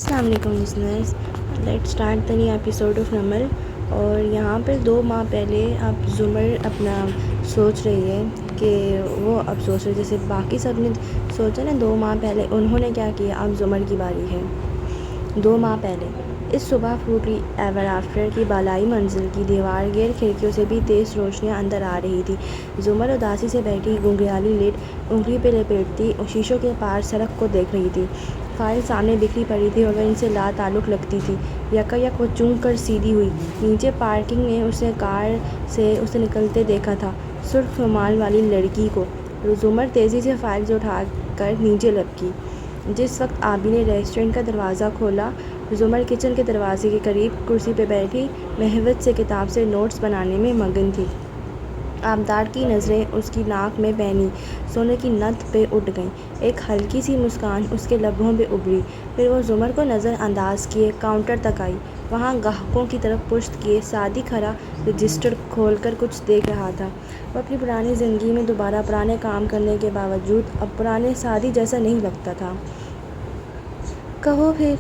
السلام علیکم listeners, let start the new episode of Namal. اور یہاں پر 2 ماہ پہلے اب زمر اپنا سوچ رہی ہے کہ وہ اب سوچ رہی جیسے باقی سب نے سوچا نا 2 ماہ پہلے انہوں نے کیا کیا، اب زمر کی باری ہے۔ 2 ماہ پہلے اس صبح پھوٹی ایور آفٹر کی بالائی منزل کی دیوار گیر کھڑکیوں سے بھی تیز روشنیاں اندر آ رہی تھی۔ زمر اداسی سے بیٹھی گنگریالی لیٹ انگلی پہ لپیٹتی شیشوں کے پار سڑک کو دیکھ رہی تھی۔ فائل سامنے بکھری پڑی تھی اور وہ ان سے لا تعلق لگتی تھی۔ یکا یک وہ چونک کر سیدھی ہوئی۔ نیچے پارکنگ میں اسے کار سے اسے نکلتے دیکھا تھا، سرخ رومال والی لڑکی کو۔ زمر تیزی سے فائلز اٹھا کر نیچے لپکی۔ جس وقت آبی نے ریسٹورنٹ کا دروازہ کھولا، زمر کچن کے دروازے کے قریب کرسی پہ بیٹھی مہوت سے کتاب سے نوٹس بنانے میں مگن تھی۔ آبدار کی نظریں اس کی ناک میں پہنی سونے کی نتھ پہ اٹھ گئیں۔ ایک ہلکی سی مسکان اس کے لبوں پہ ابھری، پھر وہ زمر کو نظر انداز کیے کاؤنٹر تک آئی۔ وہاں گاہکوں کی طرف پشت کیے سعدی کھڑا رجسٹر کھول کر کچھ دیکھ رہا تھا۔ وہ اپنی پرانی زندگی میں دوبارہ پرانے کام کرنے کے باوجود اب پرانے سعدی جیسا نہیں لگتا تھا۔ کہو پھر،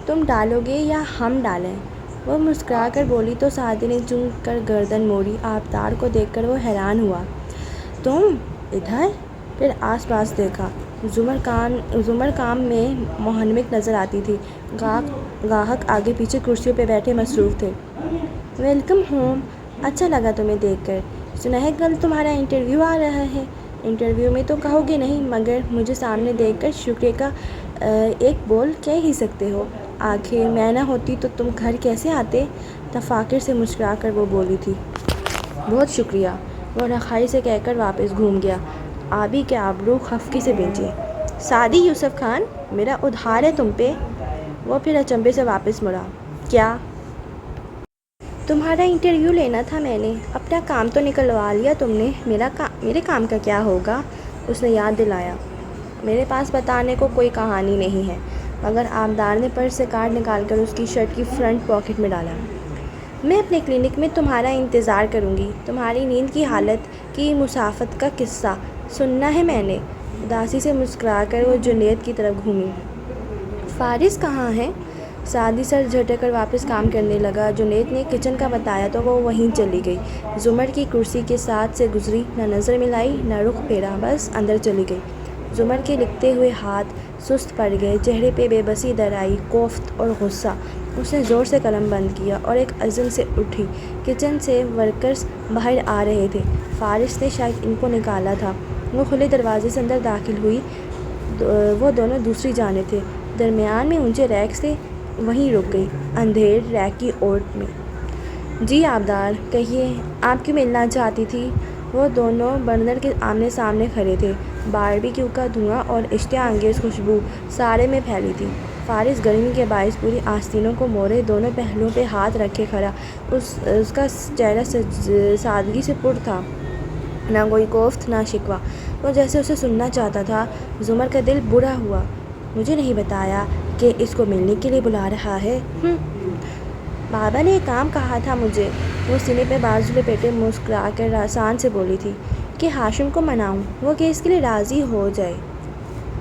تم ڈالو گے یا ہم ڈالیں؟ وہ مسکرا کر بولی تو سعدی نے چونک کر گردن موڑی۔ آبدار کو دیکھ کر وہ حیران ہوا۔ تم ادھر؟ پھر آس پاس دیکھا۔ زمر کام میں منہمک نظر آتی تھی۔ گاہک آگے پیچھے کرسیوں پہ بیٹھے مصروف تھے۔ ویلکم ہوم، اچھا لگا تمہیں دیکھ کر۔ سنا ہے کل تمہارا انٹرویو آ رہا ہے۔ انٹرویو میں تو کہو گے نہیں، مگر مجھے سامنے دیکھ کر شکریہ کا ایک بول کہہ ہی سکتے ہو۔ آخر میں نہ ہوتی تو تم گھر کیسے آتے؟ تفاخر سے مسکرا کر وہ بولی تھی۔ بہت شکریہ، وہ رخائی سے کہہ کر واپس گھوم گیا۔ آبی کے آبرو خفگی سے بھیجے۔ سعدی یوسف خان، میرا ادھار ہے تم پہ۔ وہ پھر اچنبھے سے واپس مڑا۔ کیا؟ تمہارا انٹرویو لینا تھا میں نے۔ اپنا کام تو نکلوا لیا تم نے، میرے کام کا کیا ہوگا؟ اس نے یاد دلایا۔ میرے پاس بتانے کو کوئی کہانی نہیں ہے، مگر آبدار نے پرس سے کارڈ نکال کر اس کی شرٹ کی فرنٹ پاکٹ میں ڈالا۔ میں اپنے کلینک میں تمہارا انتظار کروں گی۔ تمہاری نیند کی حالت کی مسافت کا قصہ سننا ہے میں نے۔ اداسی سے مسکرا کر وہ جنید کی طرف گھومی۔ فارس کہاں ہے؟ سعدی سر جھٹک کر واپس کام کرنے لگا۔ جنید نے کچن کا بتایا تو وہ وہیں چلی گئی۔ زمر کی کرسی کے ساتھ سے گزری، نہ نظر ملائی نہ رخ پھیرا، بس اندر چلی گئی۔ زمر کے لکھتے ہوئے ہاتھ سست پڑ گئے، چہرے پہ بے بسی در آئی، کوفت اور غصہ۔ اس نے زور سے قلم بند کیا اور ایک عزم سے اٹھی۔ کچن سے ورکرز باہر آ رہے تھے۔ فارس نے شاید ان کو نکالا تھا۔ وہ کھلے دروازے سے اندر داخل ہوئی۔ وہ دونوں دوسری جانب تھے، درمیان میں اونچے ریکس تھے، وہیں رک گئی، اندھیر ریک کی اوٹ میں۔ جی آبدار، کہیے، آپ کیوں ملنا چاہتی تھی؟ وہ دونوں برنر کے آمنے سامنے کھڑے تھے۔ باربیکیو کا دھواں اور اشتہا انگیز خوشبو سارے میں پھیلی تھی۔ فارس گرمی کے باعث پوری آستینوں کو موڑے دونوں پہلوؤں پہ ہاتھ رکھے کھڑا۔ اس کا چہرہ سادگی سے پر تھا، نہ کوئی کوفت نہ شکوہ، وہ جیسے اسے سننا چاہتا تھا۔ زمر کا دل برا ہوا۔ مجھے نہیں بتایا کہ اس کو ملنے کے لیے بلا رہا ہے؟ بابا نے ایک کام کہا تھا مجھے۔ وہ سینے پہ بازو لپیٹے مسکرا کر آسان سے بولی تھی کہ ہاشم کو مناؤں، وہ کیس کے لیے راضی ہو جائے۔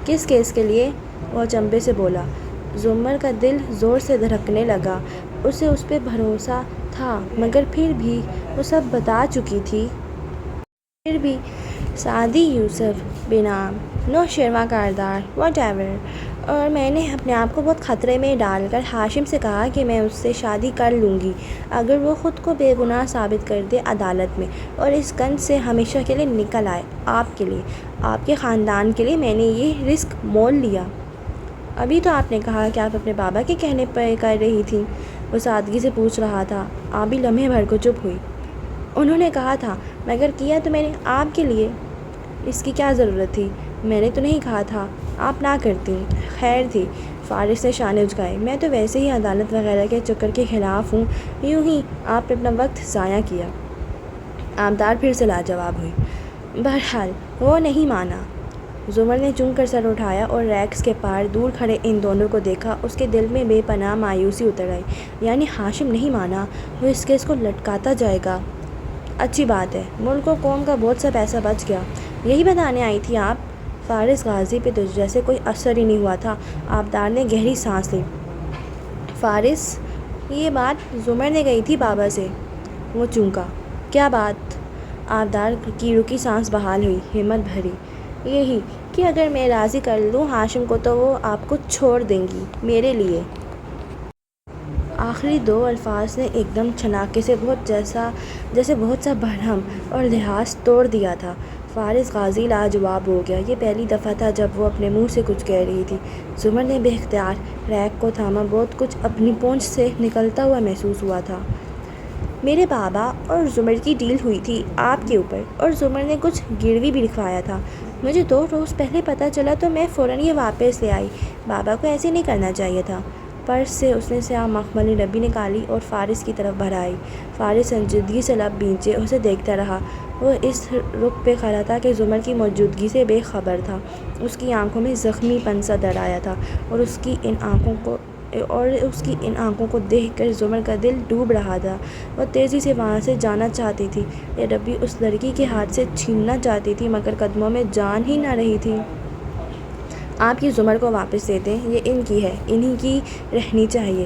کس کیس کے لیے؟ وہ اچنبھے سے بولا۔ زمر کا دل زور سے دھڑکنے لگا۔ اسے اس پہ بھروسہ تھا، مگر پھر بھی وہ سب بتا چکی تھی۔ پھر بھی سعدی یوسف بنام نوشیروان کردار واٹ ایور، اور میں نے اپنے آپ کو بہت خطرے میں ڈال کر ہاشم سے کہا کہ میں اس سے شادی کر لوں گی اگر وہ خود کو بے گناہ ثابت کر دے عدالت میں، اور اس گنج سے ہمیشہ کے لیے نکل آئے۔ آپ کے لیے، آپ کے خاندان کے لیے میں نے یہ رسک مول لیا۔ ابھی تو آپ نے کہا کہ آپ اپنے بابا کے کہنے پر کر رہی تھیں، وہ سادگی سے پوچھ رہا تھا۔ آبی لمحے بھر کو چپ ہوئی۔ انہوں نے کہا تھا، مگر کیا تو میں نے آپ کے لیے۔ اس کی کیا ضرورت تھی؟ میں نے تو نہیں کہا تھا آپ نہ کرتی۔ خیر تھی۔ فارس نے شانے اچکائے۔ میں تو ویسے ہی عدالت وغیرہ کے چکر کے خلاف ہوں، یوں ہی آپ نے اپنا وقت ضائع کیا۔ آبدار پھر سے لاجواب ہوئی۔ بہرحال وہ نہیں مانا۔ زمر نے چونک کر سر اٹھایا اور ریکس کے پار دور کھڑے ان دونوں کو دیکھا۔ اس کے دل میں بے پناہ مایوسی اتر آئی۔ یعنی ہاشم نہیں مانا، وہ اس کیس کو لٹکاتا جائے گا۔ اچھی بات ہے، ملک و قوم کا بہت سا پیسہ بچ گیا۔ یہی بتانے آئی تھی آپ؟ فارس غازی پہ تو جیسے کوئی اثر ہی نہیں ہوا تھا۔ آبدار نے گہری سانس لی۔ فارس، یہ بات زمر نے کہی تھی بابا سے۔ وہ چونکا۔ کیا بات؟ آبدار کی رکی سانس بحال ہوئی، ہمت بھری۔ یہی کہ اگر میں راضی کر لوں ہاشم کو تو وہ آپ کو چھوڑ دیں گی، میرے لیے۔ آخری دو الفاظ نے ایک دم چھناکے سے جیسے بہت سا بھرم اور لحاظ توڑ دیا تھا۔ فارس غازی لاجواب ہو گیا۔ یہ پہلی دفعہ تھا جب وہ اپنے منہ سے کچھ کہہ رہی تھی۔ زمر نے بے اختیار ریک کو تھاما۔ بہت کچھ اپنی پونچھ سے نکلتا ہوا محسوس ہوا تھا۔ میرے بابا اور زمر کی ڈیل ہوئی تھی آپ کے اوپر، اور زمر نے کچھ گروی بھی لکھوایا تھا۔ مجھے 2 روز پہلے پتہ چلا تو میں فوراً یہ واپس لے آئی۔ بابا کو ایسے نہیں کرنا چاہیے تھا۔ پرس سے اس نے سیاہ مخملی ڈبی نکالی اور فارس کی طرف بڑھائی۔ فارس سنجیدگی سے لب بھینچے اسے دیکھتا رہا۔ وہ اس رخ پہ کھڑا تھا کہ زمر کی موجودگی سے بے خبر تھا۔ اس کی آنکھوں میں زخمی پن سا در آیا تھا، اور اس کی ان آنکھوں کو دیکھ کر زمر کا دل ڈوب رہا تھا۔ وہ تیزی سے وہاں سے جانا چاہتی تھی، یہ ڈبی اس لڑکی کے ہاتھ سے چھیننا چاہتی تھی، مگر قدموں میں جان ہی نہ رہی تھی۔ آپ یہ زمر کو واپس دے دیں، یہ ان کی ہے، انہی کی رہنی چاہیے،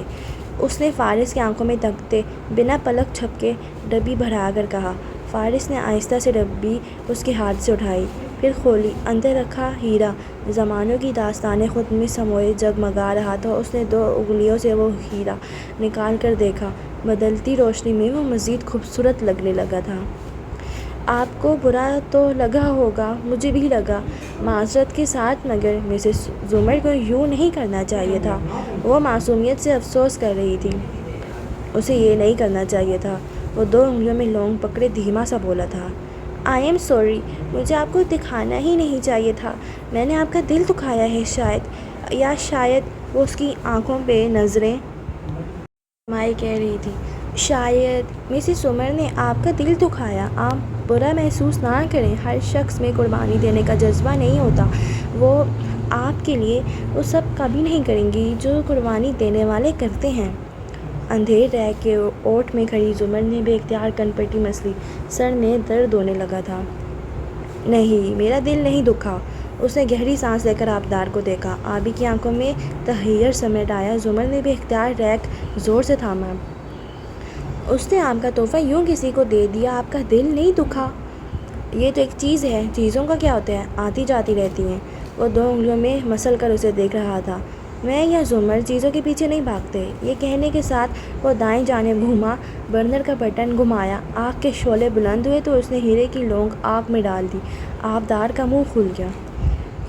اس نے فارس کی آنکھوں میں تکتے بنا پلک جھپکے ڈبی بھرا کر کہا۔ فارس نے آہستہ سے ڈبی اس کے ہاتھ سے اٹھائی، پھر کھولی۔ اندر رکھا ہیرا زمانوں کی داستانیں خود میں سموئے جگمگا رہا تھا۔ اس نے 2 انگلیوں سے وہ ہیرا نکال کر دیکھا۔ بدلتی روشنی میں وہ مزید خوبصورت لگنے لگا تھا۔ آپ کو برا تو لگا ہوگا، مجھے بھی لگا، معذرت کے ساتھ، مگر مسز زمر کو یوں نہیں کرنا چاہیے تھا۔ وہ معصومیت سے افسوس کر رہی تھی۔ اسے یہ نہیں کرنا چاہیے تھا۔ وہ 2 انگلیوں میں لونگ پکڑے دھیما سا بولا تھا۔ آئی ایم سوری، مجھے آپ کو دکھانا ہی نہیں چاہیے تھا۔ میں نے آپ کا دل دکھایا ہے شاید وہ اس کی آنکھوں پہ نظریں جمائے کہہ رہی تھی۔ شاید مسز زمر نے آپ کا دل دکھایا۔ آپ برا محسوس نہ کریں، ہر شخص میں قربانی دینے کا جذبہ نہیں ہوتا۔ وہ آپ کے لیے وہ سب کبھی نہیں کریں گی جو قربانی دینے والے کرتے ہیں۔ اندھیر ریک کے اوٹ میں کھڑی زمر نے بے اختیار کنپٹی مس لی۔ سر میں درد ہونے لگا تھا۔ نہیں، میرا دل نہیں دکھا۔ اس نے گہری سانس لے کر آبدار کو دیکھا۔ آبی کی آنکھوں میں تحیر سمیٹ آیا۔ زمر نے بے اختیار ریک زور سے تھاما۔ اس نے آپ کا تحفہ یوں کسی کو دے دیا، آپ کا دل نہیں دکھا؟ یہ تو ایک چیز ہے، چیزوں کا کیا ہوتا ہے، آتی جاتی رہتی ہیں۔ وہ 2 انگلیوں میں مسل کر اسے دیکھ رہا تھا۔ میں یا زمر چیزوں کے پیچھے نہیں بھاگتے۔ یہ کہنے کے ساتھ وہ دائیں جانب گھوما، برنر کا بٹن گھمایا، آگ کے شعلے بلند ہوئے تو اس نے ہیرے کی لونگ آگ میں ڈال دی۔ آبدار کا منہ کھل گیا۔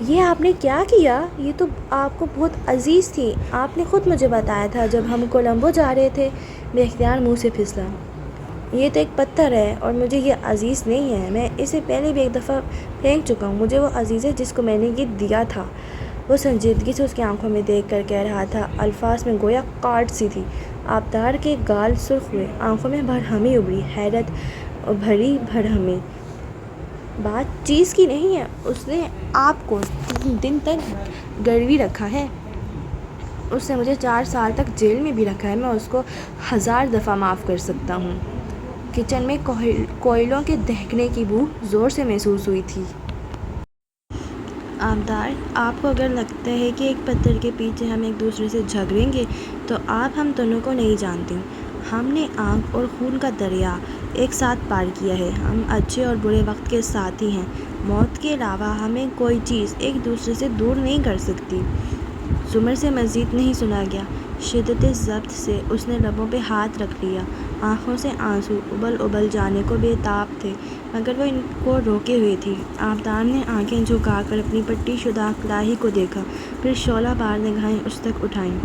یہ آپ نے کیا کیا؟ یہ تو آپ کو بہت عزیز تھی، آپ نے خود مجھے بتایا تھا جب ہم کولمبو جا رہے تھے۔ بے اختیار منہ سے پھسلا۔ یہ تو ایک پتھر ہے اور مجھے یہ عزیز نہیں ہے، میں اسے پہلے بھی ایک دفعہ پھینک چکا ہوں، مجھے وہ عزیز ہے جس کو میں نے یہ دیا تھا۔ وہ سنجیدگی سے اس کی آنکھوں میں دیکھ کر کہہ رہا تھا، الفاظ میں گویا کاٹ سی تھی۔ آبدار کے گال سرخ ہوئے، آنکھوں میں برہمی ابھری، حیرت بھری برہمی۔ بات چیز کی نہیں ہے، اس نے آپ کو 3 دن تک گروی رکھا ہے، اس نے مجھے 4 سال تک جیل میں بھی رکھا ہے، میں اس کو 1000 دفعہ معاف کر سکتا ہوں۔ کچن میں کوئلوں کے دہکنے کی بو زور سے محسوس ہوئی تھی۔ آبدار، آپ کو اگر لگتا ہے کہ ایک پتھر کے پیچھے ہم ایک دوسرے سے جھگڑیں گے تو آپ ہم دونوں کو نہیں جانتے۔ ہم نے آگ اور خون کا دریا ایک ساتھ پار کیا ہے، ہم اچھے اور برے وقت کے ساتھی ہیں، موت کے علاوہ ہمیں کوئی چیز ایک دوسرے سے دور نہیں کر سکتی۔ زمر سے مزید نہیں سنا گیا۔ شدت ضبط سے اس نے لبوں پہ ہاتھ رکھ لیا۔ آنکھوں سے آنسو ابل ابل جانے کو بے تاب تھے، مگر وہ ان کو روکے ہوئے تھی۔ آبدار نے آنکھیں جھکا کر اپنی پٹی شدہ کلاہی کو دیکھا، پھر شعلہ بار نگاہیں اس تک اٹھائیں۔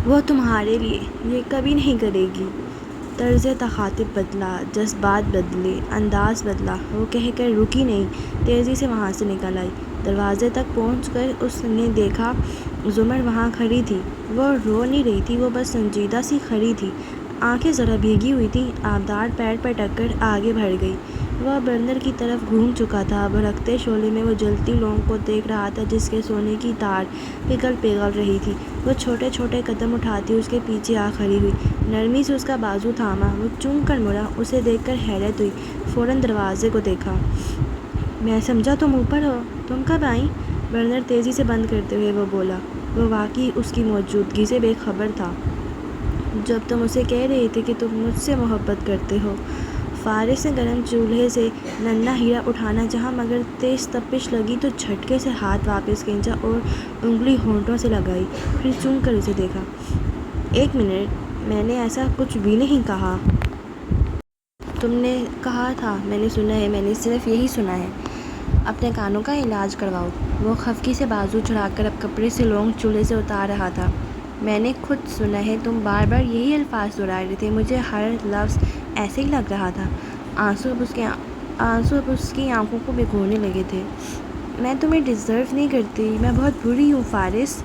وہ تمہارے لیے یہ کبھی نہیں کرے گی۔ طرز تخاطب بدلا، جذبات بدلے، انداز بدلا۔ وہ کہہ کر رکی نہیں، تیزی سے وہاں سے نکل آئی۔ دروازے تک پہنچ کر اس نے دیکھا زمر وہاں کھڑی تھی۔ وہ رو نہیں رہی تھی، وہ بس سنجیدہ سی کھڑی تھی، آنکھیں ذرا بھیگی ہوئی تھیں۔ آبدار پیر پٹک کر آگے بڑھ گئی۔ وہ برنر کی طرف گھوم چکا تھا۔ بھڑکتے شعلے میں وہ جلتی لونگ کو دیکھ رہا تھا جس کے سونے کی تار پگھل پگھل رہی تھی۔ وہ چھوٹے چھوٹے قدم اٹھاتی اس کے پیچھے آ کھڑی ہوئی، نرمی سے اس کا بازو تھاما۔ وہ چونک کر مڑا، اسے دیکھ کر حیرت ہوئی، فوراً دروازے کو دیکھا۔ میں سمجھا تم اوپر ہو، تم کب آئیں؟ برنر تیزی سے بند کرتے ہوئے وہ بولا۔ وہ واقعی اس کی موجودگی سے بے خبر تھا جب تم اسے کہہ رہی تھی کہ تم مجھ سے محبت کرتے ہو۔ فارس نے گرم چولہے سے ننھا ہیرا اٹھانا چاہا مگر تیز تپش لگی تو جھٹکے سے ہاتھ واپس کھینچا اور انگلی ہونٹوں سے لگائی، پھر چون کر اسے دیکھا۔ ایک منٹ، میں نے ایسا کچھ بھی نہیں کہا۔ تم نے کہا تھا، میں نے سنا ہے، میں نے صرف یہی سنا ہے۔ اپنے کانوں کا علاج کرواؤ۔ وہ خفگی سے بازو چڑھا کر اب کپڑے سے لونگ چولہے سے اتار رہا تھا۔ میں نے خود سنا ہے، تم بار بار یہی الفاظ دہرا رہے تھے، مجھے ہر لفظ ایسے ہی لگ رہا تھا۔ آنسو اب اس کی آنکھوں کو بھگونے لگے تھے۔ میں تمہیں ڈیزرو نہیں کرتی، میں بہت بری ہوں فارس۔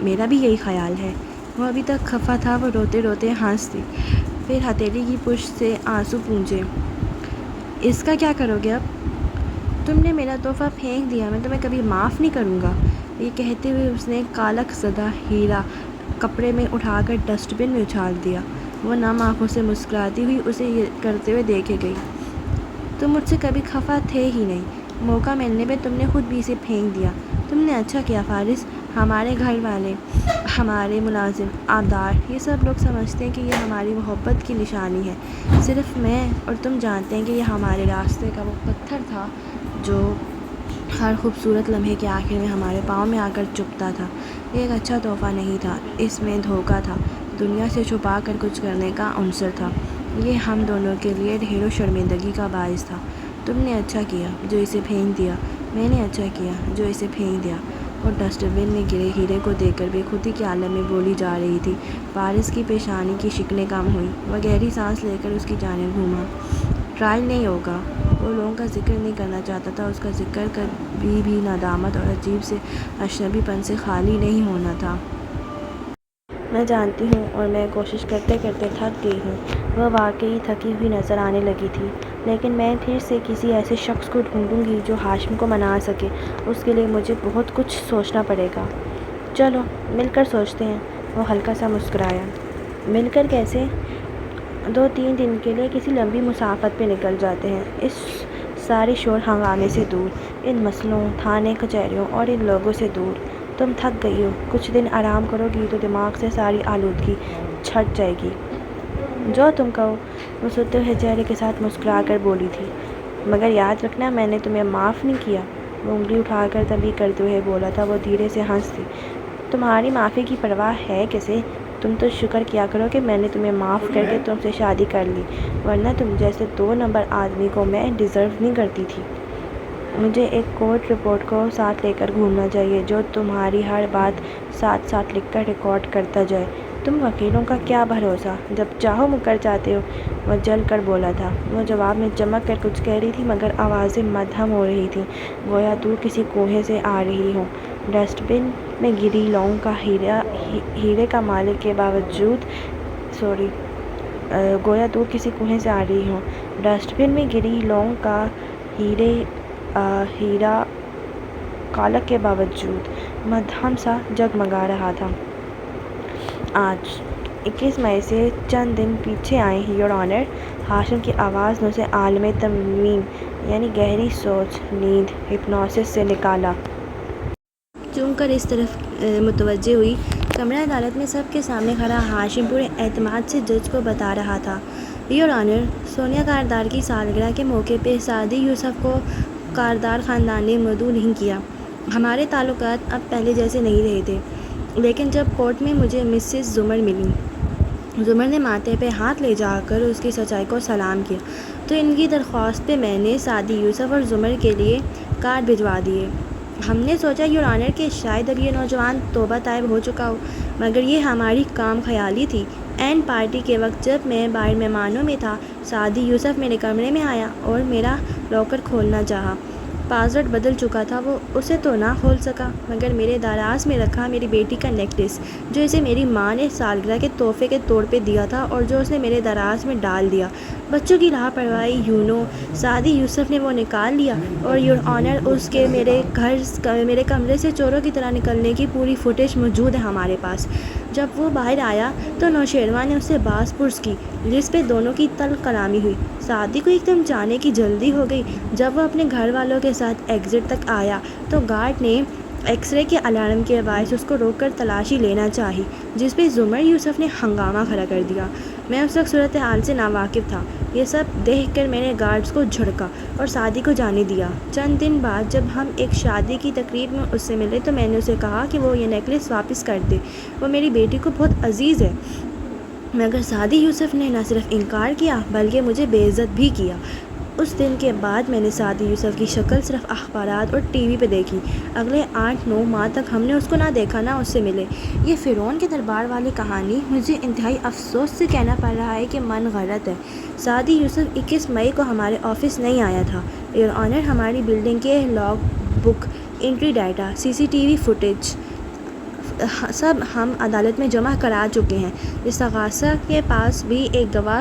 میرا بھی یہی خیال ہے۔ وہ ابھی تک خفا تھا، وہ روتے روتے ہنس دی، پھر ہتھیلی کی پشت سے آنسو پونچھے۔ اس کا کیا کرو گے اب؟ تم نے میرا تحفہ پھینک دیا، میں تمہیں کبھی معاف نہیں کروں گا۔ یہ کہتے ہوئے اس نے کالک زدہ ہیرا کپڑے میں اٹھا کر ڈسٹ بن میں اچھال دیا۔ وہ نم آنکھوں سے مسکراتی ہوئی اسے یہ کرتے ہوئے دیکھے گئی۔ تم مجھ سے کبھی خفا تھے ہی نہیں، موقع ملنے پہ تم نے خود بھی اسے پھینک دیا۔ تم نے اچھا کیا فارس۔ ہمارے گھر والے، ہمارے ملازم، آبدار، یہ سب لوگ سمجھتے ہیں کہ یہ ہماری محبت کی نشانی ہے۔ صرف میں اور تم جانتے ہیں کہ یہ ہمارے راستے کا وہ پتھر تھا جو ہر خوبصورت لمحے کے آخر میں ہمارے پاؤں میں آ کر چبھتا تھا۔ یہ ایک اچھا تحفہ نہیں تھا، اس میں دھوکہ تھا، دنیا سے چھپا کر کچھ کرنے کا عنصر تھا۔ یہ ہم دونوں کے لیے ڈھیروں شرمندگی کا باعث تھا۔ تم نے اچھا کیا جو اسے پھینک دیا، میں نے اچھا کیا جو اسے پھینک دیا۔ وہ ڈسٹ بن میں گرے ہیرے کو دیکھ کر بے خودی کے عالم میں بولی جا رہی تھی۔ فارس کی پیشانی کی شکنیں کم ہوئیں، وہ گہری سانس لے کر اس کی جانب گھوما۔ ٹرائل نہیں ہوگا۔ وہ لوگوں کا ذکر نہیں کرنا چاہتا تھا، اس کا ذکر کبھی بھی ندامت اور عجیب سے اجنبی پن سے خالی نہیں ہونا تھا۔ میں جانتی ہوں اور میں کوشش کرتے کرتے تھک گئی ہوں۔ وہ واقعی تھکی ہوئی نظر آنے لگی تھی۔ لیکن میں پھر سے کسی ایسے شخص کو ڈھونڈوں گی جو ہاشم کو منا سکے۔ اس کے لیے مجھے بہت کچھ سوچنا پڑے گا۔ چلو مل کر سوچتے ہیں۔ وہ ہلکا سا مسکرایا۔ مل کر کیسے؟ 2-3 دن کے لیے کسی لمبی مسافت پہ نکل جاتے ہیں، اس سارے شور ہنگامے سے دور، ان مسئلوں، تھانے کچہریوں اور ان لوگوں سے دور۔ تم تھک گئی ہو، کچھ دن آرام کرو گی تو دماغ سے ساری آلودگی چھٹ جائے گی۔ جو تم کہو۔ وہ سوتے ہوئے چہرے کے ساتھ مسکرا کر بولی تھی۔ مگر یاد رکھنا، میں نے تمہیں معاف نہیں کیا۔ وہ انگلی اٹھا کر تنبیہ کرتے ہوئے بولا تھا۔ وہ دھیرے سے ہنس دی۔ تمہاری معافی کی پرواہ ہے کسے؟ تم تو شکر کیا کرو کہ میں نے تمہیں معاف کر کے تم سے شادی کر لی، ورنہ تم جیسے 2 نمبر آدمی کو میں ڈیزرو نہیں کرتی تھی۔ مجھے ایک کورٹ رپورٹ کو ساتھ لے کر گھومنا چاہیے جو تمہاری ہر بات ساتھ ساتھ لکھ کر ریکارڈ کرتا جائے۔ تم وکیلوں کا کیا بھروسہ، جب چاہو مکر جاتے ہو۔ وہ جل کر بولا تھا۔ وہ جواب میں چمک کر کچھ کہہ رہی تھی مگر آوازیں مدھم ہو رہی تھیں، گویا دور کسی کنویں سے آ رہی ہوں۔ ڈسٹ بن میں گری لونگ کا ہیرے کا مالک کے باوجود گویا دور کسی کنویں سے آ رہی ہوں۔ ڈسٹ بن میں گری لونگ کا ہیرا کالک کے باوجود مدھم سا جگمگا رہا تھا۔ آج 21 مئی سے چند دن پیچھے آئیں یور آنر۔ ہاشم کی آواز نے اسے عالم تمیم یعنی گہری سوچ، نیند، ہپنوسس سے نکالا۔ چونک کر اس طرف متوجہ ہوئی۔ کمرہ عدالت میں سب کے سامنے کھڑا ہاشم پورے اعتماد سے جج کو بتا رہا تھا۔ یور آنر، سونیا کاردار کی سالگرہ کے موقع پہ سعدی یوسف کو کاردار خاندان نے مدعو نہیں کیا۔ ہمارے تعلقات اب پہلے جیسے نہیں رہے تھے، لیکن جب کورٹ میں مجھے مسز زمر ملی، زمر نے ماتھے پہ ہاتھ لے جا کر اس کی سچائی کو سلام کیا، تو ان کی درخواست پہ میں نے سعدی یوسف اور زمر کے لیے کارڈ بھجوا دیے۔ ہم نے سوچا یور آنر کہ شاید اب یہ نوجوان توبہ طائب ہو چکا ہو، مگر یہ ہماری کام خیالی تھی۔ عین پارٹی کے وقت جب میں باہر مہمانوں میں تھا، سعدی یوسف میرے کمرے میں آیا اور میرا لاکر کھولنا چاہا۔ پاسورڈ بدل چکا تھا، وہ اسے تو نہ کھول سکا، مگر میرے دراز میں رکھا میری بیٹی کا نیکلیس جو اسے میری ماں نے سالگرہ کے تحفے کے طور پہ دیا تھا اور جو اس نے میرے دراز میں ڈال دیا۔ بچوں کی لاپرواہی، سعدی یوسف نے وہ نکال لیا اور یور آنر اس کے میرے کمرے سے چوروں کی طرح نکلنے کی پوری فوٹیج موجود ہے ہمارے پاس۔ جب وہ باہر آیا تو نوشیروان نے اس سے باز پرس کی، جس پہ دونوں کی تلخ کلامی ہوئی۔ سعدی کو ایک دم جانے کی جلدی ہو گئی۔ جب وہ اپنے گھر والوں کے ساتھ ایگزٹ تک آیا تو گارڈ نے ایکس رے کے الارم کے باعث اس کو روک کر تلاشی لینا چاہی، جس پہ زمر یوسف نے ہنگامہ کھڑا کر دیا۔ میں اس وقت صورتحال سے ناواقف تھا۔ یہ سب دیکھ کر میں نے گارڈز کو جھڑکا اور سعدی کو جانے دیا۔ چند دن بعد جب ہم ایک شادی کی تقریب میں اس سے ملے تو میں نے اسے کہا کہ وہ یہ نیکلس واپس کر دے، وہ میری بیٹی کو بہت عزیز ہے۔ مگر سعدی یوسف نے نہ صرف انکار کیا بلکہ مجھے بے عزت بھی کیا۔ اس دن کے بعد میں نے سعدی یوسف کی شکل صرف اخبارات اور ٹی وی پہ دیکھی۔ اگلے 8-9 ماہ تک ہم نے اس کو نہ دیکھا نہ اس سے ملے۔ یہ فرعون کے دربار والی کہانی مجھے انتہائی افسوس سے کہنا پڑ رہا ہے کہ من غلط ہے۔ سعدی یوسف 21 مئی کو ہمارے آفس نہیں آیا تھا۔ یور آنر، ہماری بلڈنگ کے لاگ بک، انٹری ڈیٹا، سی سی ٹی وی فوٹیج سب ہم عدالت میں جمع کرا چکے ہیں۔ استغاثہ کے پاس بھی ایک گواہ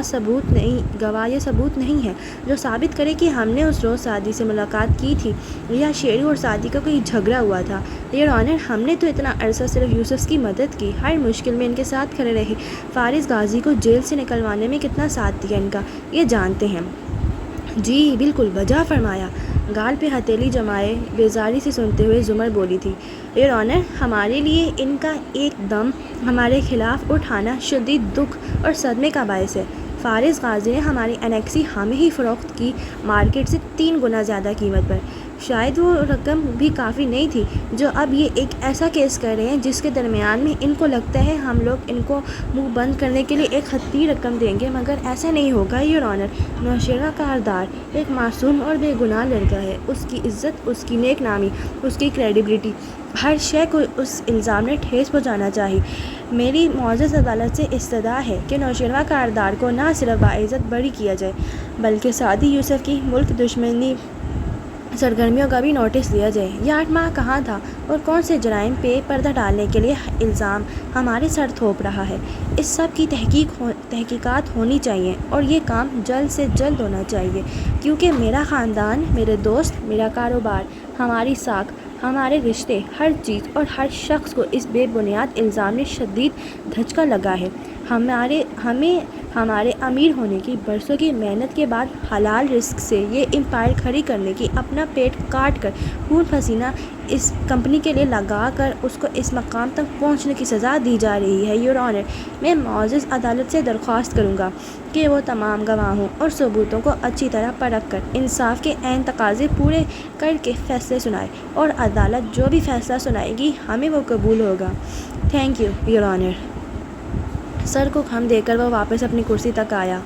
یا ثبوت نہیں ہے جو ثابت کرے کہ ہم نے اس روز سعدی سے ملاقات کی تھی یا شیرو اور سعدی کا کوئی جھگڑا ہوا تھا۔ یور آنر، ہم نے تو اتنا عرصہ صرف یوسف کی مدد کی، ہر مشکل میں ان کے ساتھ کھڑے رہے، فارس غازی کو جیل سے نکلوانے میں کتنا ساتھ دیا ان کا، یہ جانتے ہیں۔ جی بالکل، وجہ فرمایا۔ گال پہ ہتھیلی جمائے بیزاری سے سنتے ہوئے زمر بولی تھی۔ یور آنر، ہمارے لیے ان کا ایک دم ہمارے خلاف اٹھانا شدید دکھ اور صدمے کا باعث ہے۔ فارس غازی نے ہماری انیکسی ہمیں ہی فروخت کی، مارکیٹ سے 3 گنا زیادہ قیمت پر۔ شاید وہ رقم بھی کافی نہیں تھی جو اب یہ ایک ایسا کیس کر رہے ہیں جس کے درمیان میں ان کو لگتا ہے ہم لوگ ان کو منہ بند کرنے کے لیے ایک حتمی رقم دیں گے، مگر ایسا نہیں ہوگا۔ یور آنر، نوشیروہ کاردار ایک معصوم اور بے گناہ لڑکا ہے۔ اس کی عزت، اس کی نیک نامی، اس کی کریڈیبلٹی، ہر شے کو اس الزام نے ٹھیس پہنچانا چاہی۔ میری معزز عدالت سے استدعا ہے کہ نوشیروہ کاردار کو نہ صرف باعزت بری کیا جائے بلکہ سعدی یوسف کی ملک دشمنی سرگرمیوں کا بھی نوٹس دیا جائے۔ یہ 8 ماہ کہاں تھا اور کون سے جرائم پہ پردہ ڈالنے کے لیے الزام ہمارے سر تھوپ رہا ہے؟ اس سب کی تحقیقات ہونی چاہیے اور یہ کام جلد سے جلد ہونا چاہیے، کیونکہ میرا خاندان، میرے دوست، میرا کاروبار، ہماری ساکھ، ہمارے رشتے، ہر چیز اور ہر شخص کو اس بے بنیاد الزام نے شدید دھچکا لگا ہے۔ ہمیں ہمارے امیر ہونے کی برسوں کی محنت کے بعد حلال رزق سے یہ امپائر کھڑی کرنے کی، اپنا پیٹ کاٹ کر خون پسینہ اس کمپنی کے لیے لگا کر اس کو اس مقام تک پہنچنے کی سزا دی جا رہی ہے۔ یور آنر، میں معزز عدالت سے درخواست کروں گا کہ وہ تمام گواہوں اور ثبوتوں کو اچھی طرح پرکھ کر انصاف کے عین تقاضے پورے کر کے فیصلے سنائے، اور عدالت جو بھی فیصلہ سنائے گی ہمیں وہ قبول ہوگا۔ Thank you your honour. سر کو خم دے کر وہ واپس اپنی کرسی تک آیا۔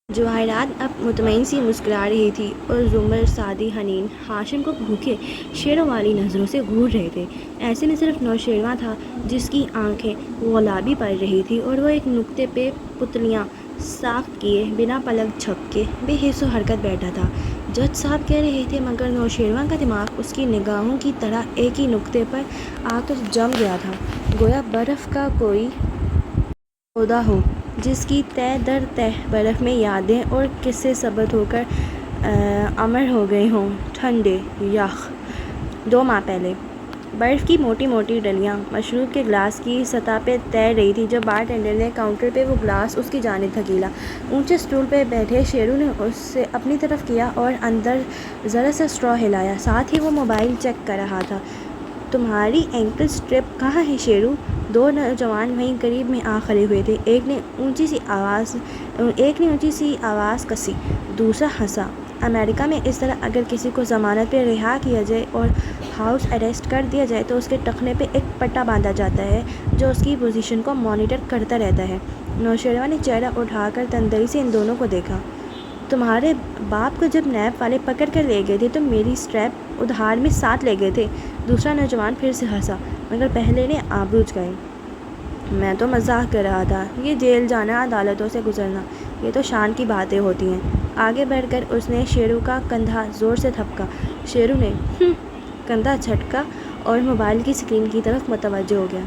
جواہرات اب مطمئن سی مسکرا رہی تھی اور زمر، سعدی، حنین، ہاشم کو بھوکے شیروں والی نظروں سے گھور رہے تھے۔ ایسے میں صرف نوشیروہ تھا جس کی آنکھیں گلابی پڑ رہی تھی اور وہ ایک نقطے پہ پتلیاں ساخت کیے بنا پلک جھپکے بے حس و حرکت بیٹھا تھا۔ جج صاحب کہہ رہے تھے، مگر نوشیروہ کا دماغ اس کی نگاہوں کی طرح ایک ہی نقطے پر آ کر جم گیا تھا، گویا برف کا کوئی پودا ہو جس کی تہ در تہ برف میں یادیں اور قصے ثبت ہو کر امر ہو گئے ہوں۔ ٹھنڈے، یخ 2 ماہ پہلے برف کی موٹی موٹی ڈلیاں مشروب کے گلاس کی سطح پہ تیر رہی تھی جب بارٹینڈر نے کاؤنٹر پہ وہ گلاس اس کی جانب دھکیلا۔ اونچے اسٹول پہ بیٹھے شیرو نے اسے اپنی طرف کیا اور اندر ذرا سا اسٹرا ہلایا، ساتھ ہی وہ موبائل چیک کر رہا تھا۔ تمہاری اینکل اسٹرپ کہاں ہے شیرو؟ 2 نوجوان وہیں قریب میں آ کھڑے ہوئے تھے۔ ایک نے اونچی سی آواز کسی، دوسرا ہنسا۔ امریکہ میں اس طرح اگر کسی کو ضمانت پہ رہا کیا جائے اور ہاؤس اریسٹ کر دیا جائے تو اس کے ٹخنے پہ ایک پٹا باندھا جاتا ہے جو اس کی پوزیشن کو مانیٹر کرتا رہتا ہے۔ نوشیروہ نے چہرہ اٹھا کر تندئی سے ان دونوں کو دیکھا۔ تمہارے باپ کو جب نیب والے پکڑ کر لے گئے تھے تو میری اسٹریپ ادھار میں ساتھ لے گئے تھے۔ دوسرا نوجوان پھر سے ہنسا، مگر پہلے نے آبرو جھکائے۔ میں تو مزاح کر رہا تھا، یہ جیل جانا، عدالتوں سے گزرنا، یہ تو شان کی باتیں ہوتی ہیں۔ آگے بڑھ کر اس نے شیرو کا کندھا زور سے تھپکا۔ شیرو نے کندھا جھٹکا اور موبائل کی اسکرین کی طرف متوجہ ہو گیا۔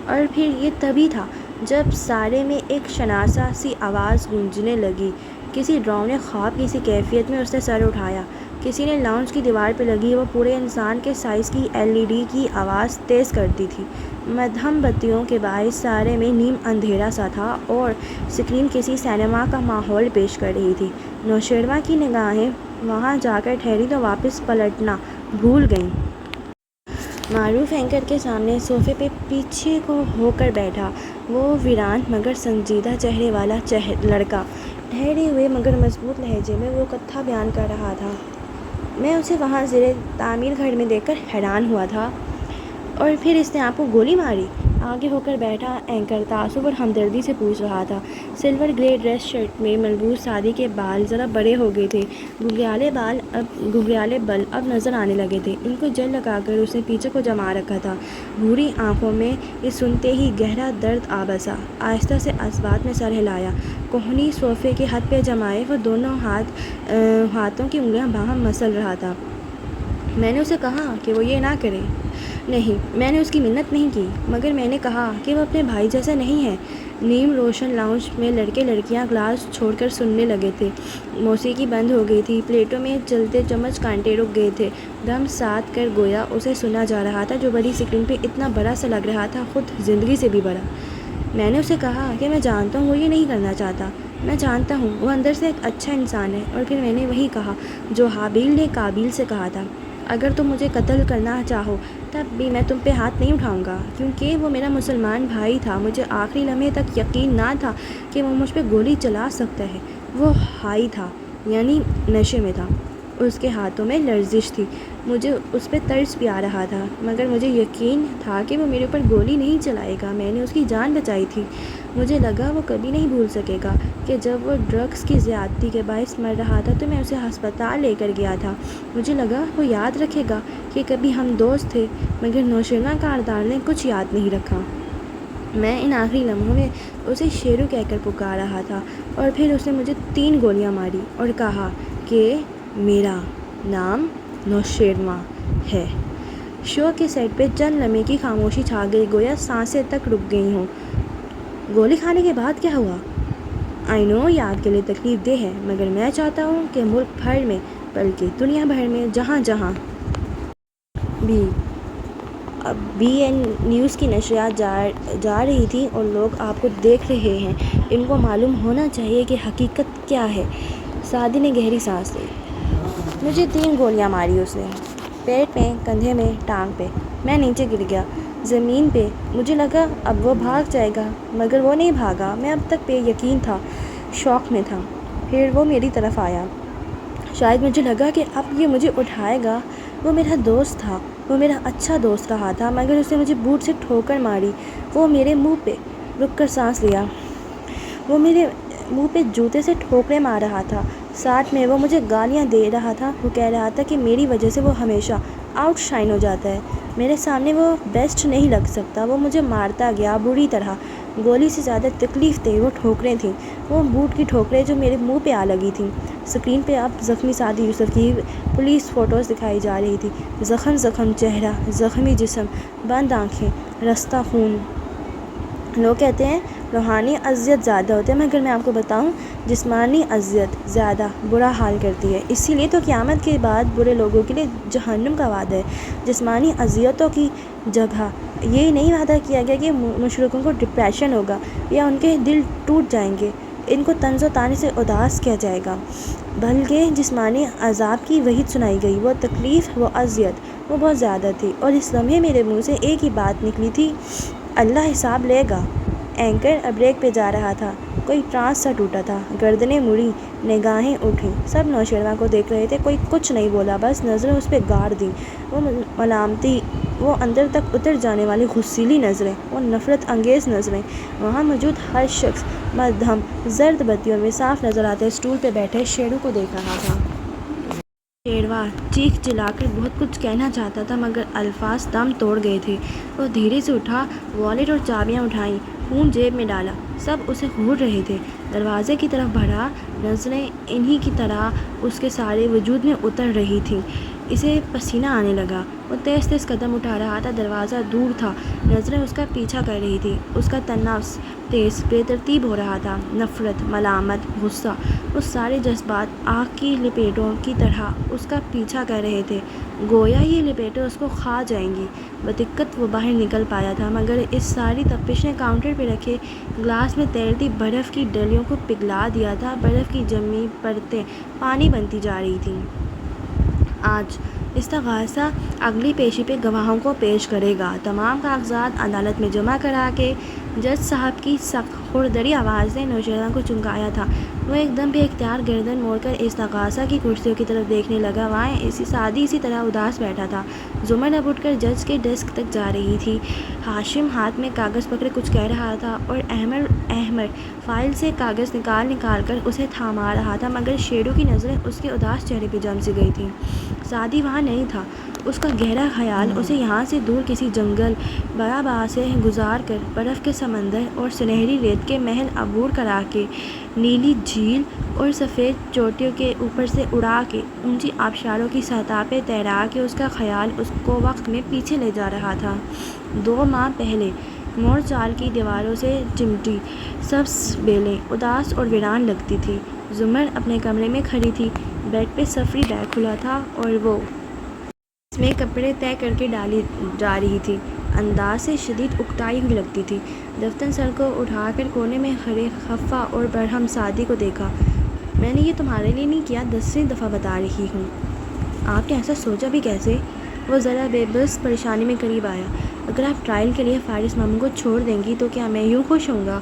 اور پھر یہ تبھی تھا جب سارے میں ایک شناسا سی آواز گونجنے لگی۔ کسی ڈراؤنے خواب کی سی کیفیت میں اس نے سر اٹھایا۔ کسی نے لاؤنج کی دیوار پہ لگی وہ پورے انسان کے سائز کی LED کی آواز تیز کر دی تھی۔ مدھم بتیوں کے باعث سارے میں نیم اندھیرا سا تھا اور اسکرین کسی سینما کا ماحول پیش کر رہی تھی۔ نوشیروہ کی نگاہیں وہاں جا کر ٹھہری تو واپس پلٹنا بھول گئیں۔ معروف اینکر کے سامنے صوفے پہ پیچھے کو ہو کر بیٹھا وہ ویران مگر سنجیدہ چہرے والا لڑکا ٹھہرے ہوئے مگر مضبوط لہجے میں وہ کتھا بیان کر رہا تھا۔ میں اسے وہاں زیر تعمیر گھر میں دیکھ کر حیران ہوا تھا۔ اور پھر اس نے آپ کو گولی ماری؟ آگے ہو کر بیٹھا اینکر تعصب اور ہمدردی سے پوچھ رہا تھا۔ سلور گرے ڈریس شرٹ میں ملبوس شادی کے بال ذرا بڑے ہو گئے تھے، گھگریالے بل اب نظر آنے لگے تھے۔ ان کو جل لگا کر اس نے پیچھے کو جما رکھا تھا، بھوری آنکھوں میں یہ سنتے ہی گہرا درد آ بسا۔ آہستہ سے اسبات میں سر ہلایا، کوہنی صوفے کے ہاتھ پہ جمائے وہ دونوں ہاتھوں کی انگلیاں باہم مسل رہا تھا۔ میں نے اسے کہا کہ وہ یہ نہ کرے۔ نہیں، میں نے اس کی منت نہیں کی، مگر میں نے کہا کہ وہ اپنے بھائی جیسا نہیں ہے۔ نیم روشن لاؤنج میں لڑکے لڑکیاں گلاس چھوڑ کر سننے لگے تھے۔ موسیقی بند ہو گئی تھی، پلیٹوں میں چلتے چمچ کانٹے رک گئے تھے، دم ساتھ کر گویا اسے سنا جا رہا تھا جو بڑی اسکرین پہ اتنا بڑا سا لگ رہا تھا، خود زندگی سے بھی بڑا۔ میں نے اسے کہا کہ میں جانتا ہوں وہ یہ نہیں کرنا چاہتا، میں جانتا ہوں وہ اندر سے ایک اچھا انسان ہے۔ اور پھر میں نے وہی کہا جو حابیل نے قابیل سے کہا تھا، اگر تم مجھے قتل کرنا چاہو تب بھی میں تم پہ ہاتھ نہیں اٹھاؤں گا، کیونکہ وہ میرا مسلمان بھائی تھا۔ مجھے آخری لمحے تک یقین نہ تھا کہ وہ مجھ پہ گولی چلا سکتا ہے۔ وہ ہائی تھا، یعنی نشے میں تھا، اس کے ہاتھوں میں لرزش تھی، مجھے اس پہ ترس بھی آ رہا تھا، مگر مجھے یقین تھا کہ وہ میرے اوپر گولی نہیں چلائے گا۔ میں نے اس کی جان بچائی تھی۔ مجھے لگا وہ کبھی نہیں بھول سکے گا کہ جب وہ ڈرگس کی زیادتی کے باعث مر رہا تھا تو میں اسے ہسپتال لے کر گیا تھا۔ مجھے لگا وہ یاد رکھے گا کہ کبھی ہم دوست تھے، مگر نوشیروان کاردار نے کچھ یاد نہیں رکھا۔ میں ان آخری لمحوں میں اسے شیرو کہہ کر پکار رہا تھا، اور پھر اس نے مجھے 3 گولیاں ماری اور کہا کہ میرا نام نوشیروان ہے۔ شو کے سیٹ پہ چند لمحے کی خاموشی چھا گئی، گویا سانسیں تک رک گئی ہوں۔ گولی کھانے کے بعد کیا ہوا؟ آئی نو یہ آپ کے لیے تکلیف دہ ہے، مگر میں چاہتا ہوں کہ ملک بھر میں بلکہ دنیا بھر میں جہاں جہاں بھی بی این نیوز کی نشریات جا رہی تھی اور لوگ آپ کو دیکھ رہے ہیں، ان کو معلوم ہونا چاہیے کہ حقیقت کیا ہے۔ سعدی نے گہری سانس لی۔ مجھے 3 گولیاں ماری اس نے، پیٹ میں، کندھے میں، ٹانگ پہ۔ میں نیچے گر گیا زمین پہ۔ مجھے لگا اب وہ بھاگ جائے گا، مگر وہ نہیں بھاگا۔ میں اب تک بے یقین تھا، شوق میں تھا۔ پھر وہ میری طرف آیا، شاید مجھے لگا کہ اب یہ مجھے اٹھائے گا۔ وہ میرا دوست تھا، وہ میرا اچھا دوست رہا تھا، مگر اس نے مجھے بوٹ سے ٹھوکر ماری۔ وہ میرے منہ پہ رک کر سانس لیا، وہ میرے منہ پہ جوتے سے ٹھوکریں مار رہا تھا، ساتھ میں وہ مجھے گالیاں دے رہا تھا۔ وہ کہہ رہا تھا کہ میری وجہ سے وہ ہمیشہ آؤٹ شائن ہو جاتا ہے، میرے سامنے وہ بیسٹ نہیں لگ سکتا۔ وہ مجھے مارتا گیا بری طرح۔ گولی سے زیادہ تکلیف دہ وہ ٹھوکریں تھیں، وہ بوٹ کی ٹھوکریں جو میرے منہ پہ آ لگی تھیں۔ اسکرین پہ اب زخمی سعدی یوسف کی پولیس فوٹوز دکھائی جا رہی تھی، زخم چہرہ، زخمی جسم، بند آنکھیں، رستہ خون۔ لوگ کہتے ہیں روحانی اذیت زیادہ ہوتی ہے، مگر میں آپ کو بتاؤں جسمانی اذیت زیادہ برا حال کرتی ہے۔ اسی لیے تو قیامت کے بعد برے لوگوں کے لیے جہنم کا وعدہ ہے۔ جسمانی اذیتوں کی جگہ یہ نہیں وعدہ کیا گیا کہ مشرکوں کو ڈپریشن ہوگا یا ان کے دل ٹوٹ جائیں گے، ان کو طنز و طعنے سے اداس کیا جائے گا، بلکہ جسمانی عذاب کی وعید سنائی گئی۔ وہ تکلیف، وہ اذیت، وہ بہت زیادہ تھی، اور اس لمحے میرے منہ سے ایک ہی بات نکلی تھی، اللہ حساب لے گا۔ اینکر اب بریک پہ جا رہا تھا، کوئی ٹرانس سا ٹوٹا تھا، گردنیں مڑی، نگاہیں اٹھیں، سب نوشیروان کو دیکھ رہے تھے، کوئی کچھ نہیں بولا، بس نظریں اس پہ گاڑ دیں، وہ ملامتی، وہ اندر تک اتر جانے والی غصیلی نظریں، وہ نفرت انگیز نظریں۔ وہاں موجود ہر شخص مدھم زرد بتیوں میں صاف نظر آتے اسٹول پہ بیٹھے شیرو کو دیکھ رہا تھا۔ شیروا چیخ چلا کر بہت کچھ کہنا چاہتا تھا، مگر الفاظ دم توڑ گئے تھے۔ وہ دھیرے سے اٹھا، والیٹ اور چابیاں اٹھائیں، فون جیب میں ڈالا، سب اسے گھور رہے تھے۔ دروازے کی طرف بڑھا، نظریں انہی کی طرح اس کے سارے وجود میں اتر رہی تھیں۔ اسے پسینہ آنے لگا، وہ تیز تیز قدم اٹھا رہا تھا، دروازہ دور تھا، نظریں اس کا پیچھا کر رہی تھیں، اس کا تنفس تیز بے ترتیب ہو رہا تھا، نفرت، ملامت، غصہ، وہ سارے جذبات آگ کی لپیٹوں کی طرح اس کا پیچھا کر رہے تھے، گویا یہ لپیٹیں اس کو کھا جائیں گی۔ بدقت وہ باہر نکل پایا تھا، مگر اس ساری تپش نے کاؤنٹر پہ رکھے گلاس میں تیرتی برف کی ڈلیوں کو پگھلا دیا تھا۔ برف کی جمی پرتیں پانی بنتی جا رہی تھیں۔ آج استغاثہ اگلی پیشی پہ گواہوں کو پیش کرے گا۔ تمام کاغذات عدالت میں جمع کرا کے جج صاحب کی سخت خردری آواز نے نوشیرہ کو چونکایا تھا۔ وہ ایک دم بے اختیار گردن موڑ کر استغاثہ کی کرسیوں کی طرف دیکھنے لگا۔ وہاں سعدی اسی طرح اداس بیٹھا تھا۔ زمر اب اٹھ کر جج کے ڈیسک تک جا رہی تھی۔ ہاشم ہاتھ میں کاغذ پکڑے کچھ کہہ رہا تھا اور احمر فائل سے کاغذ نکال کر اسے تھاما رہا تھا، مگر شیرو کی نظریں اس کے اداس چہرے پہ جم سی گئی تھیں۔ سعدی وہاں نہیں تھا۔ اس کا گہرا خیال اسے یہاں سے دور کسی جنگل بیاباں سے گزار کر برف کے سمندر اور سنہری ریت کے محل عبور کرا کے نیلی جھیل اور سفید چوٹیوں کے اوپر سے اڑا کے اونچی آبشاروں کی سطح پہ تیرا کے اس کا خیال اس کو وقت میں پیچھے لے جا رہا تھا۔ 2 ماہ پہلے مور چال کی دیواروں سے چمٹی سبز بیلیں اداس اور ویران لگتی تھی۔ زمر اپنے کمرے میں کھڑی تھی۔ بیڈ پہ سفری بیگ کھلا تھا اور وہ اس میں کپڑے طے کر کے ڈالی جا رہی تھی۔ انداز سے شدید اکتائی ہوئی لگتی تھی۔ دفتر سر کو اٹھا کر کونے میں کھڑے خفا اور برہم سعدی کو دیکھا۔ میں نے یہ تمہارے لیے نہیں کیا، 10ویں دفعہ بتا رہی ہوں۔ آپ نے ایسا سوچا بھی کیسے؟ وہ ذرا بے بس پریشانی میں قریب آیا۔ اگر آپ ٹرائل کے لیے فارس ماموں کو چھوڑ دیں گی تو کیا میں یوں خوش ہوں گا؟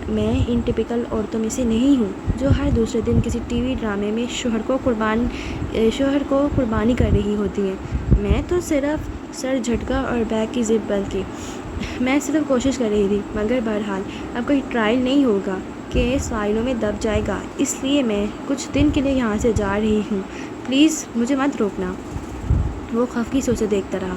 میں ان ٹپیکل عورتوں میں سے نہیں ہوں جو ہر دوسرے دن کسی ٹی وی ڈرامے میں شوہر کو قربانی کر رہی ہوتی ہیں۔ میں تو صرف سر جھٹکا اور بیگ کی زپ بلکہ میں صرف کوشش کر رہی تھی، مگر بہرحال اب کوئی ٹرائل نہیں ہوگا، کیس فائلوں میں دب جائے گا، اس لیے میں کچھ دن کے لیے یہاں سے جا رہی ہوں، پلیز مجھے مت روکنا۔ وہ خفگی سے اسے دیکھتا رہا۔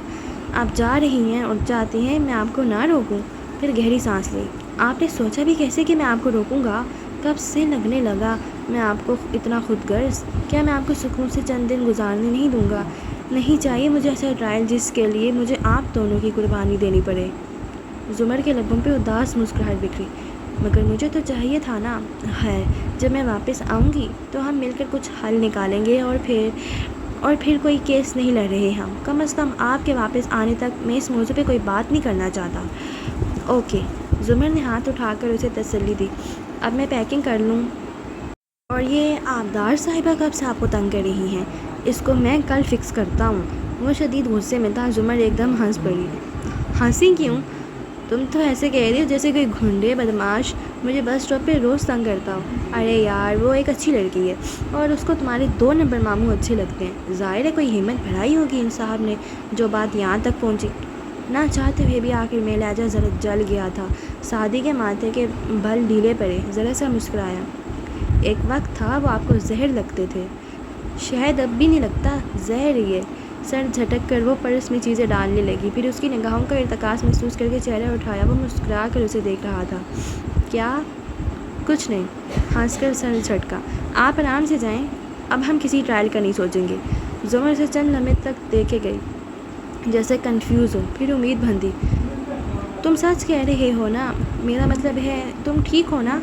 آپ جا رہی ہیں اور چاہتی ہیں میں آپ کو نہ روکوں؟ پھر گہری سانس لی۔ آپ نے سوچا بھی کیسے کہ میں آپ کو روکوں گا؟ کب سے لگنے لگا میں آپ کو اتنا خود غرض؟ کیا میں آپ کو سکون سے چند دن گزارنے نہیں دوں گا؟ نہیں چاہیے مجھے ایسا ٹرائل جس کے لیے مجھے آپ دونوں کی قربانی دینی پڑے۔ زمر کے لبوں پہ اداس مسکراہٹ بکھری۔ مگر مجھے تو چاہیے تھا نا۔ خیر، جب میں واپس آؤں گی تو ہم مل کر کچھ حل نکالیں گے، اور پھر کوئی کیس نہیں لڑ رہے ہم۔ کم از کم آپ کے واپس آنے تک میں اس موضوع پہ کوئی بات نہیں کرنا چاہتا۔ اوکے۔ زمر نے ہاتھ اٹھا کر اسے تسلی دی۔ اب میں پیکنگ کر لوں؟ اور یہ آبدار صاحبہ کب سے آپ کو تنگ کر رہی ہیں؟ اس کو میں کل فکس کرتا ہوں۔ وہ شدید غصے میں تھا۔ زمر ایک دم ہنس پڑی۔ ہنسی کیوں؟ تم تو ایسے کہہ رہی ہو جیسے کوئی گھنڈے بدماش مجھے بس اسٹاپ پہ روز تنگ کرتا ہو۔ ارے یار، وہ ایک اچھی لڑکی ہے اور اس کو تمہارے 2 نمبر ماموں اچھے لگتے ہیں۔ ظاہر ہے کوئی ہمت بڑھائی ہوگی ان صاحب نے جو بات یہاں تک پہنچی۔ نہ چاہتے ہوئے بھی آخر میں لہجہ ذرا جل گیا تھا۔ سعدی کے ماتھے کے بل ڈھیلے پڑے، ذرا سا مسکرایا۔ ایک وقت تھا وہ آپ کو زہر لگتے تھے، شاید اب بھی نہیں لگتا، زہر ہی ہے۔ سر جھٹک کر وہ پرس میں چیزیں ڈالنے لگی، پھر اس کی نگاہوں کا ارتکاز محسوس کر کے چہرہ اٹھایا۔ وہ مسکرا کر اسے دیکھ رہا تھا۔ کیا؟ کچھ نہیں، ہنس کر سر جھٹکا۔ آپ آرام سے جائیں، اب ہم کسی ٹرائل کا نہیں سوچیں گے۔ زمر سے چند لمحے تک دیکھے گئی، جیسے کنفیوز ہو، پھر امید بندھی۔ تم سچ کہہ رہے ہو نا؟ میرا مطلب ہے تم ٹھیک ہو نا؟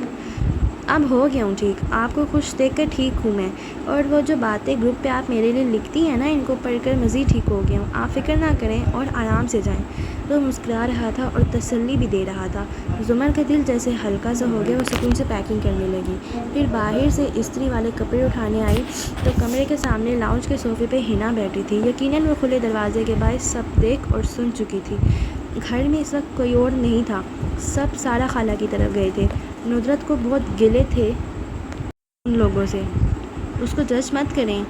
اب ہو گیا ہوں ٹھیک، آپ کو خوش دیکھ کر ٹھیک ہوں میں، اور وہ جو باتیں گروپ پہ آپ میرے لیے لکھتی ہیں نا، ان کو پڑھ کر مزید ٹھیک ہو گیا ہوں۔ آپ فکر نہ کریں اور آرام سے جائیں۔ وہ مسکرا رہا تھا اور تسلی بھی دے رہا تھا۔ زمر کا دل جیسے ہلکا سا ہو گیا۔ وہ سکون سے پیکنگ کرنے لگی، پھر باہر سے استری والے کپڑے اٹھانے آئی تو کمرے کے سامنے لاؤنج کے صوفے پہ حنا بیٹھی تھی۔ یقیناً وہ کھلے دروازے کے باعث سب دیکھ اور سن چکی تھی۔ گھر میں اس وقت کوئی اور نہیں تھا، سب سارا خالہ کی طرف گئے تھے۔ ندرت کو بہت گلے تھے ان لوگوں سے۔ اس کو جج مت کریں۔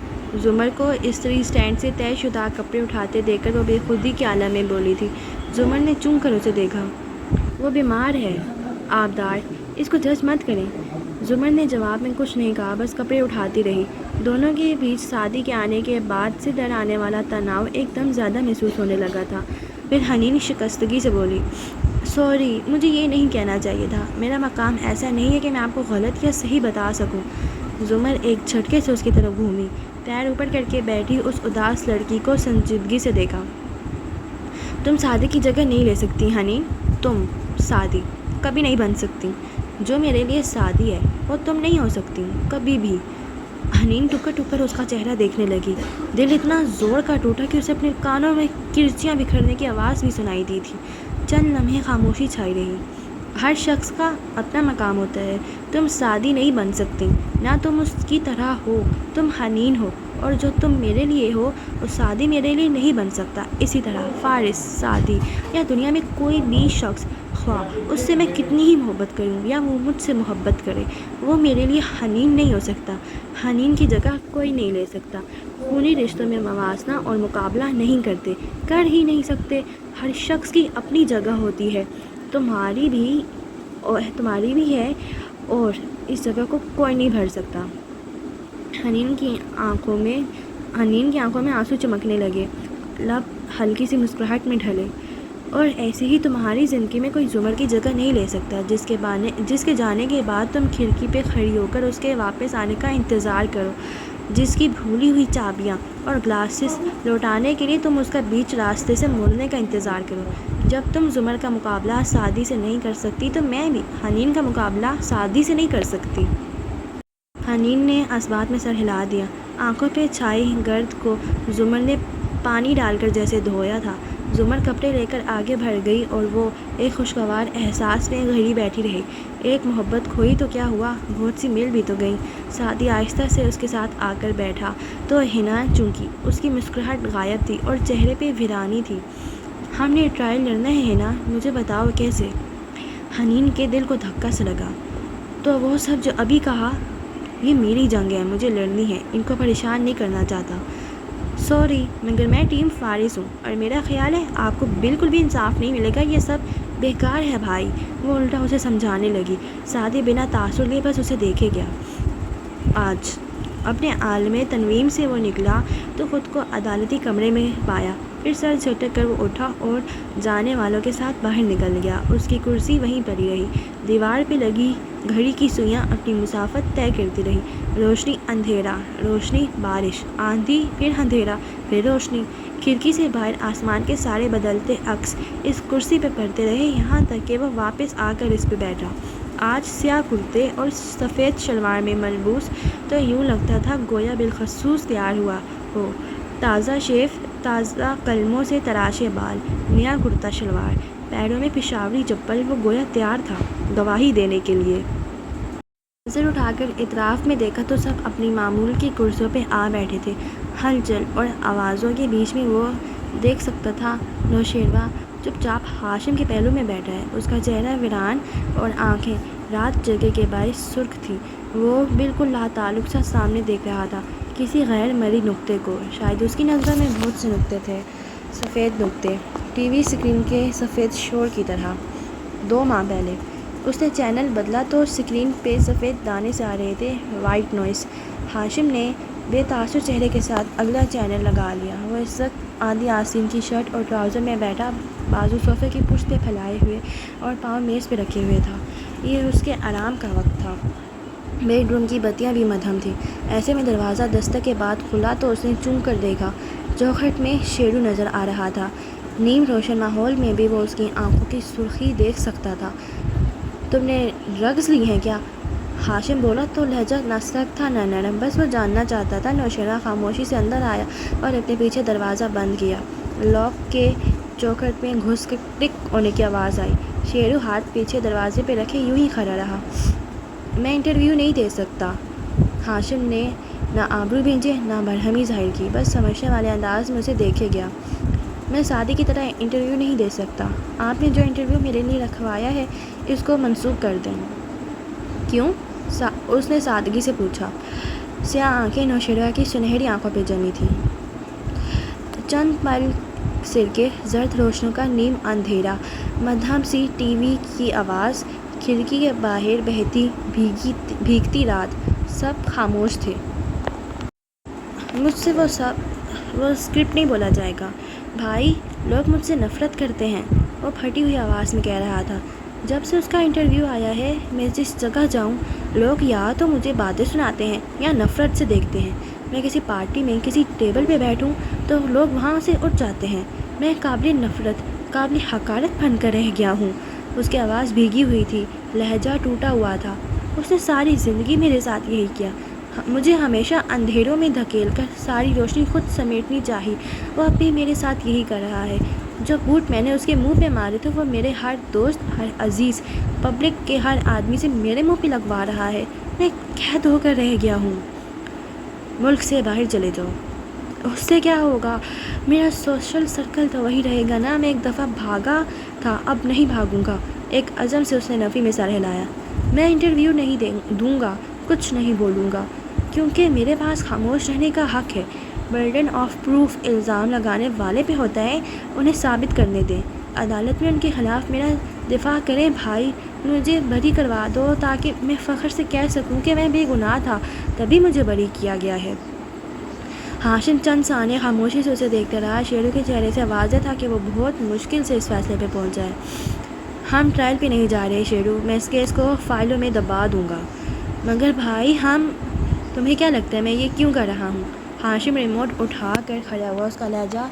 زمر کو استری اسٹینڈ سے طے شدہ کپڑے اٹھاتے دیکھ کر وہ بے خودی کے عالم میں بولی تھی۔ زمر نے چونک کر اسے دیکھا۔ وہ بیمار ہے آبدار، اس کو جج مت کریں۔ زمر نے جواب میں کچھ نہیں کہا، بس کپڑے اٹھاتی رہی۔ دونوں کے بیچ سعدی کے آنے کے بعد سے ڈر آنے والا تناؤ ایک دم زیادہ محسوس ہونے لگا تھا۔ پھر حنین شکستگی سے بولی، سوری، مجھے یہ نہیں کہنا چاہیے تھا۔ میرا مقام ایسا نہیں ہے کہ میں آپ کو غلط یا صحیح بتا سکوں۔ زمر ایک جھٹکے سے اس کی طرف گھومی، پیر اوپر کر کے بیٹھی اس اداس لڑکی کو سنجیدگی سے دیکھا۔ تم سعدی کی جگہ نہیں لے سکتی حنین، تم سعدی کبھی نہیں بن سکتی۔ جو میرے لیے سعدی ہے وہ تم نہیں ہو سکتی، کبھی بھی۔ حنین ٹک کر اس کا چہرہ دیکھنے لگی۔ دل اتنا زور کا ٹوٹا کہ اسے اپنے کانوں میں کرچیاں بکھرنے کی آواز بھی سنائی دی تھی۔ چند لمحے خاموشی چھائی رہی۔ ہر شخص کا اپنا مقام ہوتا ہے۔ تم سعدی نہیں بن سکتی، نہ تم اس کی طرح ہو، تم حنین ہو، اور جو تم میرے لیے ہو وہ سعدی میرے لیے نہیں بن سکتا۔ اسی طرح فارس، سعدی یا دنیا میں کوئی بھی شخص، خواہ اس سے میں کتنی ہی محبت کروں یا وہ مجھ سے محبت کرے، وہ میرے لیے حنین نہیں ہو سکتا۔ حنین کی جگہ کوئی نہیں لے سکتا۔ خونی رشتوں میں موازنہ اور مقابلہ نہیں کرتے، کر ہی نہیں سکتے۔ ہر شخص کی اپنی جگہ ہوتی ہے، تمہاری بھی ہے، اور اس جگہ کو کوئی نہیں بھر سکتا۔ حنین کی آنکھوں میں آنسو چمکنے لگے، لب ہلکی سی مسکراہٹ میں ڈھلے۔ اور ایسے ہی تمہاری زندگی میں کوئی زمر کی جگہ نہیں لے سکتا، جس کے جانے کے بعد تم کھڑکی پہ کھڑی ہو کر اس کے واپس آنے کا انتظار کرو، جس کی بھولی ہوئی چابیاں اور گلاسز لوٹانے کے لیے تم اس کا بیچ راستے سے مڑنے کا انتظار کرو۔ جب تم زمر کا مقابلہ سعدی سے نہیں کر سکتی تو میں بھی حنین کا مقابلہ سعدی سے نہیں کر سکتی۔ حنین نے اسبات میں سر ہلا دیا۔ آنکھوں پہ چھائی گرد کو زمر نے پانی ڈال کر جیسے دھویا تھا۔ زمر کپڑے لے کر آگے بڑھ گئی اور وہ ایک خوشگوار احساس میں گھڑی بیٹھی رہی۔ ایک محبت کھوئی تو کیا ہوا، بہت سی مل بھی تو گئیں۔ سعدی آہستہ سے اس کے ساتھ آ کر بیٹھا تو حنا چونکی، اس کی مسکراہٹ غائب تھی اور چہرے پہ ویرانی تھی۔ ہم نے ٹرائل لڑنا ہے حنا، مجھے بتاؤ کیسے؟ حنین کے دل کو دھکا سا لگا۔ تو وہ سب جو ابھی کہا، یہ میری جنگ ہے، مجھے لڑنی ہے، ان کو پریشان نہیں کرنا چاہتا۔ سوری، مگر میں ٹیم فارس ہوں اور میرا خیال ہے آپ کو بالکل بھی انصاف نہیں ملے گا، یہ سب بیکار ہے بھائی۔ وہ الٹا اسے سمجھانے لگی۔ سعدی بنا تاثر لیے بس اسے دیکھے گیا۔ آج اپنے عالم تنویم سے وہ نکلا تو خود کو عدالتی کمرے میں پایا، پھر سر جھٹک کر وہ اٹھا اور جانے والوں کے ساتھ باہر نکل گیا۔ اس کی کرسی وہیں پڑی رہی، دیوار پہ لگی گھڑی کی سوئیاں اپنی مسافت طے کرتی رہی۔ روشنی، اندھیرا، روشنی، بارش، آندھی، پھر اندھیرا، پھر روشنی۔ کھڑکی سے باہر آسمان کے سارے بدلتے عکس اس کرسی پہ پڑتے رہے، یہاں تک کہ وہ واپس آ کر اس پہ بیٹھا۔ آج سیاہ کرتے اور سفید شلوار میں ملبوس تو یوں لگتا تھا گویا بالخصوص تیار ہوا ہو، تازہ شیف، تازہ قلموں سے تراشے بال، نیا کرتا شلوار، پیروں میں پشاوری چپل، وہ گویا تیار تھا گواہی دینے کے لیے۔ نظر اٹھا کر اطراف میں دیکھا تو سب اپنی معمول کی کرسیوں پہ آ بیٹھے تھے۔ ہلچل اور آوازوں کے بیچ میں وہ دیکھ سکتا تھا نوشیروہ چپ چاپ ہاشم کے پہلو میں بیٹھا ہے۔ اس کا چہرہ ویران اور آنکھیں رات جگے کے باعث سرخ تھیں۔ وہ بالکل لاتعلق سا سامنے دیکھ رہا تھا، کسی غیر مرئی نقطے کو۔ شاید اس کی نظروں میں بہت سے نقطے تھے، سفید نقطے، ٹی وی اسکرین کے سفید شور کی طرح۔ 2 ماہ پہلے اس نے چینل بدلا تو اسکرین پہ سفید دانے سے آ رہے تھے، وائٹ نوائز۔ ہاشم نے بے تاثر چہرے کے ساتھ اگلا چینل لگا لیا۔ وہ اس وقت آدھی آستین کی شرٹ اور ٹراؤزر میں بیٹھا، بازو صوفے کی پشت پہ پھیلائے ہوئے اور پاؤں میز پہ رکھے ہوئے تھا۔ یہ اس کے آرام کا وقت تھا۔ بیڈ روم کی بتیاں بھی مدھم تھیں۔ ایسے میں دروازہ دستک کے بعد کھلا تو اس نے چونک کر دیکھا۔ چوکھٹ میں شیرو نظر آ رہا تھا۔ نیم روشن ماحول میں بھی وہ اس کی آنکھوں کی سرخی دیکھ سکتا تھا۔ تم نے ڈرگز لی ہیں کیا؟ ہاشم بولا تو لہجہ نہ سخت تھا نہ نرم، بس وہ جاننا چاہتا تھا۔ نوشیروہ خاموشی سے اندر آیا اور اپنے پیچھے دروازہ بند کیا۔ لاک کے چوکھٹ میں گھس کر ٹک ہونے کی آواز آئی۔ شیرو ہاتھ پیچھے دروازے پہ رکھے یوں ہی کھڑا رہا۔ میں انٹرویو نہیں دے سکتا۔ ہاشم نے نہ آبرو بھینجے نہ برہمی ظاہر کی، بس سمجھنے والے انداز میں اسے دیکھے گیا۔ میں سعدی کی طرح انٹرویو نہیں دے سکتا۔ آپ نے جو انٹرویو میرے لیے رکھوایا ہے اس کو منسوخ کر دیں۔ کیوں؟ اس نے سادگی سے پوچھا۔ سیاہ آنکھیں نوشیروہ کی سنہری آنکھوں پہ جمی تھیں۔ چند پل سرکے، زرد روشنیوں کا نیم اندھیرا، مدھم سی ٹی وی کی آواز، کھڑکی کے باہر بہتی بھیگتی رات، سب خاموش تھے۔ مجھ سے وہ اسکرپٹ نہیں بولا جائے گا بھائی، لوگ مجھ سے نفرت کرتے ہیں، وہ پھٹی ہوئی آواز میں کہہ رہا تھا۔ جب سے اس کا انٹرویو آیا ہے، میں جس جگہ جاؤں لوگ یا تو مجھے باتیں سناتے ہیں یا نفرت سے دیکھتے ہیں۔ میں کسی پارٹی میں کسی ٹیبل پہ بیٹھوں تو لوگ وہاں سے اٹھ جاتے ہیں۔ میں قابل نفرت، قابل حقارت بن کر رہ گیا ہوں۔ اس کی آواز بھیگی ہوئی تھی، لہجہ ٹوٹا ہوا تھا۔ اس نے ساری زندگی میرے ساتھ یہی کیا، مجھے ہمیشہ اندھیروں میں دھکیل کر ساری روشنی خود سمیٹنی چاہی۔ وہ اب بھی میرے ساتھ یہی کر رہا ہے۔ جو بوٹ میں نے اس کے منہ پہ مارے تھے وہ میرے ہر دوست، ہر عزیز، پبلک کے ہر آدمی سے میرے منہ پہ لگوا رہا ہے۔ میں قید ہو کر رہ گیا ہوں۔ ملک سے باہر چلے جاؤ۔ اس سے کیا ہوگا؟ میرا سوشل سرکل تو وہی رہے گا نا، میں ایک دفعہ بھاگا تھا، اب نہیں بھاگوں گا۔ ایک عزم سے اس نے نفی میں سر ہلایا۔ میں انٹرویو نہیں دوں گا، کچھ نہیں بولوں گا، کیونکہ میرے پاس خاموش رہنے کا حق ہے۔ برڈن آف پروف الزام لگانے والے پہ ہوتا ہے، انہیں ثابت کرنے دیں۔ عدالت میں ان کے خلاف میرا دفاع کریں بھائی، مجھے بری کروا دو تاکہ میں فخر سے کہہ سکوں کہ میں بے گناہ تھا، تبھی مجھے بری کیا گیا ہے۔ ہاشم چند ثانیے خاموشی سے اسے دیکھتا رہا۔ شیرو کے چہرے سے واضح تھا کہ وہ بہت مشکل سے اس فیصلے پہ پہنچا ہے۔ ہم ٹرائل پہ نہیں جا رہے شیرو، میں اس کیس کو فائلوں میں دبا دوں گا۔ مگر بھائی تمہیں کیا لگتا ہے میں یہ کیوں کر رہا ہوں؟ ہاشم ریموٹ اٹھا کر کھڑا ہوا، اس کا لہجہ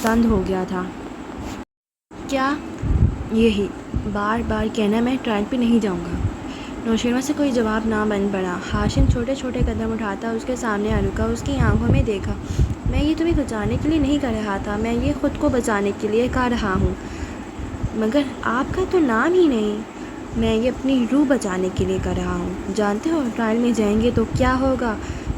تند ہو گیا تھا۔ کیا؟ یہی بار بار کہنا میں ٹرائل پہ نہیں جاؤں گا۔ نوشیروان سے کوئی جواب نہ بن پڑا۔ ہاشم چھوٹے چھوٹے قدم اٹھاتا اس کے سامنے آ رکا، اس کی آنکھوں میں دیکھا۔ میں یہ تمہیں بچانے کے لیے نہیں کر رہا تھا، میں یہ خود کو بچانے کے لیے کر رہا ہوں۔ مگر آپ کا تو نام ہی نہیں۔ میں یہ اپنی روح بچانے کے لیے کر رہا ہوں۔ جانتے ہو ٹرائل میں جائیں گے تو کیا ہوگا؟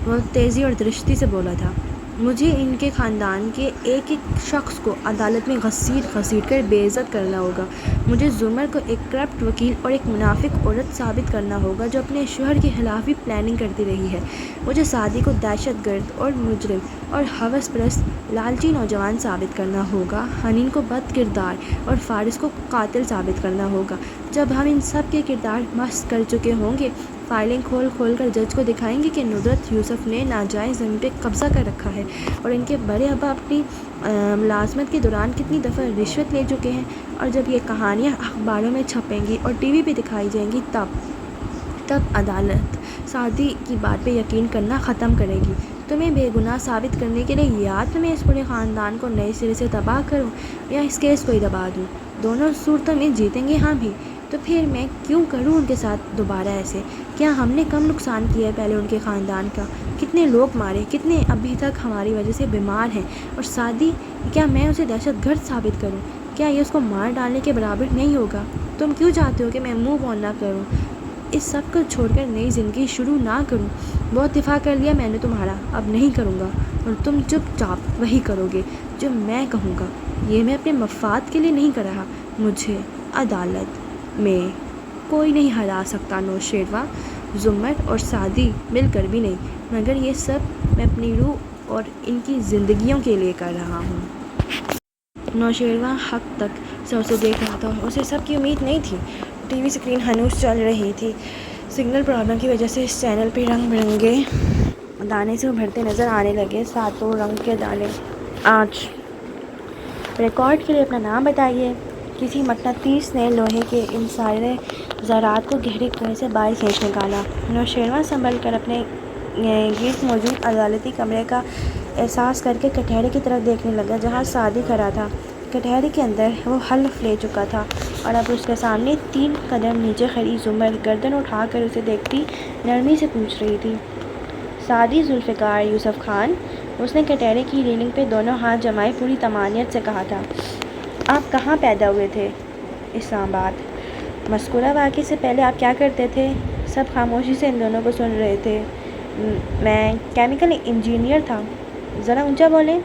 وہ تیزی اور درستی سے بولا تھا۔ مجھے ان کے خاندان کے ایک ایک شخص کو عدالت میں گھسیٹ گھسیٹ کر بے عزت کرنا ہوگا۔ مجھے زمر کو ایک کرپٹ وکیل اور ایک منافق عورت ثابت کرنا ہوگا جو اپنے شوہر کے خلاف بھی پلاننگ کرتی رہی ہے۔ مجھے سعدی کو دہشت گرد اور مجرم اور ہوس پرست لالچی نوجوان ثابت کرنا ہوگا، حنین کو بد کردار اور فارس کو قاتل ثابت کرنا ہوگا۔ جب ہم ان سب کے کردار مست کر چکے ہوں گے، فائلیں کھول کھول کر جج کو دکھائیں گے کہ ندرت یوسف نے ناجائز زمین پہ قبضہ کر رکھا ہے اور ان کے بڑے ابا اپنی ملازمت کے دوران کتنی دفعہ رشوت لے چکے ہیں، اور جب یہ کہانیاں اخباروں میں چھپیں گی اور ٹی وی پہ دکھائی جائیں گی، تب عدالت سعدی کی بات پہ یقین کرنا ختم کرے گی۔ تمہیں بے گناہ ثابت کرنے کے لیے یا تو میں اس پورے خاندان کو نئے سرے سے تباہ کروں یا اس کیس کو ہی دبا دوں، دونوں صورتوں میں جیتیں گے ہم ہی۔ تو پھر میں کیوں کروں ان کے ساتھ دوبارہ ایسے؟ کیا ہم نے کم نقصان کیا ہے پہلے ان کے خاندان کا؟ کتنے لوگ مارے، کتنے ابھی تک ہماری وجہ سے بیمار ہیں؟ اور سعدی، کیا میں اسے دہشت گرد ثابت کروں؟ کیا یہ اس کو مار ڈالنے کے برابر نہیں ہوگا؟ تم کیوں چاہتے ہو کہ میں موو آن نہ کروں، اس سب کو چھوڑ کر نئی زندگی شروع نہ کروں؟ بہت دفاع کر لیا میں نے تمہارا، اب نہیں کروں گا، اور تم چپ چاپ وہی کرو گے جو میں کہوں گا۔ یہ میں اپنے مفاد کے لیے نہیں کر رہا، مجھے عدالت میں کوئی نہیں ہرا سکتا نوشیروان، زمر اور سعدی مل کر بھی نہیں، مگر یہ سب میں اپنی روح اور ان کی زندگیوں کے لیے کر رہا ہوں۔ نوشیروان حق تک سے اسے دیکھ رہا تھا، اسے سب کی امید نہیں تھی۔ ٹی وی اسکرین ہنوز چل رہی تھی، سگنل پرابلم کی وجہ سے اس چینل پہ رنگ برنگے دانے سے ابھرتے نظر آنے لگے، ساتوں رنگ کے دانے۔ آج ریکارڈ کے لیے اپنا نام بتائیے۔ کسی مقناطیس نے لوہے کے ان سارے ذرات کو گہرے کنویں سے باہر کھینچ نکالا۔ نوشیروان سنبھل کر اپنے گرد موجود عدالتی کمرے کا احساس کر کے کٹہرے کی طرف دیکھنے لگا جہاں سعدی کھڑا تھا۔ کٹہرے کے اندر وہ حلف لے چکا تھا اور اب اس کے سامنے 3 قدم نیچے کھڑی زمر گردن اٹھا کر اسے دیکھتی نرمی سے پوچھ رہی تھی، سعدی ذوالفقار یوسف خان؟ اس نے کٹہرے کی ریلنگ پہ دونوں ہاتھ جمائے پوری طمانینت سے کہا تھا، آپ کہاں پیدا ہوئے تھے؟ اسلام آباد۔ مذکورہ واقعے سے پہلے آپ کیا کرتے تھے؟ سب خاموشی سے ان دونوں کو سن رہے تھے۔ میں کیمیکل انجینئر تھا۔ ذرا اونچا بولیں۔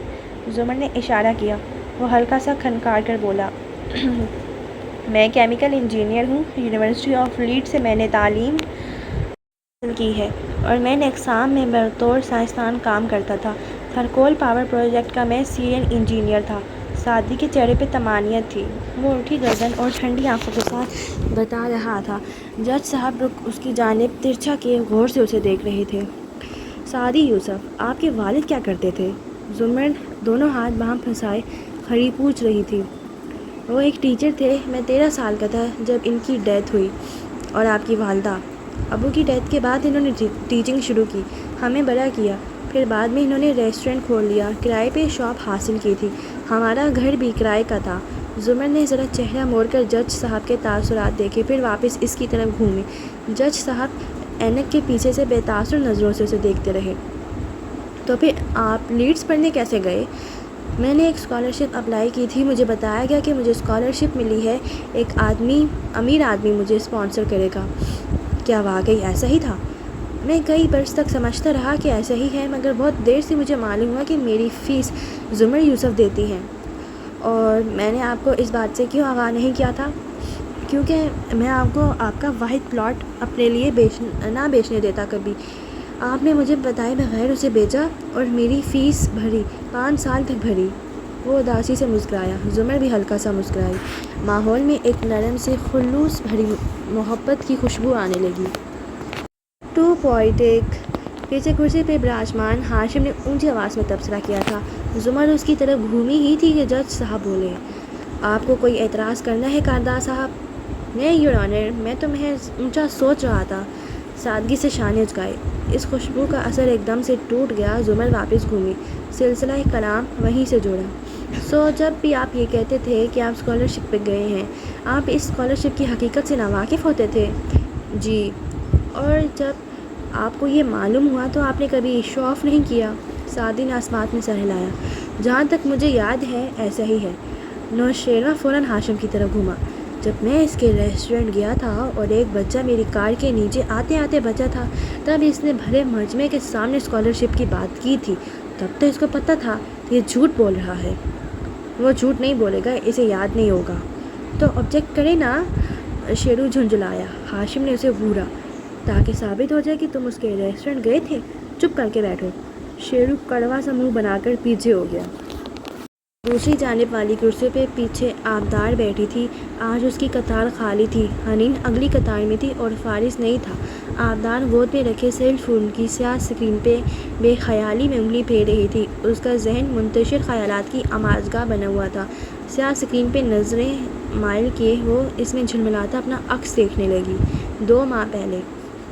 زمر نے اشارہ کیا۔ وہ ہلکا سا کھنکار کر بولا، میں کیمیکل انجینئر ہوں، یونیورسٹی آف لیڈ سے میں نے تعلیم حاصل کی ہے، اور میں نیکسام میں بطور سائنسدان کام کرتا تھا۔ تھرکول پاور پروجیکٹ کا میں سینئر انجینئر تھا۔ سعدی کے چہرے پہ طمانینت تھی، وہ اٹھی گردن اور ٹھنڈی آنکھوں کے ساتھ بتا رہا تھا۔ جج صاحب رک اس کی جانب ترچھا کیے غور سے اسے دیکھ رہے تھے۔ سعدی یوسف، آپ کے والد کیا کرتے تھے؟ زمر دونوں ہاتھ باہم پھنسائے کھڑی پوچھ رہی تھی۔ وہ ایک ٹیچر تھے، میں 13 سال کا تھا جب ان کی ڈیتھ ہوئی۔ اور آپ کی والدہ؟ ابو کی ڈیتھ کے بعد انہوں نے ٹیچنگ شروع کی، ہمیں بڑا کیا، پھر بعد میں انہوں نے ریسٹورنٹ کھول لیا، کرائے پہ شاپ حاصل کی تھی، ہمارا گھر بھی کرائے کا تھا۔ زمر نے ذرا چہرہ موڑ کر جج صاحب کے تاثرات دیکھے، پھر واپس اس کی طرف گھومے۔ جج صاحب اینک کے پیچھے سے بے تاثر نظروں سے اسے دیکھتے رہے۔ تو پھر آپ لیڈز پڑھنے کیسے گئے؟ میں نے ایک اسکالرشپ اپلائی کی تھی، مجھے بتایا گیا کہ مجھے اسکالرشپ ملی ہے، ایک امیر آدمی مجھے اسپانسر کرے گا۔ کیا واقعی ایسا ہی تھا؟ میں کئی برس تک سمجھتا رہا کہ ایسا ہی ہے، مگر بہت دیر سے مجھے معلوم ہوا کہ میری فیس زمر یوسف دیتی ہیں۔ اور میں نے آپ کو اس بات سے کیوں آگاہ نہیں کیا تھا؟ کیونکہ میں آپ کو آپ کا واحد پلاٹ اپنے لیے نہ بیچنے دیتا کبھی۔ آپ نے مجھے بتائے بغیر اسے بیچا اور میری فیس بھری، 5 سال تک بھری۔ وہ اداسی سے مسکرایا، زمر بھی ہلکا سا مسکرائی۔ ماحول میں ایک نرم سے خلوص بھری محبت کی خوشبو آنے لگی۔ Too poetic. پیچھے کرسی پہ براجمان ہاشم نے اونچی آواز میں تبصرہ کیا تھا۔ زمر اس کی طرف گھومی ہی تھی کہ جج صاحب بولے، آپ کو کوئی اعتراض کرنا ہے کاردار صاحب؟ نہیں یور آنر، میں تو محض اونچا سوچ رہا تھا۔ سادگی سے شانے جھکائے۔ اس خوشبو کا اثر ایک دم سے ٹوٹ گیا۔ زمر واپس گھومی، سلسلہ کلام وہیں سے جڑا۔ جب بھی آپ یہ کہتے تھے کہ آپ اسکالرشپ پہ گئے ہیں، آپ اس اسکالرشپ کی حقیقت سے ناواقف ہوتے تھے؟ جی۔ اور جب آپ کو یہ معلوم ہوا تو آپ نے کبھی شو آف نہیں کیا؟ سعدی نے اسمات میں سر ہلایا۔ جہاں تک مجھے یاد ہے ایسا ہی ہے۔ نوشیروان فوراً ہاشم کی طرف گھوما۔ جب میں اس کے ریسٹورنٹ گیا تھا اور ایک بچہ میری کار کے نیچے آتے آتے بچا تھا، تب اس نے بھرے مجمع کے سامنے اسکالرشپ کی بات کی تھی۔ تب تو اس کو پتہ تھا کہ یہ جھوٹ بول رہا ہے۔ وہ جھوٹ نہیں بولے گا، اسے یاد نہیں ہوگا۔ تو آبجیکٹ کرے نا؟ شیرو جھنجھلایا۔ ہاشم نے اسے گھورا، تاکہ ثابت ہو جائے کہ تم اس کے ریسٹورنٹ گئے تھے۔ چپ کر کے بیٹھو۔ شیرو کڑوا سا منہ بنا کر پیچھے ہو گیا۔ دوسری جانب والی کرسی پہ پیچھے آبدار بیٹھی تھی۔ آج اس کی قطار خالی تھی۔ حنین اگلی قطار میں تھی اور فارس نہیں تھا۔ آبدار گود میں رکھے سیل فون کی سیاہ اسکرین پہ بے خیالی میں انگلی پھیر رہی تھی۔ اس کا ذہن منتشر خیالات کی آماجگاہ بنا ہوا تھا۔ سیاہ اسکرین پہ نظریں مائل کیے وہ اس میں جھلملاتا اپنا عکس دیکھنے لگی۔ 2 ماہ پہلے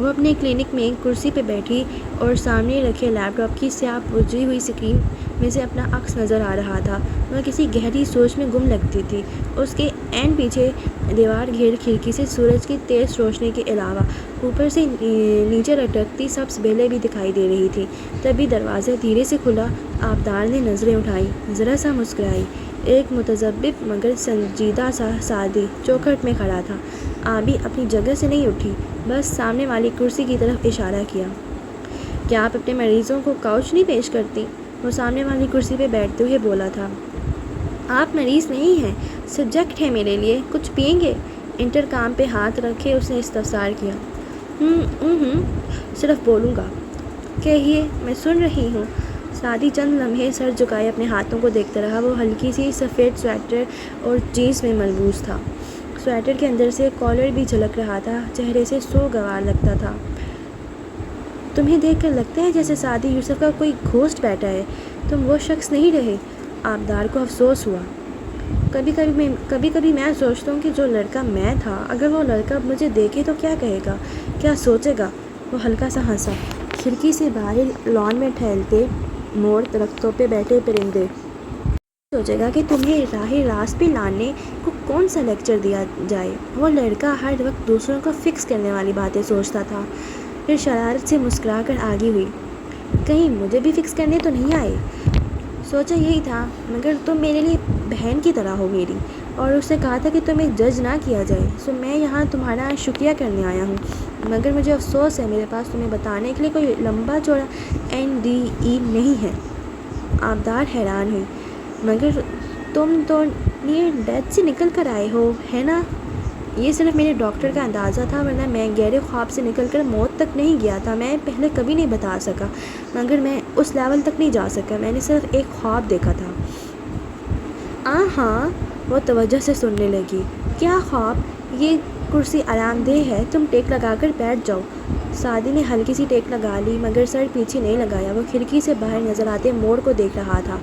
وہ اپنے کلینک میں کرسی پہ بیٹھی اور سامنے رکھے لیپ ٹاپ کی سیاہ بجھی ہوئی اسکرین میں سے اپنا عکس نظر آ رہا تھا۔ وہ کسی گہری سوچ میں گم لگتی تھی۔ اس کے عین پیچھے دیوار گھیر کھڑکی سے سورج کی تیز روشنی کے علاوہ اوپر سے نیچے لٹکتی سبز بیلیں بھی دکھائی دے رہی تھی۔ تبھی دروازہ دھیرے سے کھلا۔ آبدار نے نظریں اٹھائیں، ذرا سا مسکرائی۔ ایک متذبذب مگر سنجیدہ سا سعدی چوکھٹ میں کھڑا تھا۔ آبی اپنی جگہ سے نہیں اٹھی، بس سامنے والی کرسی کی طرف اشارہ کیا۔ کیا آپ اپنے مریضوں کو کاؤچ نہیں پیش کرتی؟ وہ سامنے والی کرسی پہ بیٹھتے ہوئے بولا تھا۔ آپ مریض نہیں ہیں، سبجیکٹ ہیں میرے لیے۔ کچھ پئیں گے؟ انٹرکام پہ ہاتھ رکھے اس نے استفسار کیا۔ صرف بولوں گا۔ کہیے، میں سن رہی ہوں۔ سعدی چند لمحے سر جھکائے اپنے ہاتھوں کو دیکھتا رہا۔ وہ ہلکی سی سفید سویٹر اور جینس میں ملبوس تھا۔ سویٹر کے اندر سے کالر بھی جھلک رہا تھا۔ چہرے سے سوگوار لگتا تھا۔ تمہیں دیکھ کر لگتا ہے جیسے سعدی یوسف کا کوئی گھوسٹ بیٹھا ہے۔ تم وہ شخص نہیں رہے۔ آبدار کو افسوس ہوا۔ کبھی کبھی میں سوچتا ہوں کہ جو لڑکا میں تھا، اگر وہ لڑکا مجھے دیکھے تو کیا کہے گا، کیا سوچے گا؟ وہ ہلکا سا ہنسا۔ کھڑکی سے باہر لان میں ٹہلتے مور درختوں پہ بیٹھے پرندے سوچے گا کہ تمہیں راہ راست پہ لانے کو کون سا لیکچر دیا جائے۔ وہ لڑکا ہر وقت دوسروں کو فکس کرنے والی باتیں سوچتا تھا۔ پھر شرارت سے مسکرا کر آگے ہوئی، کہیں مجھے بھی فکس کرنے تو نہیں آئے؟ سوچا یہی تھا، مگر تم میرے لیے بہن کی طرح ہو میری، اور اس نے کہا تھا کہ تمہیں جج نہ کیا جائے، سو میں یہاں تمہارا شکریہ کرنے آیا ہوں۔ مگر مجھے افسوس ہے، میرے پاس تمہیں بتانے کے لیے کوئی لمبا چوڑا NDE نہیں ہے۔ آبدار حیران ہوئی، مگر تم تو نیئر ڈیتھ سے نکل کر آئے ہو، ہے نا؟ یہ صرف میرے ڈاکٹر کا اندازہ تھا، ورنہ میں گہرے خواب سے نکل کر موت تک نہیں گیا تھا۔ میں پہلے کبھی نہیں بتا سکا، مگر میں اس لیول تک نہیں جا سکا۔ میں نے صرف ایک خواب دیکھا تھا۔ ہاں، وہ توجہ سے سننے لگی۔ کیا خواب؟ یہ کرسی آرام دہ ہے، تم ٹیک لگا کر بیٹھ جاؤ۔ سعدی نے ہلکی سی ٹیک لگا لی، مگر سر پیچھے نہیں لگایا۔ وہ کھڑکی سے باہر نظر آتے موڑ کو دیکھ رہا تھا۔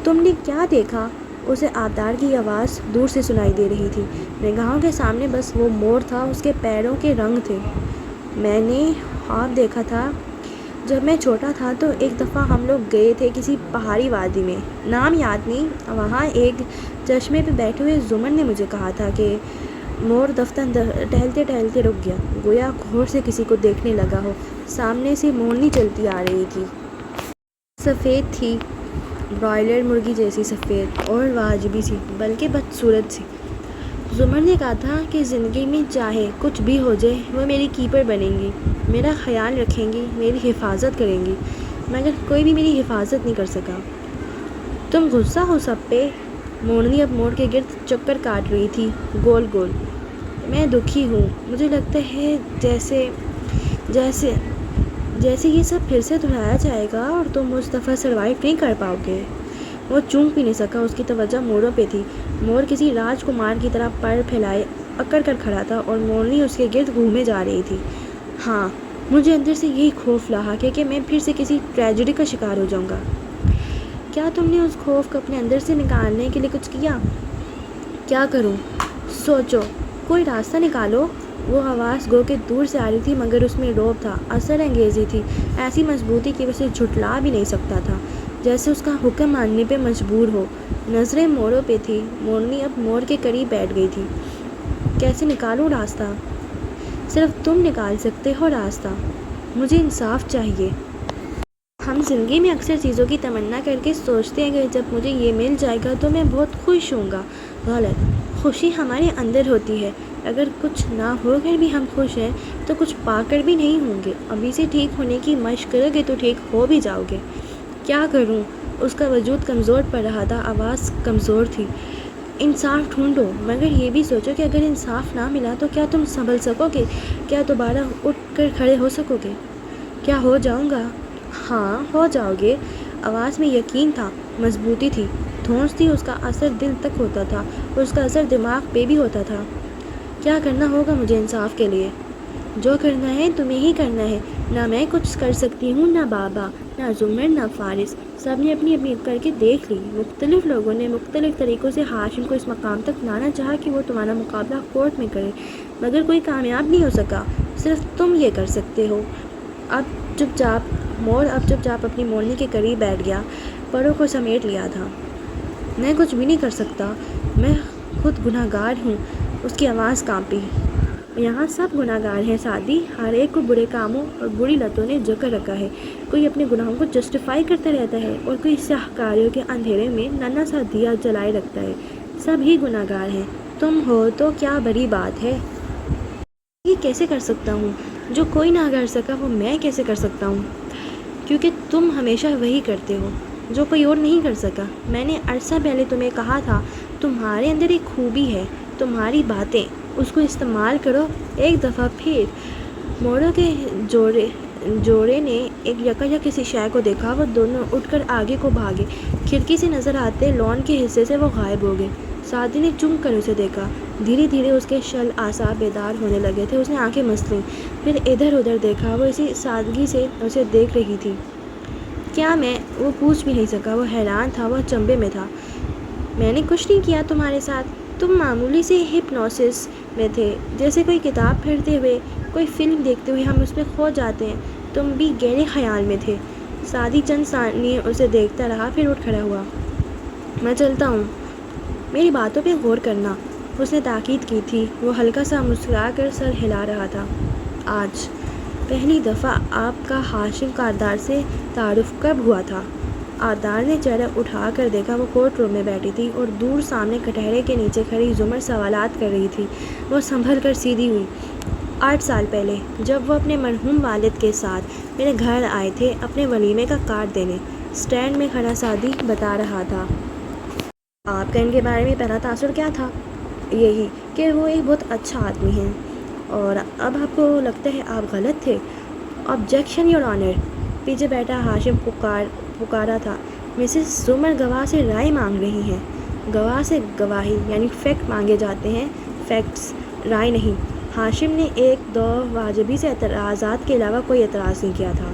تم نے کیا دیکھا؟ اسے آبدار کی آواز دور سے سنائی دے رہی تھی۔ نگاہوں کے سامنے بس وہ موڑ تھا، اس کے پیروں کے رنگ تھے۔ میں نے خواب دیکھا تھا، جب میں چھوٹا تھا تو ایک دفعہ ہم لوگ گئے تھے کسی پہاڑی وادی میں، نام یاد نہیں۔ وہاں ایک چشمے پہ بیٹھے ہوئے زمر نے مجھے کہا تھا کہ مور دفتر ٹہلتے ٹہلتے رک گیا، گویا غور سے کسی کو دیکھنے لگا ہو۔ سامنے سے مورنی چلتی آ رہی تھی۔ سفید تھی، برائلر مرغی جیسی سفید، اور واجبی سی، بلکہ بدصورت سی۔ زمر نے کہا تھا کہ زندگی میں چاہے کچھ بھی ہو جائے وہ میری کیپر بنیں گی، میرا خیال رکھیں گی، میری حفاظت کریں گی، مگر کوئی بھی میری حفاظت نہیں کر سکا۔ تم غصہ ہو سب پہ؟ مورنی اب موڑ کے گرد چکر کاٹ رہی تھی، گول گول۔ میں دکھی ہوں، مجھے لگتا ہے جیسے جیسے جیسے یہ سب پھر سے دہرایا جائے گا اور تم اس دفعہ سروائیو نہیں کر پاؤ گے۔ وہ چونک بھی نہیں سکا، اس کی توجہ موڑوں پہ تھی۔ مور کسی راج کمار کی طرح پر پھیلائے اکڑ کر کھڑا تھا اور مورنی اس کے گرد گھومے جا رہی تھی۔ ہاں، مجھے اندر سے یہی خوف لاحق ہے کہ میں پھر سے کسی ٹریجڈی کا شکار ہو جاؤں گا۔ کیا تم نے اس خوف کو اپنے اندر سے نکالنے کے لیے کچھ کیا؟ کیا کروں؟ سوچو، کوئی راستہ نکالو۔ وہ آواز گو کہ دور سے آ رہی تھی مگر اس میں رعب تھا، اثر انگیزی تھی، ایسی مضبوطی کہ اسے جھٹلا بھی نہیں سکتا تھا، جیسے اس کا حکم ماننے پہ مجبور ہو۔ نظریں موڑوں پہ تھی، مورنی اب موڑ کے قریب بیٹھ گئی تھی۔ کیسے نکالوں راستہ؟ صرف تم نکال سکتے ہو راستہ۔ مجھے انصاف چاہیے۔ ہم زندگی میں اکثر چیزوں کی تمنا کر کے سوچتے ہیں کہ جب مجھے یہ مل جائے گا تو میں بہت خوش ہوں گا۔ غلط، خوشی ہمارے اندر ہوتی ہے۔ اگر کچھ نہ ہو کر بھی ہم خوش ہیں تو کچھ پا کر بھی نہیں ہوں گے۔ ابھی سے ٹھیک ہونے کی مشق کرو گے تو ٹھیک ہو بھی جاؤ گے۔ کیا کروں؟ اس کا وجود کمزور پڑ رہا تھا، آواز کمزور تھی۔ انصاف ڈھونڈو، مگر یہ بھی سوچو کہ اگر انصاف نہ ملا تو کیا تم سنبھل سکو گے؟ کیا دوبارہ اٹھ کر کھڑے ہو سکو گے؟ کیا ہو جاؤں گا؟ ہاں، ہو جاؤ گے۔ آواز میں یقین تھا، مضبوطی تھی، دھونس تھی۔ اس کا اثر دل تک ہوتا تھا اور اس کا اثر دماغ پہ بھی ہوتا تھا۔ کیا کرنا ہوگا مجھے انصاف کے لیے؟ جو کرنا ہے تمہیں ہی کرنا ہے۔ نہ میں کچھ کر سکتی ہوں، نہ بابا، نہ زمر، نہ فارس۔ سب نے اپنی اپنی کر کے دیکھ لی۔ مختلف لوگوں نے مختلف طریقوں سے ہاشم کو اس مقام تک لانا چاہا کہ وہ تمہارا مقابلہ کورٹ میں کرے، مگر کوئی کامیاب نہیں ہو سکا۔ صرف تم یہ کر سکتے ہو۔ اب چپ چاپ اپنی مورنی کے قریب بیٹھ گیا، پروں کو سمیٹ لیا تھا۔ میں کچھ بھی نہیں کر سکتا، میں خود گناہ گار ہوں۔ اس کی آواز کانپی۔ یہاں سب گناہ گار ہیں سعدی، ہر ایک کو برے کاموں اور بری لتوں نے جکڑ رکھا ہے۔ کوئی اپنے گناہوں کو جسٹیفائی کرتا رہتا ہے اور کوئی سیاہ کاریوں کے اندھیرے میں ننھا سا دیا جلائے رکھتا ہے۔ سب ہی گناہ گار ہیں، تم ہو تو کیا بڑی بات ہے؟ یہ کیسے کر سکتا ہوں؟ جو کوئی نہ کر سکا وہ میں کیسے کر سکتا ہوں؟ کیونکہ تم ہمیشہ وہی کرتے ہو جو کوئی اور نہیں کر سکا۔ میں نے عرصہ پہلے تمہیں کہا تھا، تمہارے اندر ایک خوبی ہے، تمہاری باتیں، اس کو استعمال کرو۔ ایک دفعہ پھر موڑوں کے جوڑے نے ایک یکایک کسی شے کو دیکھا۔ وہ دونوں اٹھ کر آگے کو بھاگے، کھڑکی سے نظر آتے لان کے حصے سے وہ غائب ہو گئے۔ سعدی نے چونک کر اسے دیکھا، دھیرے دھیرے اس کے شل اعصاب بیدار ہونے لگے تھے۔ اس نے آنکھیں مست لیں، پھر ادھر ادھر دیکھا، وہ اسی سادگی سے اسے دیکھ رہی تھی۔ کیا میں؟ وہ پوچھ بھی نہیں سکا، وہ حیران تھا، وہ چنبے میں تھا۔ میں نے کچھ نہیں کیا تمہارے ساتھ، تم معمولی سے ہپنوسس میں تھے، جیسے کوئی کتاب پڑھتے ہوئے، کوئی فلم دیکھتے ہوئے ہم اس میں کھو جاتے ہیں، تم بھی گہرے خیال میں تھے۔ سعدی چند ثانیے اسے دیکھتا رہا، پھر اٹھ کھڑا ہوا۔ میں چلتا ہوں، میری باتوں پہ غور کرنا، اس نے تاکید کی تھی۔ وہ ہلکا سا مسکرا کر سر ہلا رہا تھا۔ آج پہلی دفعہ آپ کا ہاشم کاردار سے تعارف کب ہوا تھا؟ آردار نے چہرہ اٹھا کر دیکھا۔ وہ کورٹ روم میں بیٹھی تھی اور دور سامنے کٹہرے کے نیچے کھڑی زمر سوالات کر رہی تھی۔ وہ سنبھل کر سیدھی ہوئی۔ 8 سال پہلے جب وہ اپنے مرحوم والد کے ساتھ میرے گھر آئے تھے اپنے ولیمے کا کارڈ دینے، اسٹینڈ میں کھڑا سعدی بتا رہا تھا۔ آپ کا ان کے بارے میں پہلا تاثر کیا تھا؟ یہی کہ وہ ایک بہت اچھا آدمی ہیں، اور اب آپ کو لگتا ہے آپ غلط تھے۔ آبجیکشن یور آنر، پیچھے بیٹھا ہاشم پکارا تھا۔ مسز زمر گواہ سے رائے مانگ رہی ہیں۔ گواہ سے گواہی یعنی فیکٹ مانگے جاتے ہیں، فیکٹس، رائے نہیں۔ ہاشم نے ایک دو واجبی سے اعتراضات کے علاوہ کوئی اعتراض نہیں کیا تھا۔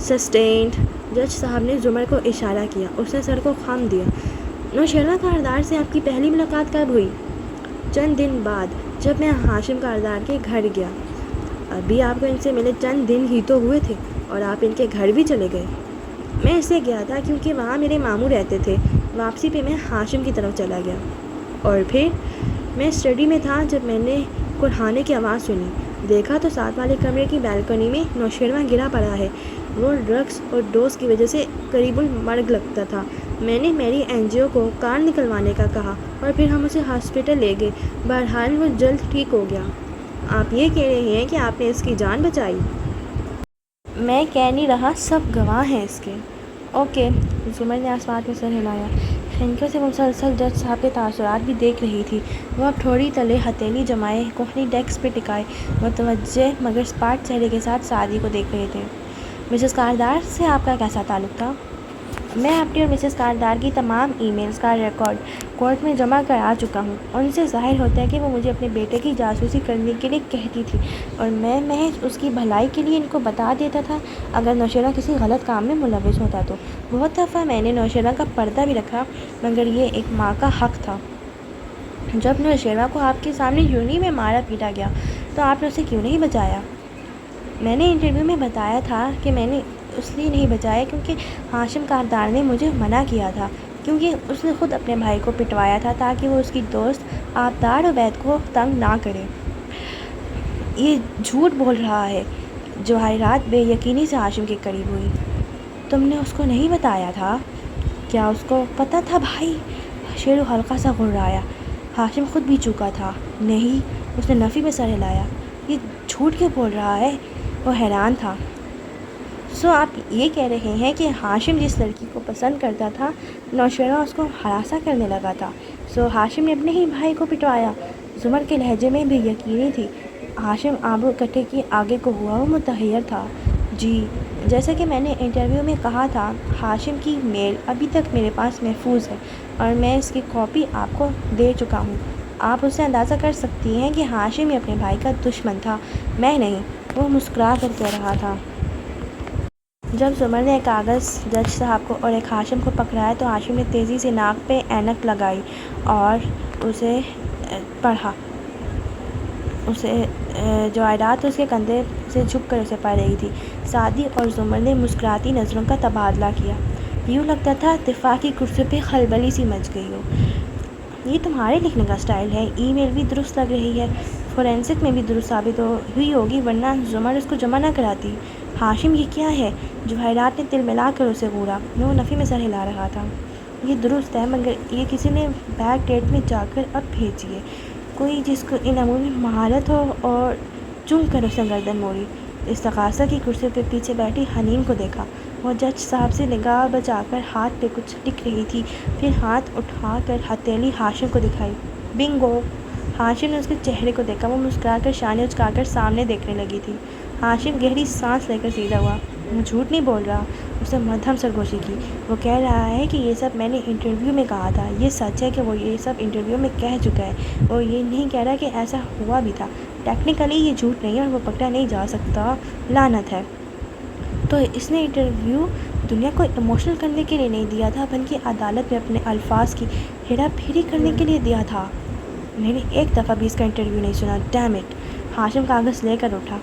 سسٹینڈ، جج صاحب نے زمر کو اشارہ کیا۔ اس نے سر کو خم دیا۔ نوشہرہ کاردار سے آپ کی پہلی ملاقات کب ہوئی؟ چند دن بعد، جب میں ہاشم کاردار کے گھر گیا۔ ابھی آپ کو ان سے ملے چند دن ہی تو ہوئے تھے اور آپ ان کے گھر بھی چلے گئے۔ میں اس سے گیا تھا کیونکہ وہاں میرے ماموں رہتے تھے۔ واپسی پہ میں ہاشم کی طرف چلا گیا، اور پھر میں اسٹڈی میں تھا جب میں نے قرآنے کی آواز سنی۔ دیکھا تو ساتھ والے کمرے کی بالکنی میں نوشیروان گرا پڑا ہے۔ وہ ڈرگس اور ڈوز کی وجہ سے قریب المرگ لگتا تھا۔ میں نے میری NGO کو کان نکلوانے کا کہا اور پھر ہم اسے ہاسپٹل لے گئے۔ بہرحال وہ جلد ٹھیک ہو گیا۔ آپ یہ کہہ رہے ہیں کہ آپ نے اس کی جان بچائی؟ میں کہہ نہیں رہا، سب گواہ ہیں اس کے۔ اوکے، زمر نے آسمان میں سر ہلایا۔ کھنکیوں سے مسلسل جج صاحب کے تاثرات بھی دیکھ رہی تھی۔ وہ اب تھوڑی تلے ہتھیلی جمائے کوہنی ڈیسک پہ ٹکائے متوجہ مگر اسپاٹ چہرے کے ساتھ سعدی کو دیکھ رہے تھے۔ مسز کاردار سے آپ کا کیسا تعلق تھا؟ میں اپنی اور مسز کاردار کی تمام ای میلز کا ریکارڈ کورٹ میں جمع کرا چکا ہوں۔ ان سے ظاہر ہوتا ہے کہ وہ مجھے اپنے بیٹے کی جاسوسی کرنے کے لیے کہتی تھی اور میں محض اس کی بھلائی کے لیے ان کو بتا دیتا تھا اگر نوشیرہ کسی غلط کام میں ملوث ہوتا تو۔ بہت دفعہ میں نے نوشیرہ کا پردہ بھی رکھا مگر یہ ایک ماں کا حق تھا۔ جب نوشیرہ کو آپ کے سامنے یونہی میں مارا پیٹا گیا تو آپ نے اسے کیوں نہیں بچایا؟ میں نے انٹرویو میں بتایا تھا کہ میں نے اس لیے نہیں بچایا کیونکہ ہاشم کاردار نے مجھے منع کیا تھا، کیونکہ اس نے خود اپنے بھائی کو پٹوایا تھا تاکہ وہ اس کی دوست آبدار عبید کو تنگ نہ کرے۔ یہ جھوٹ بول رہا ہے۔ جواہرات بے یقینی سے ہاشم کے قریب ہوئی۔ تم نے اس کو نہیں بتایا تھا؟ کیا اس کو پتہ تھا بھائی؟ شیرو ہلکا سا گھبرایا۔ ہاشم خود بھی چوکا تھا۔ نہیں، اس نے نفی میں سر ہلایا۔ یہ جھوٹ کیوں بول رہا ہے؟ وہ حیران تھا۔ سو آپ یہ کہہ رہے ہیں کہ ہاشم جس لڑکی کو پسند کرتا تھا نوشیرہ اس کو ہراساں کرنے لگا تھا، سو ہاشم نے اپنے ہی بھائی کو پٹوایا؟ زمر کے لہجے میں بے یقینی تھی۔ ہاشم آبرو کٹے کی آگے کو ہوا، وہ متحیر تھا۔ جی، جیسا کہ میں نے انٹرویو میں کہا تھا، ہاشم کی میل ابھی تک میرے پاس محفوظ ہے اور میں اس کی کاپی آپ کو دے چکا ہوں۔ آپ اس سے اندازہ کر سکتی ہیں کہ ہاشم ہی اپنے بھائی کا دشمن تھا، میں نہیں، وہ مسکرا کر کہہ رہا تھا۔ جب زمر نے ایک کاغذ جج صاحب کو اور ایک ہاشم کو پکڑایا تو ہاشم نے تیزی سے ناک پہ اینک لگائی اور اسے پڑھا۔ جواہرات اس کے کندھے سے جھک کر اسے پڑھ رہی تھی۔ سعدی اور زمر نے مسکراتی نظروں کا تبادلہ کیا۔ یوں لگتا تھا دفاع کی کرسی پہ خلبلی سی مچ گئی ہو۔ یہ تمہارے لکھنے کا سٹائل ہے؟ ای میل بھی درست لگ رہی ہے، فورینسک میں بھی درست ثابت ہوئی ہوگی ورنہ زمر اس کو جمع نہ کراتی۔ ہاشم یہ کیا ہے؟ جواہرات نے تل ملا کر اسے گھورا۔ وہ نفی میں سر ہلا رہا تھا۔ یہ درست ہے مگر یہ کسی نے بیک ڈیٹ میں جا کر اب بھیجی ہے، کوئی جس کو ان امور میں مہارت ہو، اور چونک کر اس نے گردن موڑی۔ استغاثہ کی کرسی پہ پیچھے بیٹھی حنین کو دیکھا۔ وہ جج صاحب سے نگاہ بچا کر ہاتھ پہ کچھ لکھ رہی تھی، پھر ہاتھ اٹھا کر ہتھیلی ہاشم کو دکھائی۔ بنگو! ہاشم نے اس کے چہرے کو دیکھا۔ وہ مسکرا کر شانے اچکا کر سامنے دیکھنے لگی تھی۔ ہاشم گہری سانس لے کر سیدھا ہوا۔ وہ جھوٹ نہیں بول رہا، اس نے مدھم سرگوشی کی۔ وہ کہہ رہا ہے کہ یہ سب میں نے انٹرویو میں کہا تھا۔ یہ سچ ہے کہ وہ یہ سب انٹرویو میں کہہ چکا ہے۔ وہ یہ نہیں کہہ رہا کہ ایسا ہوا بھی تھا۔ ٹیکنیکلی یہ جھوٹ نہیں ہے اور وہ پکڑا نہیں جا سکتا۔ لعنت ہے! تو اس نے انٹرویو دنیا کو ایموشنل کرنے کے لیے نہیں دیا تھا بلکہ عدالت میں اپنے الفاظ کی ہیرا پھیری کرنے کے لیے دیا تھا۔ میں نے ایک دفعہ بھی اس کا انٹرویو نہیں سنا، ڈیم اٹ! ہاشم کاغذ لے کر اٹھا۔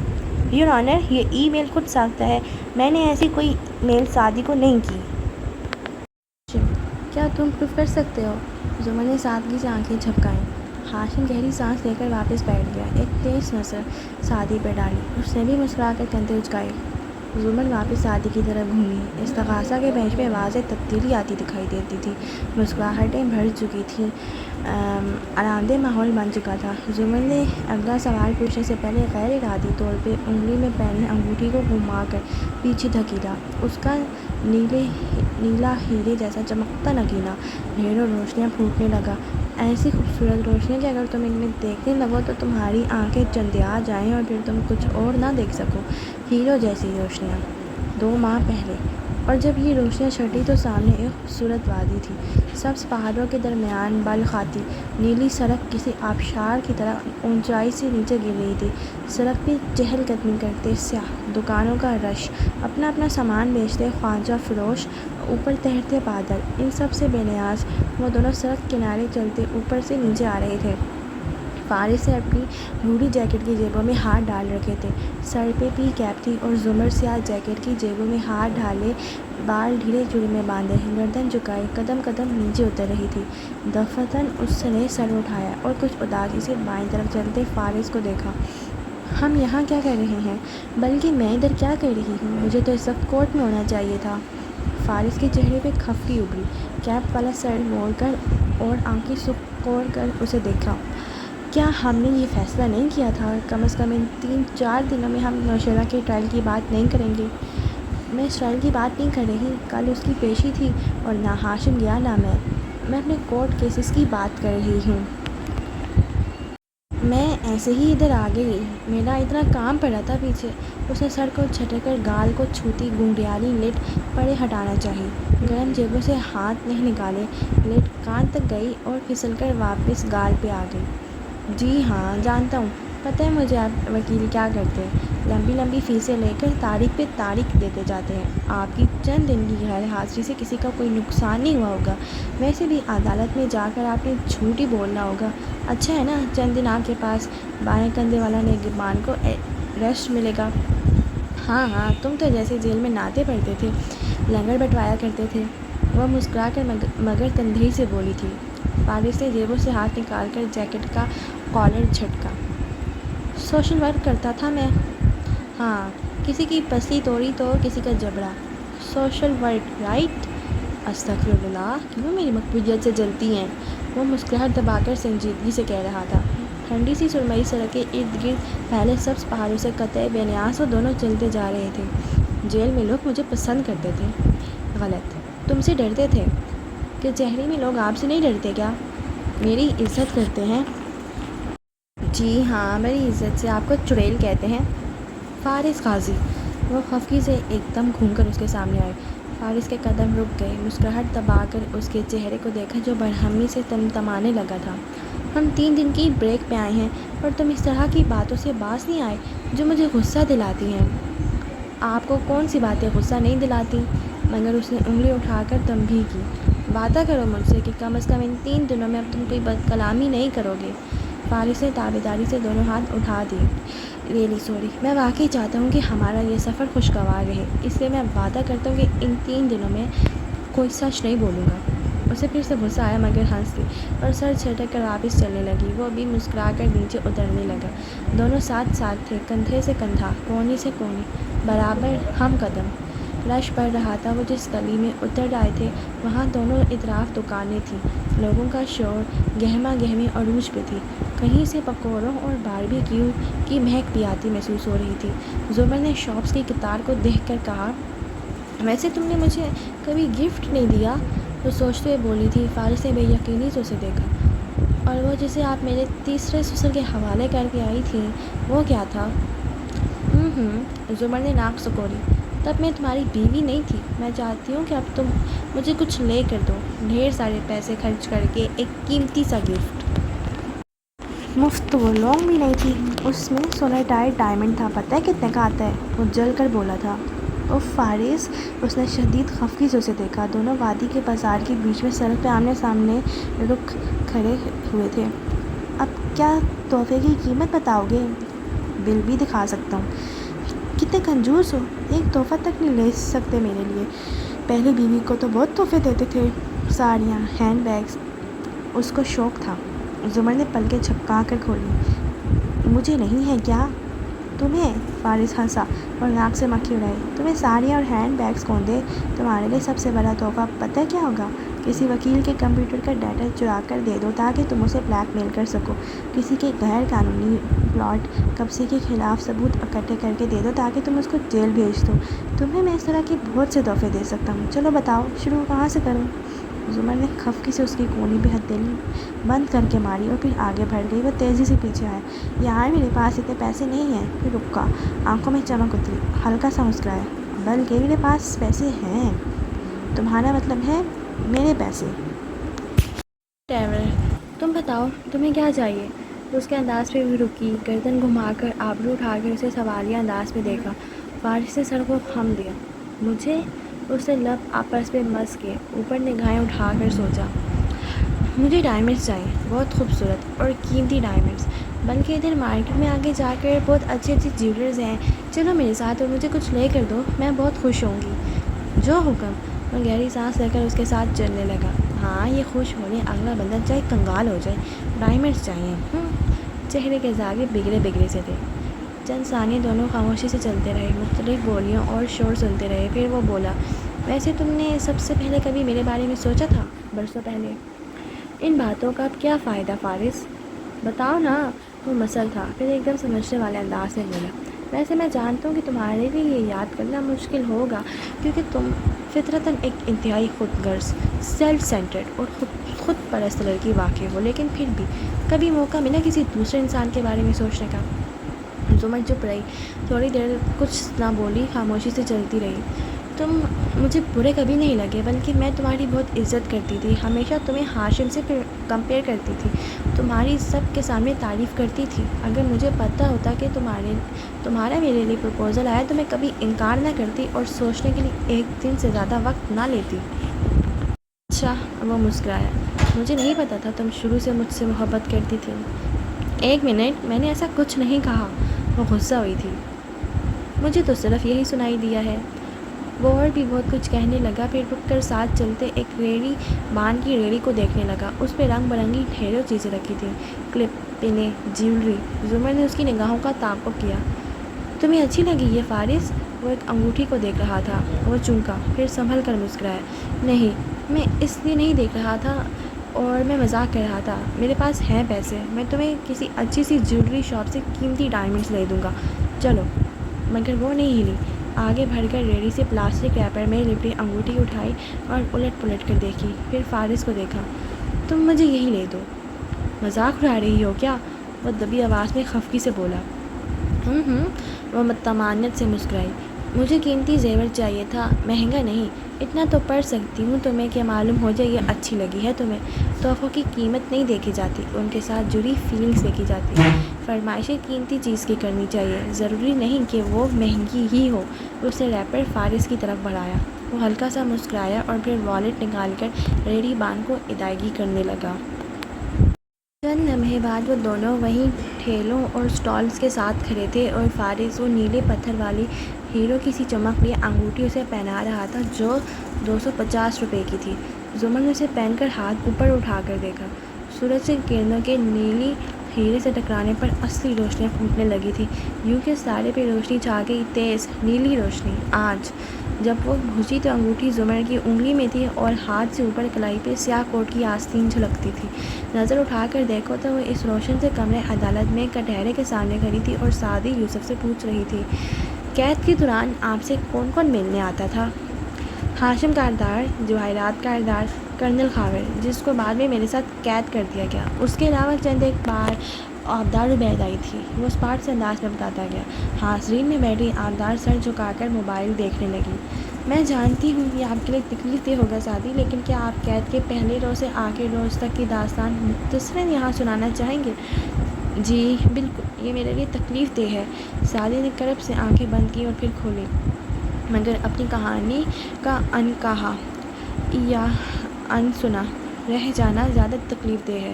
یور آنر، یہ ای میل خود ساختہ ہے، میں نے ایسی کوئی میل سعدی کو نہیں کی۔ کیا تم پروف کر سکتے ہو؟ زمر نے سادگی سے آنکھیں جھپکائیں۔ ہاشم گہری سانس لے کر واپس بیٹھ گیا۔ ایک تیز نظر سعدی پہ ڈالی، اس نے بھی مسکرا کر کندھے اچکائے۔ زمر واپس سعدی کی طرف گھومی۔ استغاثہ کے بینچ میں واضح تبدیلی آتی دکھائی دیتی تھی۔ مسکراہٹیں بھر چکی تھیں، آرام دہ ماحول بن چکا تھا۔ زمر نے اگلا سوال پوچھنے سے پہلے غیر ارادی طور پہ انگلی میں پہنی انگوٹھی کو گھما کر پیچھے دھکیلا۔ اس کا نیلا ہیرے جیسا چمکتا نگینہ ڈھیروں روشنیاں پھوٹنے لگا، ایسی خوبصورت روشنیاں کہ اگر تم ان میں دیکھنے لگو تو تمہاری آنکھیں چندیا جائیں اور پھر تم کچھ اور نہ دیکھ سکو۔ ہیرو جیسی روشنیاں 2 ماہ پہلے، اور جب یہ روشنیاں چھٹی تو سامنے ایک خوبصورت وادی تھی۔ سبز پہاڑوں کے درمیان بل کھاتی نیلی سڑک کسی آبشار کی طرح اونچائی سے نیچے گر رہی تھی۔ سڑک پہ چہل قدمی کرتے سیاح، دکانوں کا رش، اپنا اپنا سامان بیچتے خواجہ فروش، اوپر تیرتے بادل، ان سب سے بے نیاز وہ دونوں سڑک کنارے چلتے اوپر سے نیچے آ رہے تھے۔ فارس نے اپنی گھوڑی جیکٹ کی جیبوں میں ہاتھ ڈال رکھے تھے، سر پہ پی کیپ تھی اور زمر سیاہ جیکٹ کی جیبوں میں ہاتھ ڈالے، بال ڈھیلے چوڑی میں باندھے، گردن جھکائے، قدم قدم نیچے اتر رہی تھی۔ دفتراً اس نے سر اٹھایا اور کچھ اداسی سے بائیں طرف چلتے فارس کو دیکھا۔ ہم یہاں کیا کر رہے ہیں؟ بلکہ میں ادھر کیا کر رہی ہوں؟ مجھے تو اس وقت کورٹ میں ہونا چاہیے تھا۔ فارس کے چہرے پہ خفگی ابھری۔ کیپ والا سر موڑ کر اور آنکھیں سکوڑ کر اسے دیکھا۔ کیا ہم نے یہ فیصلہ نہیں کیا تھا کم از کم ان 3-4 دنوں میں ہم نوشیرہ کے ٹرائل کی بات نہیں کریں گے؟ میں اس ٹرائل کی بات نہیں کر رہی، کل اس کی پیشی تھی اور نہ ہاشم گیا نہ میں اپنے کورٹ کیسز کی بات کر رہی ہوں۔ میں ایسے ہی ادھر آ گئی، میرا اتنا کام پڑا تھا پیچھے۔ اس نے سر کو جھٹک کر گال کو چھوتی گنگریالی لٹ پڑے ہٹانا چاہی۔ گرم جیبوں سے ہاتھ نہیں نکالے، لٹ کان تک گئی اور پھسل کر واپس گال پہ آ گئی۔ جی ہاں جانتا ہوں، پتہ ہے مجھے آپ وکیل کیا کرتے ہیں، لمبی لمبی فیسیں لے کر تاریخ پہ تاریخ دیتے جاتے ہیں۔ آپ کی چند دن کی غیر حاضری سے کسی کا کوئی نقصان نہیں ہوا ہوگا، ویسے بھی عدالت میں جا کر آپ نے جھوٹ ہی بولنا ہوگا۔ اچھا ہے نا، چند دن آپ کے پاس بائیں کندھے والا نگہبان کو ریسٹ ملے گا۔ ہاں ہاں، تم تو جیسے جیل میں ناطے پڑھتے تھے، لنگر بٹوایا کرتے تھے، وہ مسکرا کر مگر تندہی سے بولی تھی۔ فارس نے جیبوں سے ہاتھ نکال کر جیکٹ کا کالر جھٹکا۔ سوشل ورک کرتا تھا میں۔ ہاں، کسی کی پسلی توڑی تو کسی کا جبڑا۔ Social work, right? استغفر اللہ، کیوں میری مقبولیت سے جلتی ہیں؟ وہ مسکراہٹ دبا کر سنجیدگی سے کہہ رہا تھا۔ ٹھنڈی سی سرمئی سڑک کے ارد گرد پھیلے سبز پہاڑوں سے قطع بے نیاز وہ دونوں چلتے جا رہے تھے۔ جیل میں لوگ مجھے پسند کرتے تھے۔ غلط، تم سے ڈرتے تھے۔ کچہری میں لوگ آپ سے نہیں ڈرتے کیا؟ میری عزت کرتے ہیں۔ جی ہاں، میری عزت سے آپ کو چڑیل کہتے ہیں۔ فارس قاضی، وہ خفگی سے ایک دم گھوم کر اس کے سامنے آئے۔ فارس کے قدم رک گئے، مسکراہٹ دبا کر اس کے چہرے کو دیکھا جو برہمی سے تمتمانے لگا تھا۔ ہم 3 دن کی بریک پہ آئے ہیں اور تم اس طرح کی باتوں سے باز نہیں آئے جو مجھے غصہ دلاتی ہیں۔ آپ کو کون سی باتیں غصہ نہیں دلاتی؟ مگر اس نے انگلی اٹھا کر تنبیہ کی۔ وعدہ کرو مجھ سے کہ کم از کم ان 3 دنوں میں اب تم کوئی بد کلامی نہیں کرو گے۔ فارس نے تابعداری سے دونوں ہاتھ اٹھا دیے۔ ریئلی سوری، میں واقعی چاہتا ہوں کہ ہمارا یہ سفر خوشگوار رہے، اس لیے میں وعدہ کرتا ہوں کہ ان 3 دنوں میں کوئی سچ نہیں بولوں گا۔ اسے پھر سے غصہ آیا مگر ہنس دی اور سر جھٹک کر واپس چلنے لگی۔ وہ بھی مسکرا کر نیچے اترنے لگا۔ دونوں ساتھ ساتھ تھے، کندھے سے کندھا، کونے سے کونے، برابر ہم قدم۔ رش پڑ رہا تھا۔ وہ جس گلی میں اتر آئے تھے وہاں دونوں اطراف دکانیں تھیں، لوگوں کا شور، گہما گہمی عروج پہ تھی۔ کہیں سے پکوڑوں اور باربیکیو کی مہک بھی آتی محسوس ہو رہی تھی۔ زمر نے شاپس کی قطار کو دیکھ کر کہا، ویسے تم نے مجھے کبھی گفٹ نہیں دیا؟ وہ سوچتے ہوئے بولی تھی۔ فارس نے بے یقینی سے اسے دیکھا۔ اور وہ جسے آپ میرے تیسرے سسر کے حوالے کر کے آئی تھیں، وہ کیا تھا؟ زمر نے ناک سکوڑی۔ تب میں تمہاری بیوی نہیں تھی۔ میں چاہتی ہوں کہ اب تم مجھے کچھ لے کر دو، ڈھیر سارے پیسے خرچ کر کے ایک قیمتی سا گفٹ۔ مفت تو وہ لونگ بھی نہیں تھی، اس میں سونیٹائڈ ڈائمنڈ تھا، پتہ ہے کتنے کا آتا ہے؟ وہ جل کر بولا تھا۔ اوف فارس، اس نے شدید خفگی سے اسے دیکھا۔ دونوں وادی کے بازار کے بیچ میں سڑک پہ آمنے سامنے رک کھڑے ہوئے تھے۔ اب کیا تحفے کی قیمت بتاؤ گے؟ بل بھی دکھا سکتا ہوں۔ کتنے کنجوس ہو، ایک تحفہ تک نہیں لے سکتے میرے لیے۔ پہلی بیوی کو تو بہت تحفے دیتے تھے، ساڑیاں، ہینڈ بیگز، اس کو شوق تھا۔ زمر نے پلکیں جھپکا کر کھولی۔ مجھے نہیں ہے کیا؟ تمہیں؟ فارس ہنسا اور ناک سے مکھی اڑائی۔ تمہیں ساڑیاں اور ہینڈ بیگز کون دے؟ تمہارے لیے سب سے بڑا تحفہ پتہ کیا ہوگا؟ کسی وکیل کے کمپیوٹر کا ڈیٹا چرا کر دے دو تاکہ تم اسے بلیک میل کر سکو۔ کسی کے غیر قانونی پلاٹ قبضے کے خلاف ثبوت اکٹھے کر کے دے دو تاکہ تم اس کو جیل بھیج دو۔ تمہیں میں اس طرح کے بہت سے تحفے دے سکتا ہوں۔ چلو بتاؤ، شروع کہاں سے کروں؟ زمر نے خفگی سے اس کی کونی پہ ہتھیلی بند کر کے ماری اور پھر آگے بڑھ گئی۔ وہ تیزی سے پیچھے آیا۔ یار میرے پاس اتنے پیسے نہیں ہیں۔ پھر رکا، آنکھوں میں چمک اتری، ہلکا سا مسکرایا۔ بلکہ میرے پاس پیسے ہیں۔ تمہارا مطلب ہے میرے پیسے؟ تم بتاؤ تمہیں کیا چاہیے؟ اس کے انداز پہ بھی رکی، گردن گھما کر آبرو اٹھا کر اسے سوالیہ انداز میں دیکھا۔ فارس نے سر کو خم دیا۔ مجھے؟ اس نے لب آپس میں مس کیے، اوپر نگاہیں اٹھا کر سوچا۔ مجھے ڈائمنڈس چاہیے، بہت خوبصورت اور قیمتی ڈائمنڈس، بلکہ ادھر مارکیٹ میں آگے جا کر بہت اچھے اچھے جیولرز ہیں۔ چلو میرے ساتھ اور مجھے کچھ لے کر دو، میں بہت خوش ہوں گی۔ جو حکم۔ وہ گہری سانس لے کر اس کے ساتھ چلنے لگا۔ ہاں، یہ خوش ہونے اگلا بندہ چاہے کنگال ہو جائے، ڈائمنڈس چاہیے۔ چہرے کے زاویے بگڑے بگڑے سے تھے۔ چند ثانیے دونوں خاموشی سے چلتے رہے، مختلف بولیوں اور شور سنتے رہے۔ پھر وہ بولا، ویسے تم نے سب سے پہلے کبھی میرے بارے میں سوچا تھا؟ برسوں پہلے؟ ان باتوں کا اب کیا فائدہ فارس؟ بتاؤ نا۔ وہ مسل تھا، پھر ایک دم سمجھنے والے انداز میں بولا، ویسے میں جانتا ہوں کہ تمہارے لیے یہ یاد کرنا مشکل ہوگا، کیونکہ تم فطرتاً ایک انتہائی خود غرض، سیلف سینٹرڈ اور خود پرست لڑکی واقع ہو، لیکن پھر بھی کبھی موقع ملا کسی دوسرے انسان کے بارے میں سوچنے کا؟ زمر چپ رہی، تھوڑی دیر کچھ نہ بولی، خاموشی سے چلتی رہی۔ تم مجھے برے کبھی نہیں لگے، بلکہ میں تمہاری بہت عزت کرتی تھی، ہمیشہ تمہیں ہاشم سے کمپیئر کرتی تھی، تمہاری سب کے سامنے تعریف کرتی تھی۔ اگر مجھے پتہ ہوتا کہ تمہارا میرے لیے پرپوزل آیا تو میں کبھی انکار نہ کرتی اور سوچنے کے لیے ایک دن سے زیادہ وقت نہ لیتی۔ اچھا، وہ مسکرایا، مجھے نہیں پتا تھا تم شروع سے مجھ سے محبت کرتی تھی۔ ایک منٹ، میں نے ایسا کچھ نہیں کہا۔ وہ غصہ ہوئی تھی۔ مجھے تو صرف یہی سنائی دیا ہے۔ وہ اور بھی بہت کچھ کہنے لگا، پھر رک کر ساتھ چلتے ایک ریڑھی بان کی ریڑھی کو دیکھنے لگا۔ اس پہ رنگ برنگی ڈھیروں چیزیں رکھی تھیں، کلپ، پنیں، جیولری۔ زمر نے اس کی نگاہوں کا تعاقب کیا۔ تمہیں اچھی لگی یہ فارس؟ وہ ایک انگوٹھی کو دیکھ رہا تھا۔ وہ چونکا، پھر سنبھل کر مسکرایا، نہیں، میں اس لیے نہیں دیکھ رہا تھا، اور میں مذاق کر رہا تھا، میرے پاس ہیں پیسے، میں تمہیں کسی اچھی سی جیولری شاپ سے قیمتی ڈائمنڈس لے دوں گا، چلو۔ مگر وہ نہیں ہلی، آگے بڑھ کر ریڑھی سے پلاسٹک ریپر میں لپٹی انگوٹھی اٹھائی اور الٹ پلٹ کر دیکھی، پھر فارس کو دیکھا۔ تم مجھے یہی لے دو۔ مذاق اڑا رہی ہو کیا؟ وہ دبی آواز میں خفگی سے بولا۔ وہ طمانینت سے مسکرائی، مجھے قیمتی زیور چاہیے تھا، مہنگا نہیں، اتنا تو پڑھ سکتی ہوں تمہیں کہ معلوم ہو جائے یہ اچھی لگی ہے تمہیں۔ تحفوں کی قیمت نہیں دیکھی جاتی، ان کے ساتھ جڑی فیلنگس دیکھی جاتی۔ فرمائشیں قیمتی چیز کی کرنی چاہیے، ضروری نہیں کہ وہ مہنگی ہی ہو۔ اس نے ریپر فارس کی طرف بڑھایا۔ وہ ہلکا سا مسکرایا اور پھر والیٹ نکال کر ریڑھی بان کو ادائیگی کرنے لگا۔ چند لمحے بعد وہ دونوں وہیں ٹھیلوں اور سٹالز کے ساتھ کھڑے تھے، اور فارس وہ نیلے پتھر والی ہیروں کی سی چمک انگوٹھی اسے پہنا رہا تھا جو 250 روپے کی تھی۔ زمر نے اسے پہن کر ہاتھ اوپر اٹھا کر دیکھا۔ سورج کی کرنوں کے نیلی ہیرے سے ٹکرانے پر اصلی روشنیاں پھوٹنے لگی تھیں، یوں کہ سارے پہ روشنی چھا گئی، تیز نیلی روشنی۔ آج جب وہ پہنچی تو انگوٹھی زمر کی انگلی میں تھی اور ہاتھ سے اوپر کلائی پہ سیاہ کوٹ کی آستین جھلکتی تھی۔ نظر اٹھا کر دیکھو تو وہ اس روشن سے کمرے عدالت میں کٹہرے کے سامنے کھڑی تھی اور سعدی یوسف سے پوچھ رہی تھی، قید کے دوران آپ سے کون کون ملنے آتا تھا؟ ہاشم کاردار، جواہرات کاردار، کرنل خاور، جس کو بعد میں میرے ساتھ قید کر دیا گیا، اس کے علاوہ چند ایک بار آبدار عبید آئی تھی، وہ اسپاٹ سے انداز میں بتاتا گیا۔ حاضرین میں بیٹھی آبدار سر جھکا کر موبائل دیکھنے لگی۔ میں جانتی ہوں یہ آپ کے لیے تکلیف دہ ہوگا سعدی، لیکن کیا آپ قید کے پہلے روز سے آخر روز تک کی داستان مختصراً یہاں سنانا چاہیں گے؟ جی بالکل، یہ میرے لیے تکلیف دہ ہے۔ سعدی نے کرب سے آنکھیں بند کی اور پھر کھولی، مگر اپنی کہانی کا ان کہا یا ان سنا رہ جانا زیادہ تکلیف دہ ہے۔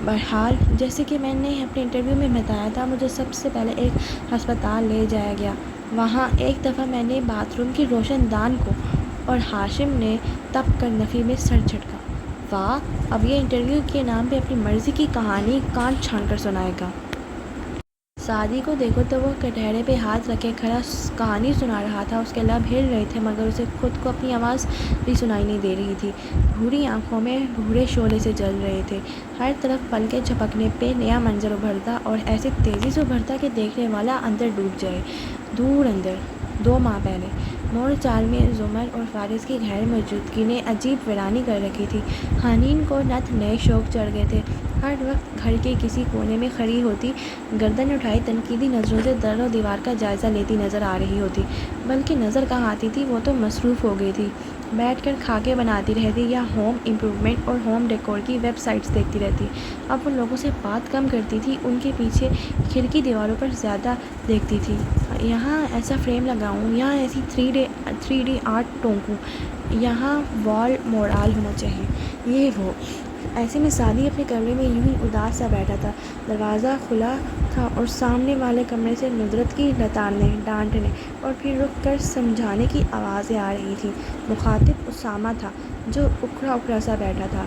بہرحال، جیسے کہ میں نے اپنے انٹرویو میں بتایا تھا، مجھے سب سے پہلے ایک ہسپتال لے جایا گیا۔ وہاں ایک دفعہ میں نے باتھ روم کی روشن دان کو، اور ہاشم نے تپ کر نفی میں سر جھٹکا۔ واہ، اب یہ انٹرویو کے نام پہ اپنی مرضی کی کہانی کان چھان کر سنائے گا۔ سعدی کو دیکھو تو وہ کٹہرے پہ ہاتھ رکھے کھڑا کہانی سنا رہا تھا، اس کے لب ہل رہے تھے مگر اسے خود کو اپنی آواز بھی سنائی نہیں دے رہی تھی۔ بھوری آنکھوں میں بھورے شعلے سے جل رہے تھے، ہر طرف پلکیں جھپکنے پہ نیا منظر ابھرتا اور ایسی تیزی سے ابھرتا کہ دیکھنے والا اندر ڈوب جائے۔ دور اندر 2 ماہ پہلے موڑ 4 میں زمر اور فارس کی غیر موجودگی نے عجیب ویرانی کر رکھی تھی۔ حنین کو نت نئے شوق چڑھ گئے تھے، ہر وقت گھر کے کسی کونے میں کھڑی ہوتی، گردن اٹھائی تنقیدی نظروں سے در و دیوار کا جائزہ لیتی نظر آ رہی ہوتی، بلکہ نظر کہاں آتی تھی، وہ تو مصروف ہو گئی تھی، بیٹھ کر خاکے بناتی رہتی یا ہوم امپروومنٹ اور ہوم ڈیکور کی ویب سائٹس دیکھتی رہتی۔ اب ان لوگوں سے بات کم کرتی تھی، ان کے پیچھے کھڑکی دیواروں پر زیادہ دیکھتی تھی، یہاں ایسا فریم لگاؤں، یہاں ایسی 3D آرٹ ٹونکوں، یہاں وال مورال ہونا چاہیے، یہ وہ۔ ایسے میں سعدی اپنے کمرے میں یوں ہی اداس سا بیٹھا تھا، دروازہ کھلا تھا اور سامنے والے کمرے سے ندرت کی لتاڑنے، ڈانٹنے اور پھر رک کر سمجھانے کی آوازیں آ رہی تھیں۔ مخاطب اسامہ تھا، جو اکھڑا اکھڑا سا بیٹھا تھا،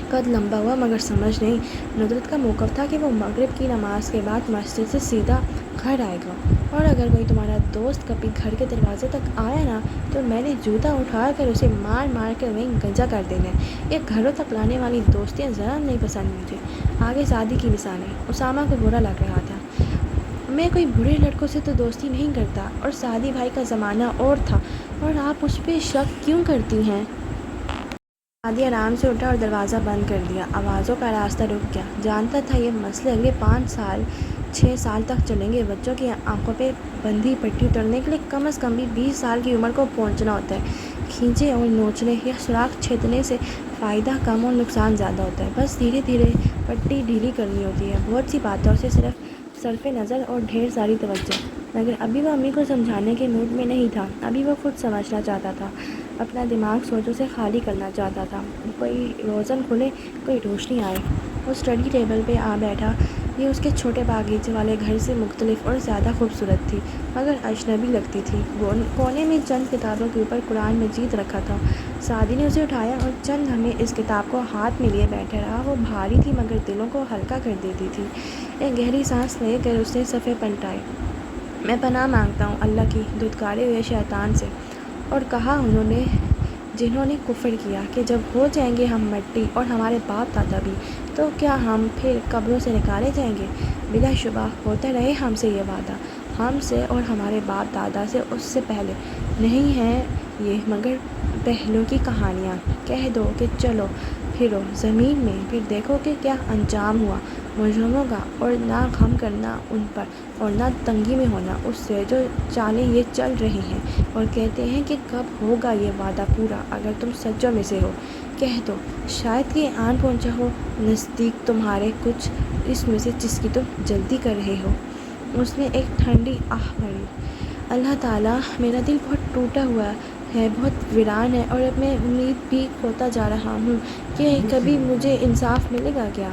قد لمبا ہوا مگر سمجھ نہیں۔ ندرت کا موقف تھا کہ وہ مغرب کی نماز کے بعد مسجد سے سیدھا گھر آئے گا، اور اگر کوئی تمہارا دوست کبھی گھر کے دروازے تک آیا نا تو میں نے جوتا اٹھا کر اسے مار مار کر وہیں گنجا کر دینا ہے۔ یہ گھروں تک لانے والی دوستیاں ذرا نہیں پسند مجھے۔ آگے شادی کی مثالیں۔ اسامہ کو برا لگ رہا تھا۔ میں کوئی برے لڑکوں سے تو دوستی نہیں کرتا، اور سعدی بھائی کا زمانہ اور تھا، اور آپ مجھ پہ شک کیوں کرتی ہیں؟ سعدی آرام سے اٹھا اور دروازہ بند کر دیا۔ آوازوں کا راستہ رک گیا۔ جانتا تھا یہ مسئلے اگلے 5 سال تک چلیں گے۔ بچوں کی آنکھوں پہ بندھی پٹی اترنے کے لیے کم از کم بھی 20 سال کی عمر کو پہنچنا ہوتا ہے۔ کھینچے اور نوچنے یا سوراخ چھیدنے سے فائدہ کم اور نقصان زیادہ ہوتا ہے۔ بس دھیرے دھیرے پٹی ڈھیلی کرنی ہوتی ہے۔ بہت سی باتوں سے صرف صرف نظر اور ڈھیر ساری توجہ۔ مگر ابھی وہ امی کو سمجھانے کے موڈ میں نہیں تھا۔ ابھی وہ خود سمجھنا چاہتا تھا، اپنا دماغ سوچوں سے خالی کرنا چاہتا تھا۔ کوئی روزن کھلے، کوئی روشنی آئے۔ وہ اسٹڈی ٹیبل پہ آ بیٹھا۔ یہ اس کے چھوٹے باغیچے والے گھر سے مختلف اور زیادہ خوبصورت تھی، مگر اجنبی لگتی تھی۔ کونے میں چند کتابوں کے اوپر قرآن مجید رکھا تھا۔ سعدی نے اسے اٹھایا اور چند لمحے اس کتاب کو ہاتھ میں لیے بیٹھا رہا۔ وہ بھاری تھی مگر دلوں کو ہلکا کر دیتی تھی۔ ایک گہری سانس لے کر اس نے صفحے پلٹائے۔ میں پناہ مانگتا ہوں اللہ کی دھتکارے ہوئے شیطان سے، اور کہا جنہوں نے کفر کیا کہ جب ہو جائیں گے ہم مٹی اور ہمارے باپ دادا بھی، تو کیا ہم پھر قبروں سے نکالے جائیں گے؟ بلا شبہ ہوتا رہے ہم سے یہ وعدہ، ہم سے اور ہمارے باپ دادا سے اس سے پہلے۔ نہیں ہیں یہ مگر پہلوں کی کہانیاں۔ کہہ دو کہ چلو پھرو زمین میں، پھر دیکھو کہ کیا انجام ہوا مجرموں کا، اور نہ غم کرنا ان پر اور نہ تنگی میں ہونا اس سے جو چالیں یہ چل رہی ہیں اور کہتے ہیں کہ کب ہوگا یہ وعدہ پورا۔ اگر تم سچوں میں سے ہو، کہہ دو شاید کہ آن پہنچا ہو نزدیک تمہارے کچھ اس میں سے جس کی تم جلدی کر رہے ہو۔ اس نے ایک ٹھنڈی آہ بھری۔ اللہ تعالیٰ، میرا دل بہت ٹوٹا ہوا ہے، بہت ویران ہے، اور اب میں امید بھی کھوتا جا رہا ہوں کہ کبھی مجھے انصاف ملے گا کیا؟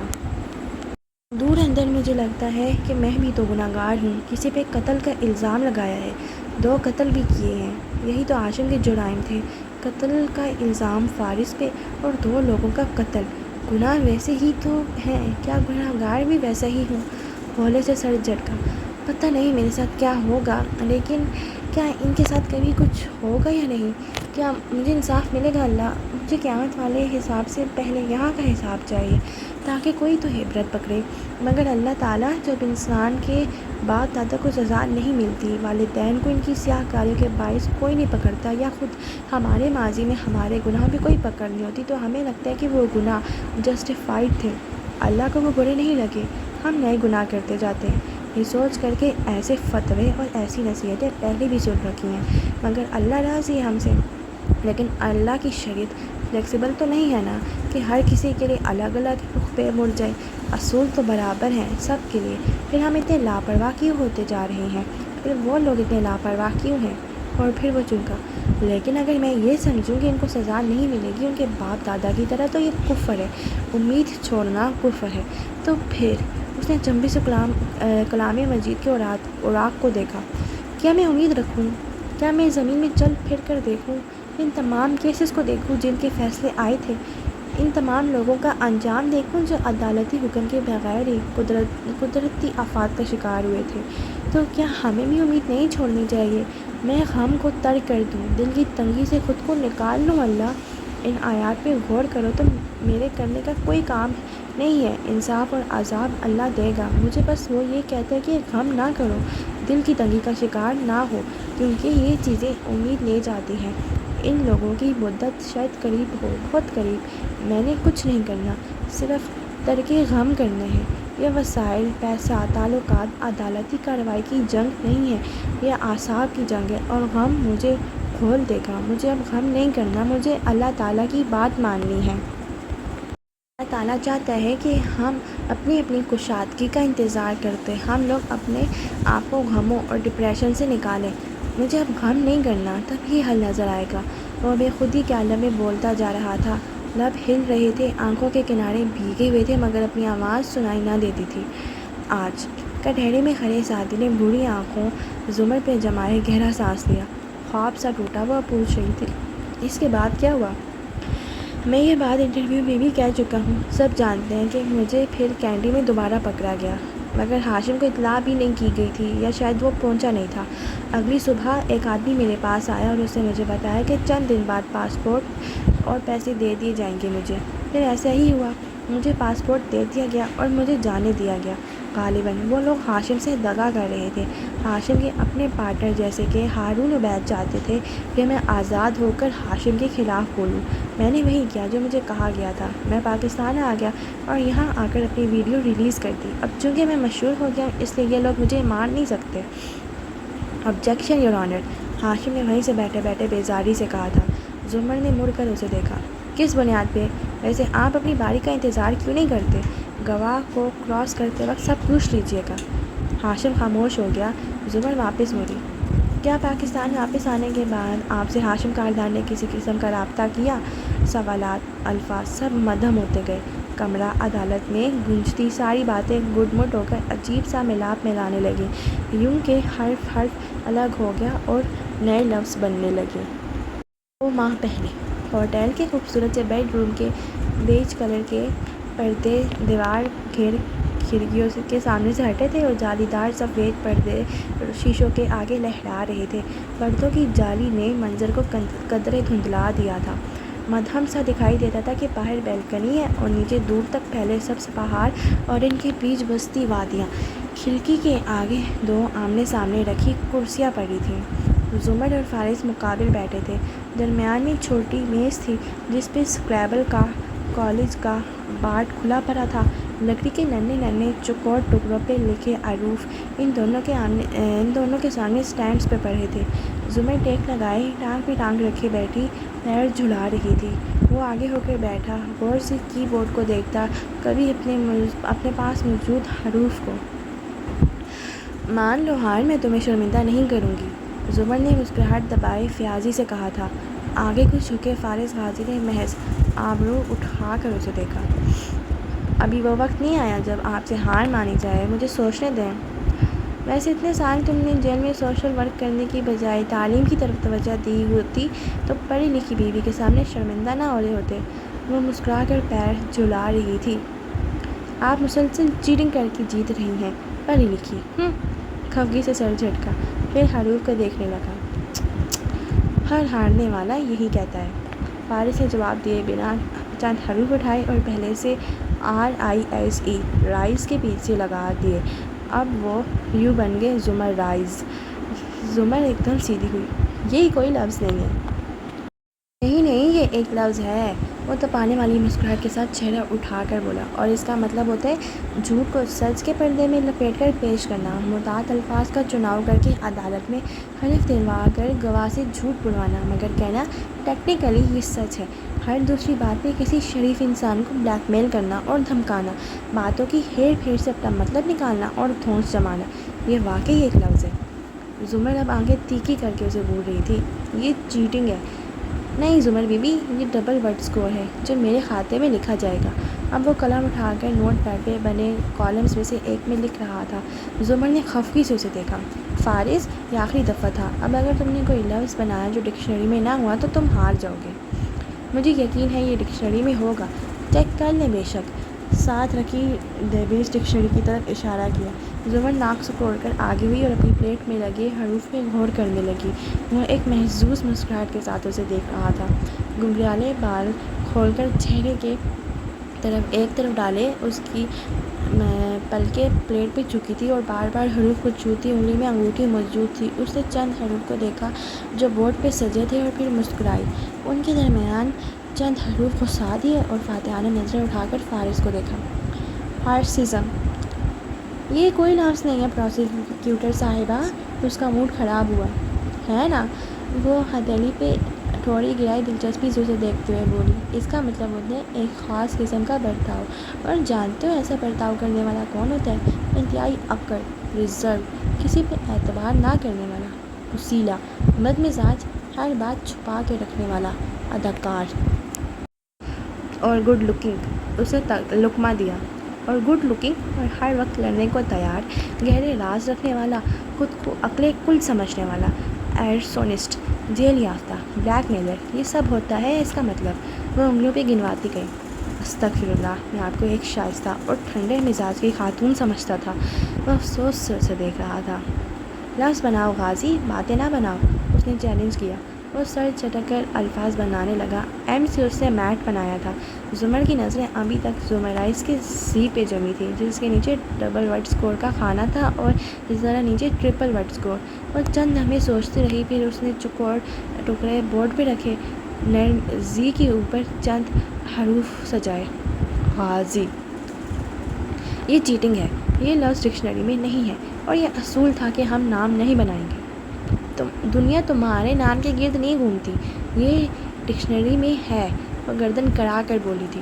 دور اندر مجھے لگتا ہے کہ میں بھی تو گناہ گار ہوں۔ کسی پہ قتل کا الزام لگایا ہے، 2 قتل بھی کیے ہیں۔ یہی تو عاشم کے جرائم تھے، قتل کا الزام فارس پہ اور 2 لوگوں کا قتل۔ گناہ ویسے ہی تو ہیں، کیا گناہ گار بھی ویسا ہی ہوں؟ ہولے سے سر جھٹکا۔ پتہ نہیں میرے ساتھ کیا ہوگا، لیکن کیا ان کے ساتھ کبھی کچھ ہوگا یا نہیں؟ کیا مجھے انصاف ملے گا اللہ؟ مجھے قیامت والے حساب سے پہلے یہاں کا حساب چاہیے تاکہ کوئی تو عبرت پکڑے۔ مگر اللہ تعالیٰ، جب انسان کے باپ دادا کو سزا نہیں ملتی، والدین کو ان کی سیاہ کاریوں کے باعث کوئی نہیں پکڑتا، یا خود ہمارے ماضی میں ہمارے گناہ بھی کوئی پکڑ نہیں ہوتی، تو ہمیں لگتا ہے کہ وہ گناہ جسٹیفائڈ تھے، اللہ کو وہ برے نہیں لگے، ہم نئے گناہ کرتے جاتے ہیں۔ یہ سوچ کر کے ایسے فتوے اور ایسی نصیحتیں پہلے بھی سن رکھی ہیں، مگر اللہ راضی ہے ہم سے۔ لیکن اللہ کی شریعت فلیکسیبل تو نہیں ہے نا کہ ہر کسی کے لیے الگ الگ رخ پہ مڑ جائے۔ اصول تو برابر ہیں سب کے لیے، پھر ہم اتنے لاپرواہ کیوں ہوتے جا رہے ہیں؟ پھر وہ لوگ اتنے لاپرواہ کیوں ہیں؟ اور پھر وہ چونکا، لیکن اگر میں یہ سمجھوں کہ ان کو سزا نہیں ملے گی ان کے باپ دادا کی طرح، تو یہ کفر ہے، امید چھوڑنا کفر ہے۔ تو پھر اس نے چمبی سے کلام مجید کے اوراق کو دیکھا۔ کیا میں امید رکھوں؟ کیا میں زمین میں چل پھر کر دیکھوں، ان تمام کیسز کو دیکھوں جن کے فیصلے آئے تھے، ان تمام لوگوں کا انجام دیکھوں جو عدالتی حکم کے بغیر ہی قدرتی آفات کا شکار ہوئے تھے؟ تو کیا ہمیں بھی امید نہیں چھوڑنی چاہیے؟ میں غم کو ترک کر دوں، دل کی تنگی سے خود کو نکال لوں؟ اللہ، ان آیات پہ غور کرو تو میرے کرنے کا کوئی کام نہیں ہے، انصاف اور عذاب اللہ دے گا مجھے۔ بس وہ یہ کہتا ہے کہ غم نہ کرو، دل کی تنگی کا شکار نہ ہو، کیونکہ یہ چیزیں امید لے جاتی ہیں۔ ان لوگوں کی مدت شاید قریب ہو، بہت قریب۔ میں نے کچھ نہیں کرنا، صرف ترک غم کرنا ہے۔ یہ وسائل، پیسہ، تعلقات، عدالتی کارروائی کی جنگ نہیں ہے، یہ اعصاب کی جنگ ہے، اور غم مجھے کھول دے گا۔ مجھے اب غم نہیں کرنا، مجھے اللہ تعالیٰ کی بات ماننی ہے۔ اللہ تعالیٰ چاہتا ہے کہ ہم اپنی اپنی کشادگی کا انتظار کرتے، ہم لوگ اپنے آپ کو غموں اور ڈپریشن سے نکالیں۔ مجھے اب غم نہیں کرنا، تب ہی حل نظر آئے گا۔ وہ بے خودی کے عالم میں بولتا جا رہا تھا، لب ہل رہے تھے، آنکھوں کے کنارے بھیگے ہوئے تھے، مگر اپنی آواز سنائی نہ دیتی تھی۔ آج کٹہرے میں کھڑے سعدی نے بوڑھی آنکھوں زمر پہ جمائے گہرا سانس لیا۔ خواب سا ٹوٹا وہ پوچھ رہی تھی، اس کے بعد کیا ہوا؟ میں یہ بات انٹرویو میں بھی کہہ چکا ہوں، سب جانتے ہیں کہ مجھے پھر کینٹین میں دوبارہ پکڑا گیا۔ مگر ہاشم کو اطلاع بھی نہیں کی گئی تھی یا شاید وہ پہنچا نہیں تھا۔ اگلی صبح ایک آدمی میرے پاس آیا اور اس نے مجھے بتایا کہ چند دن بعد پاسپورٹ اور پیسے دے دیے جائیں گے مجھے۔ پھر ایسا ہی ہوا، مجھے پاسپورٹ دے دیا گیا اور مجھے جانے دیا گیا۔ غالباً وہ لوگ ہاشم سے دغا کر رہے تھے۔ ہاشم کے اپنے پارٹنر جیسے کہ ہارون عبید چاہتے تھے کہ میں آزاد ہو کر ہاشم کے خلاف بولوں۔ میں نے وہی کیا جو مجھے کہا گیا تھا۔ میں پاکستان آ گیا اور یہاں آ کر اپنی ویڈیو ریلیز کر دی۔ اب چونکہ میں مشہور ہو گیا اس لیے یہ لوگ مجھے مار نہیں سکتے۔ آبجیکشن یور آنر، ہاشم نے وہیں سے بیٹھے بیٹھے بیزاری سے کہا تھا۔ زمر نے مڑ کر اسے دیکھا۔ کس بنیاد پہ؟ ویسے آپ اپنی باری کا انتظار کیوں نہیں کرتے؟ گواہ کو کراس کرتے وقت سب پوچھ لیجیے گا۔ ہاشم خاموش ہو گیا۔ زمر واپس مڑی۔ کیا پاکستان واپس آنے کے بعد آپ سے ہاشم کاردار نے کسی قسم کا رابطہ کیا؟ سوالات، الفاظ سب مدھم ہوتے گئے۔ کمرہ عدالت میں گونجتی ساری باتیں گڈ مڈ ہو کر عجیب سا ملاپ ملانے لگیں، یوں کہ حرف الگ ہو گیا اور نئے لفظ بننے لگے۔ 2 ماہ پہلے ہوٹل کے خوبصورت سے بیڈ روم کے بیج کلر کے پردے دیوار گھیر کھڑکیوں کے سامنے سے ہٹے تھے اور جالی دار سفید پردے شیشوں کے آگے لہرا رہے تھے۔ پردوں کی جالی نے منظر کو قدرے دھندلا دیا تھا۔ مدھم سا دکھائی دیتا تھا کہ باہر بالکنی ہے اور نیچے دور تک پھیلے سبز پہاڑ اور ان کے بیچ بستی وادیاں۔ کھڑکی کے آگے 2 آمنے سامنے رکھی کرسیاں پڑی تھیں۔ زمر اور فارس مقابل بیٹھے تھے۔ درمیان میں ایک چھوٹی میز تھی جس پہ اسکریبل کا کالج کا بارڈ کھلا پڑا تھا۔ لکڑی کے ننھے چوکور ٹکڑوں پہ لکھے حروف ان دونوں کے سامنے اسٹینڈز پہ پڑے تھے۔ زمر ٹیک لگائے ٹانگ پہ ٹانگ رکھے بیٹھی پیر جھلا رہی تھی۔ وہ آگے ہو کر بیٹھا، غور سے کی بورڈ کو دیکھتا، کبھی اپنے پاس موجود حروف کو۔ مان لو ہار میں تمہیں شرمندہ نہیں کروں گی، زمر نے مسکراہٹ دبائے فیاضی سے کہا تھا۔ آگے کچھ جھکے فارس غازی نے محض آبرو اٹھا کر اسے دیکھا۔ ابھی وہ وقت نہیں آیا جب آپ سے ہار مانی جائے، مجھے سوچنے دیں۔ ویسے اتنے سال تم نے جیل میں سوشل ورک کرنے کی بجائے تعلیم کی طرف توجہ دی ہوتی تو پڑھی لکھی بیوی کے سامنے شرمندہ نہ ہو رہے ہوتے۔ وہ مسکرا کر پیر جھلا رہی تھی۔ آپ مسلسل چیٹنگ کر کے جیت رہی ہیں، پڑھی لکھی۔ خفگی سے سر جھٹکا، پھر حروف کو دیکھنے لگا۔ ہر ہارنے والا یہی کہتا ہے، فارس نے جواب دیے بنا چند حروف اٹھائے اور پہلے سے RISE رائز کے پیچھے لگا دیے۔ اب وہ یوں بن گئے زمر رائز۔ زمر ایک دم سیدھی ہوئی۔ یہی کوئی لفظ نہیں ہے۔ نہیں یہ ایک لفظ ہے، وہ تپانے والی مسکراہٹ کے ساتھ چہرہ اٹھا کر بولا، اور اس کا مطلب ہوتا ہے جھوٹ کو سچ کے پردے میں لپیٹ کر پیش کرنا، محتاط الفاظ کا چناؤ کر کے عدالت میں حلف دلوا کر گواہ سے جھوٹ بلوانا، مگر کہنا ٹیکنیکلی یہ سچ ہے۔ ہر دوسری بات میں کسی شریف انسان کو بلیک میل کرنا اور دھمکانا، باتوں کی ہیر پھیر سے اپنا مطلب نکالنا اور دھونس جمانا، یہ واقعی ایک لفظ ہے۔ زمر اب آنکھیں تیکھی کر کے اسے بول رہی تھی۔ یہ چیٹنگ ہے۔ نہیں زمر بی بی، یہ ڈبل ورڈ اسکور ہے جو میرے کھاتے میں لکھا جائے گا۔ اب وہ قلم اٹھا کر نوٹ پیڈ پہ بنے کالمز میں سے ایک میں لکھ رہا تھا۔ زمر نے خفگی سے اسے دیکھا۔ فارس، یہ آخری دفعہ تھا، اب اگر تم نے کوئی لفظ بنایا جو ڈکشنری میں نہ ہوا تو تم ہار جاؤ گے۔ مجھے یقین ہے یہ ڈکشنری میں ہوگا، چیک کر لیں۔ بے شک۔ ساتھ رکھی ڈیوس ڈکشنری کی طرف اشارہ کیا۔ زمر ناک سکوڑ کر آگے ہوئی اور اپنی پلیٹ میں لگے حروف پہ غور کرنے لگی۔ وہ ایک محظوظ مسکراہٹ کے ساتھ اسے دیکھ رہا تھا۔ گھنگھریالے بال کھول کر چہرے کے ایک طرف ڈالے، اس کی پلکیں پلیٹ پہ جھکی تھی اور بار بار حروف کو چھوتی انگلی میں انگوٹھی موجود تھی۔ اس نے چند حروف کو دیکھا جو بورڈ پہ سجے تھے اور پھر مسکرائی۔ ان کے درمیان چند حروف خسا دیے اور فاتحانہ نظریں اٹھا کر فارس کو دیکھا۔ ہارسزم، یہ کوئی لفظ نہیں ہے پروسیکیوٹر صاحبہ۔ اس کا موڈ خراب ہوا ہے نا؟ وہ ہتھیلی پہ تھوڑی گرائی دلچسپی سے اسے دیکھتے ہوئے بولی۔ اس کا مطلب ہوتا ہے ایک خاص قسم کا برتاؤ، اور جانتے ہو ایسا برتاؤ کرنے والا کون ہوتا ہے؟ انتہائی اکڑ، ریزرو، کسی پہ اعتبار نہ کرنے والا، حسیلہ، بدمزاج، ہر بات چھپا کے رکھنے والا اداکار۔ اور گڈ لکنگ، اسے لقمہ دیا۔ اور گڈ لکنگ اور ہر وقت لڑنے کو تیار، گہرے راز رکھنے والا، خود کو عقل کل سمجھنے والا، ایرسونسٹ، جیل یافتہ، بلیک میلر، یہ سب ہوتا ہے اس کا مطلب۔ وہ انگلیوں پہ گنواتی گئی۔ استغفراللہ، میں آپ کو ایک شائستہ اور ٹھنڈے مزاج کی خاتون سمجھتا تھا۔ وہ افسوس سے اسے دیکھ رہا تھا۔ لفظ بناؤ غازی، باتیں نہ بناؤ، اس نے چیلنج کیا۔ وہ سر چٹک کر الفاظ بنانے لگا۔ ایم سے اس نے میٹ بنایا تھا۔ زمر کی نظریں ابھی تک زمرائز کے سی پہ جمی تھی، جس کے نیچے ڈبل ورڈ اسکور کا کھانا تھا اور ذرا نیچے ٹرپل ورڈ اسکور۔ وہ چند لمحے سوچتی رہی، پھر اس نے چوکور ٹکڑے بورڈ پہ رکھے، نرم زی کے اوپر چند حروف سجائے۔ غازی۔ یہ چیٹنگ ہے، یہ لفظ ڈکشنری میں نہیں ہے، اور یہ اصول تھا کہ ہم نام نہیں بنائیں گے۔ دنیا تمہارے نام کے گرد نہیں گھومتی، یہ ڈکشنری میں ہے۔ وہ گردن کڑا کر بولی تھی۔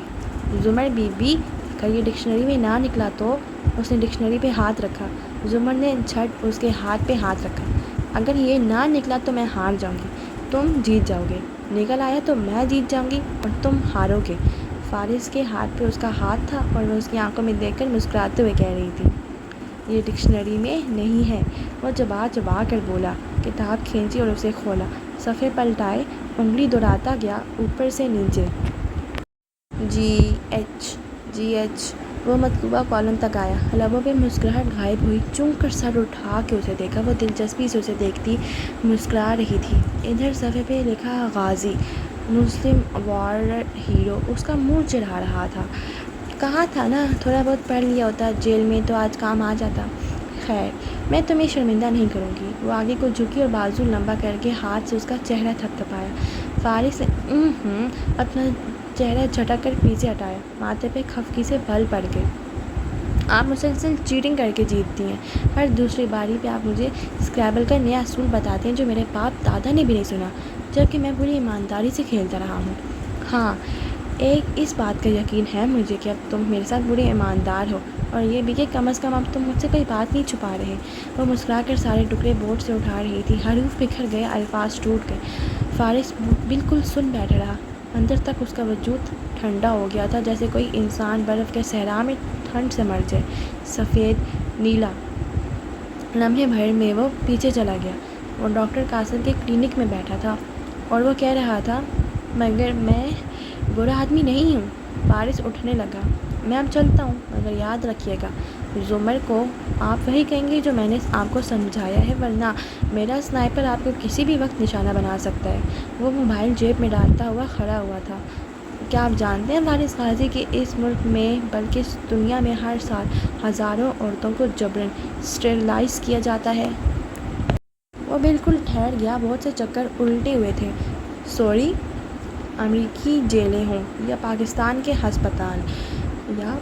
زمر بی بی، اگر یہ ڈکشنری میں نہ نکلا تو؟ اس نے ڈکشنری پہ ہاتھ رکھا۔ زمر نے جھٹ اس کے ہاتھ پہ ہاتھ رکھا۔ اگر یہ نہ نکلا تو میں ہار جاؤں گی، تم جیت جاؤ گے۔ نکل آیا تو میں جیت جاؤں گی اور تم ہارو گے۔ فارس کے ہاتھ پہ اس کا ہاتھ تھا اور وہ اس کی آنکھوں میں دیکھ کر مسکراتے ہوئے کہہ رہی تھی، یہ ڈکشنری میں نہیں ہے۔ وہ چبا چبا کر بولا۔ کتاب کھینچی اور اسے کھولا۔ صفحے پلٹائے، انگلی دوڑاتا گیا اوپر سے نیچے۔ G H. وہ مطلوبہ کالم تک آیا۔ لبوں پہ مسکراہٹ غائب ہوئی۔ چونک کر سر اٹھا کے اسے دیکھا۔ وہ دلچسپی سے اسے دیکھتی مسکرا رہی تھی۔ ادھر صفحے پہ لکھا غازی، مسلم وار ہیرو۔ اس کا منہ چڑھا رہا تھا۔ کہا تھا نا تھوڑا بہت پڑھ لیا ہوتا جیل میں تو آج کام آ جاتا۔ خیر، میں تمہیں شرمندہ نہیں کروں گی۔ وہ آگے کو جھکی اور بازو لمبا کر کے ہاتھ سے اس کا چہرہ تھپ تھپایا۔ فارس نے اپنا چہرہ جھٹک کر پیچھے ہٹایا۔ ماتھے پہ خفگی سے بل پڑ گئے۔ آپ مسلسل چیٹنگ کر کے جیتتی ہیں۔ ہر دوسری باری پہ آپ مجھے اسکریبل کا نیا اصول بتاتے ہیں جو میرے باپ دادا نے بھی نہیں سنا، جبکہ میں پوری ایمانداری سے کھیلتا رہا ہوں۔ ہاں، ایک اس بات کا یقین ہے مجھے کہ اب تم میرے ساتھ بڑے ایماندار ہو، اور یہ بھی کہ کم از کم اب تم مجھ سے کوئی بات نہیں چھپا رہے۔ وہ مسکرا کر سارے ٹکڑے بورڈ سے اٹھا رہی تھی۔ حروف بکھر گئے، الفاظ ٹوٹ گئے۔ فارس بالکل سن بیٹھا رہا۔ اندر تک اس کا وجود ٹھنڈا ہو گیا تھا، جیسے کوئی انسان برف کے صحرا میں ٹھنڈ سے مر جائے۔ سفید، نیلا۔ لمحے بھر میں وہ پیچھے چلا گیا۔ وہ ڈاکٹر قاسم کے کلینک میں بیٹھا تھا اور وہ کہہ رہا تھا، مگر میں برا آدمی نہیں ہوں۔ فارس اٹھنے لگا۔ میں اب چلتا ہوں، مگر یاد رکھیے گا زمر کو آپ وہی کہیں گے جو میں نے آپ کو سمجھایا ہے، ورنہ میرا سنائپر آپ کو کسی بھی وقت نشانہ بنا سکتا ہے۔ وہ موبائل جیب میں ڈالتا ہوا کھڑا ہوا تھا۔ کیا آپ جانتے ہیں فارس غازی کہ اس ملک میں بلکہ اس دنیا میں ہر سال ہزاروں عورتوں کو جبراً اسٹیرلائز کیا جاتا ہے؟ وہ بالکل ٹھہر گیا۔ بہت سے چکر الٹے ہوئے تھے۔ سوری، امریکی جیلیں ہوں یا پاکستان کے ہسپتال یا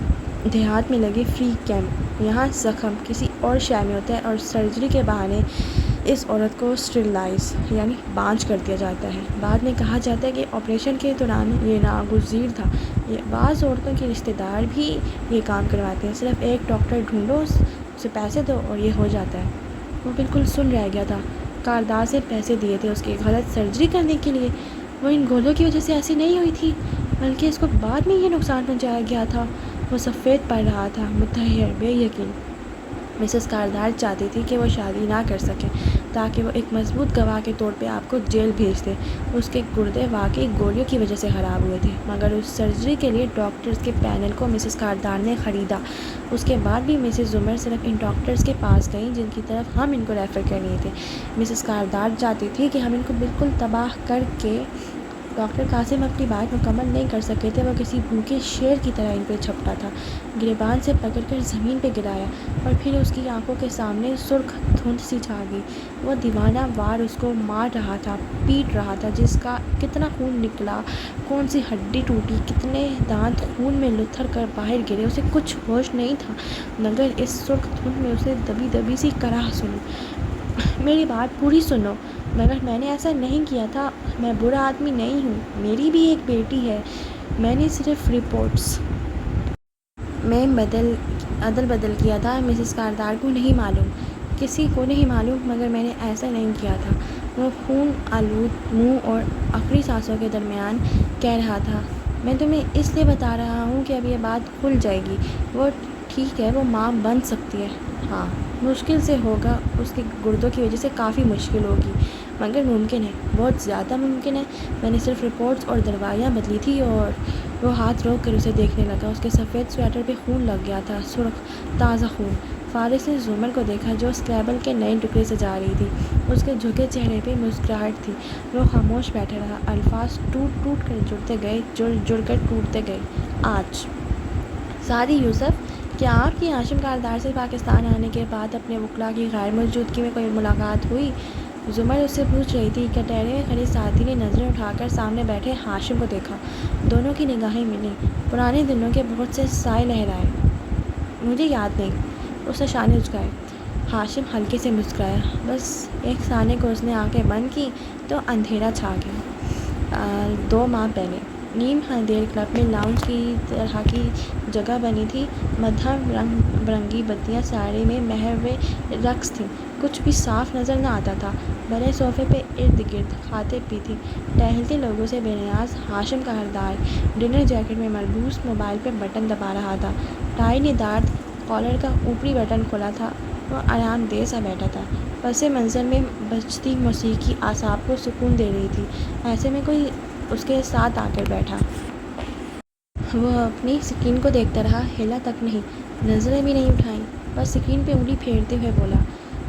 دیہات میں لگے فری کیمپ، یہاں زخم کسی اور شے میں ہوتا ہے اور سرجری کے بہانے اس عورت کو اسٹیرلائز یعنی بانجھ کر دیا جاتا ہے۔ بعد میں کہا جاتا ہے کہ آپریشن کے دوران یہ ناگزیر تھا۔ بعض عورتوں کے رشتہ دار بھی یہ کام کرواتے ہیں۔ صرف ایک ڈاکٹر ڈھونڈو، اسے پیسے دو اور یہ ہو جاتا ہے۔ وہ بالکل سن رہ گیا تھا۔ کاردار سے پیسے دیے تھے اس کی غلط سرجری کرنے کے لیے۔ وہ ان گولوں کی وجہ سے ایسی نہیں ہوئی تھی، بلکہ اس کو بعد میں یہ نقصان پہنچایا گیا تھا۔ وہ سفید پڑھ رہا تھا، متحیر، بے یقین۔ مسز کاردار چاہتی تھی کہ وہ شادی نہ کر سکے تاکہ وہ ایک مضبوط گواہ کے طور پہ آپ کو جیل بھیج دے۔ اس کے گردے واقعی گولیوں کی وجہ سے خراب ہوئے تھے، مگر اس سرجری کے لیے ڈاکٹرز کے پینل کو مسز کاردار نے خریدا۔ اس کے بعد بھی مسز زمر صرف ان ڈاکٹرز کے پاس گئیں جن کی طرف ہم ان کو ریفر کر رہے تھے۔ مسز کاردار چاہتی تھی کہ ہم ان کو بالکل تباہ کر کے ڈاکٹر قاسم اپنی بات مکمل نہیں کر سکے تھے۔ وہ کسی بھوکے شیر کی طرح ان پہ جھپٹا تھا، گریبان سے پکڑ کر زمین پہ گرایا اور پھر اس کی آنکھوں کے سامنے سرخ دھند سی چھا گئی۔ وہ دیوانہ وار اس کو مار رہا تھا، پیٹ رہا تھا، جس کا کتنا خون نکلا، کون سی ہڈی ٹوٹی، کتنے دانت خون میں لتھڑ کر باہر گرے، اسے کچھ ہوش نہیں تھا، مگر اس سرخ دھند میں اسے دبی دبی سی کراہ سنی۔ میری بات پوری سنو، مگر میں نے ایسا نہیں کیا تھا، میں برا آدمی نہیں ہوں، میری بھی ایک بیٹی ہے، میں نے صرف رپورٹس میں عدل بدل کیا تھا۔ مسز کاردار کو نہیں معلوم، کسی کو نہیں معلوم، مگر میں نے ایسا نہیں کیا تھا۔ وہ خون آلود منہ اور آخری سانسوں کے درمیان کہہ رہا تھا، میں تمہیں اس لیے بتا رہا ہوں کہ اب یہ بات کھل جائے گی۔ وہ ٹھیک ہے، وہ ماں بن سکتی ہے، ہاں مشکل سے ہوگا، اس کے گردوں کی وجہ سے کافی مشکل ہوگی، مگر ممکن ہے، بہت زیادہ ممکن ہے۔ میں نے صرف رپورٹس اور دوائیاں بدلی تھی اور وہ ہاتھ روک کر اسے دیکھنے لگا۔ اس کے سفید سویٹر پہ خون لگ گیا تھا، سرخ تازہ خون۔ فارس نے زمر کو دیکھا جو اسکریبل کے نئے ٹکڑے سجا رہی تھی۔ اس کے جھکے چہرے پہ مسکراہٹ تھی۔ وہ خاموش بیٹھا رہا۔ الفاظ ٹوٹ ٹوٹ کر جڑتے گئے، جڑ کر ٹوٹتے گئے۔ آج سعدی یوسف، کیا آپ کی ہاشم کاردار سے پاکستان آنے کے بعد اپنے وکلاء کی غیر موجودگی میں کوئی ملاقات ہوئی؟ زمر اس سے پوچھ رہی تھی۔ کٹہرے میں کھڑی سعدی نے نظریں اٹھا کر سامنے بیٹھے ہاشم کو دیکھا۔ دونوں کی نگاہیں ملیں۔ پرانے دنوں کے بہت سے سائے لہرائے۔ مجھے یاد نہیں۔ اس نے شانے جھکائے۔ ہاشم ہلکے سے مسکرایا۔ بس ایک ثانے کو اس نے آنکھیں بند کی تو اندھیرا چھا گیا۔ 2 ماہ پہلے نیم اندھیر کلب میں لاؤنج کی طرح کی جگہ بنی تھی۔ مدھم رنگ برنگی بتیاں سارے میں محو رقص تھیں۔ کچھ بھی صاف نظر نہ آتا تھا۔ بڑے صوفے پہ ارد گرد کھاتے پیتے ٹہلتے لوگوں سے بے نیاز ہاشم کاردار ڈنر جیکٹ میں ملبوس موبائل پہ بٹن دبا رہا تھا۔ ٹائی ندارد کالر کا اوپری بٹن کھلا تھا۔ وہ آرام دہ سا بیٹھا تھا۔ پس منظر میں بجتی موسیقی اعصاب کو سکون دے رہی تھی۔ ایسے میں کوئی اس کے ساتھ آ کر بیٹھا۔ وہ اپنی اسکرین کو دیکھتا رہا، ہلا تک نہیں، نظریں بھی نہیں اٹھائیں۔ بس اسکرین پہ انگلی پھیرتے ہوئے بولا،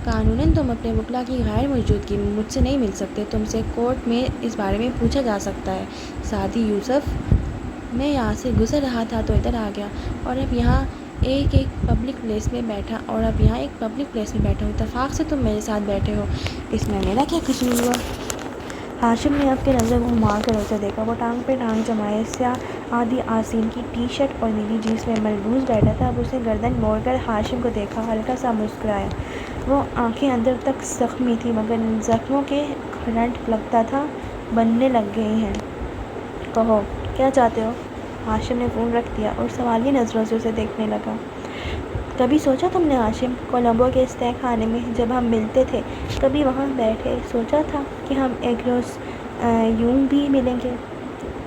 قانوناً تم اپنے وکلاء کی غیر موجودگی میں مجھ سے نہیں مل سکتے۔ تم سے کورٹ میں اس بارے میں پوچھا جا سکتا ہے۔ سعدی یوسف، میں یہاں سے گزر رہا تھا تو ادھر آ گیا اور اب یہاں ایک پبلک پلیس میں بیٹھا ہوں۔ اتفاق سے تم میرے ساتھ بیٹھے ہو، اس میں میرا کیا قصور ہوا؟ ہاشم نے اب کے نظر گھما کر اسے دیکھا۔ وہ ٹانگ پہ ٹانگ جمائے سیاہ آدھی آستین کی ٹی شرٹ اور نیلی جینس میں ملبوس بیٹھا تھا۔ اب اس نے گردن موڑ کر ہاشم کو دیکھا، ہلکا سا مسکرایا۔ وہ آنکھیں اندر تک زخمی تھیں مگر ان زخموں کے کرنٹ لگتا تھا بننے لگ گئے ہیں۔ کہو، کیا چاہتے ہو؟ ہاشم نے فون رکھ دیا اور سوالیہ نظروں سے اسے دیکھنے لگا۔ کبھی سوچا تم نے ہاشم، کولمبو کے اسٹے خانے میں جب ہم ملتے تھے، کبھی وہاں بیٹھے سوچا تھا کہ ہم ایک روز یوں بھی ملیں گے؟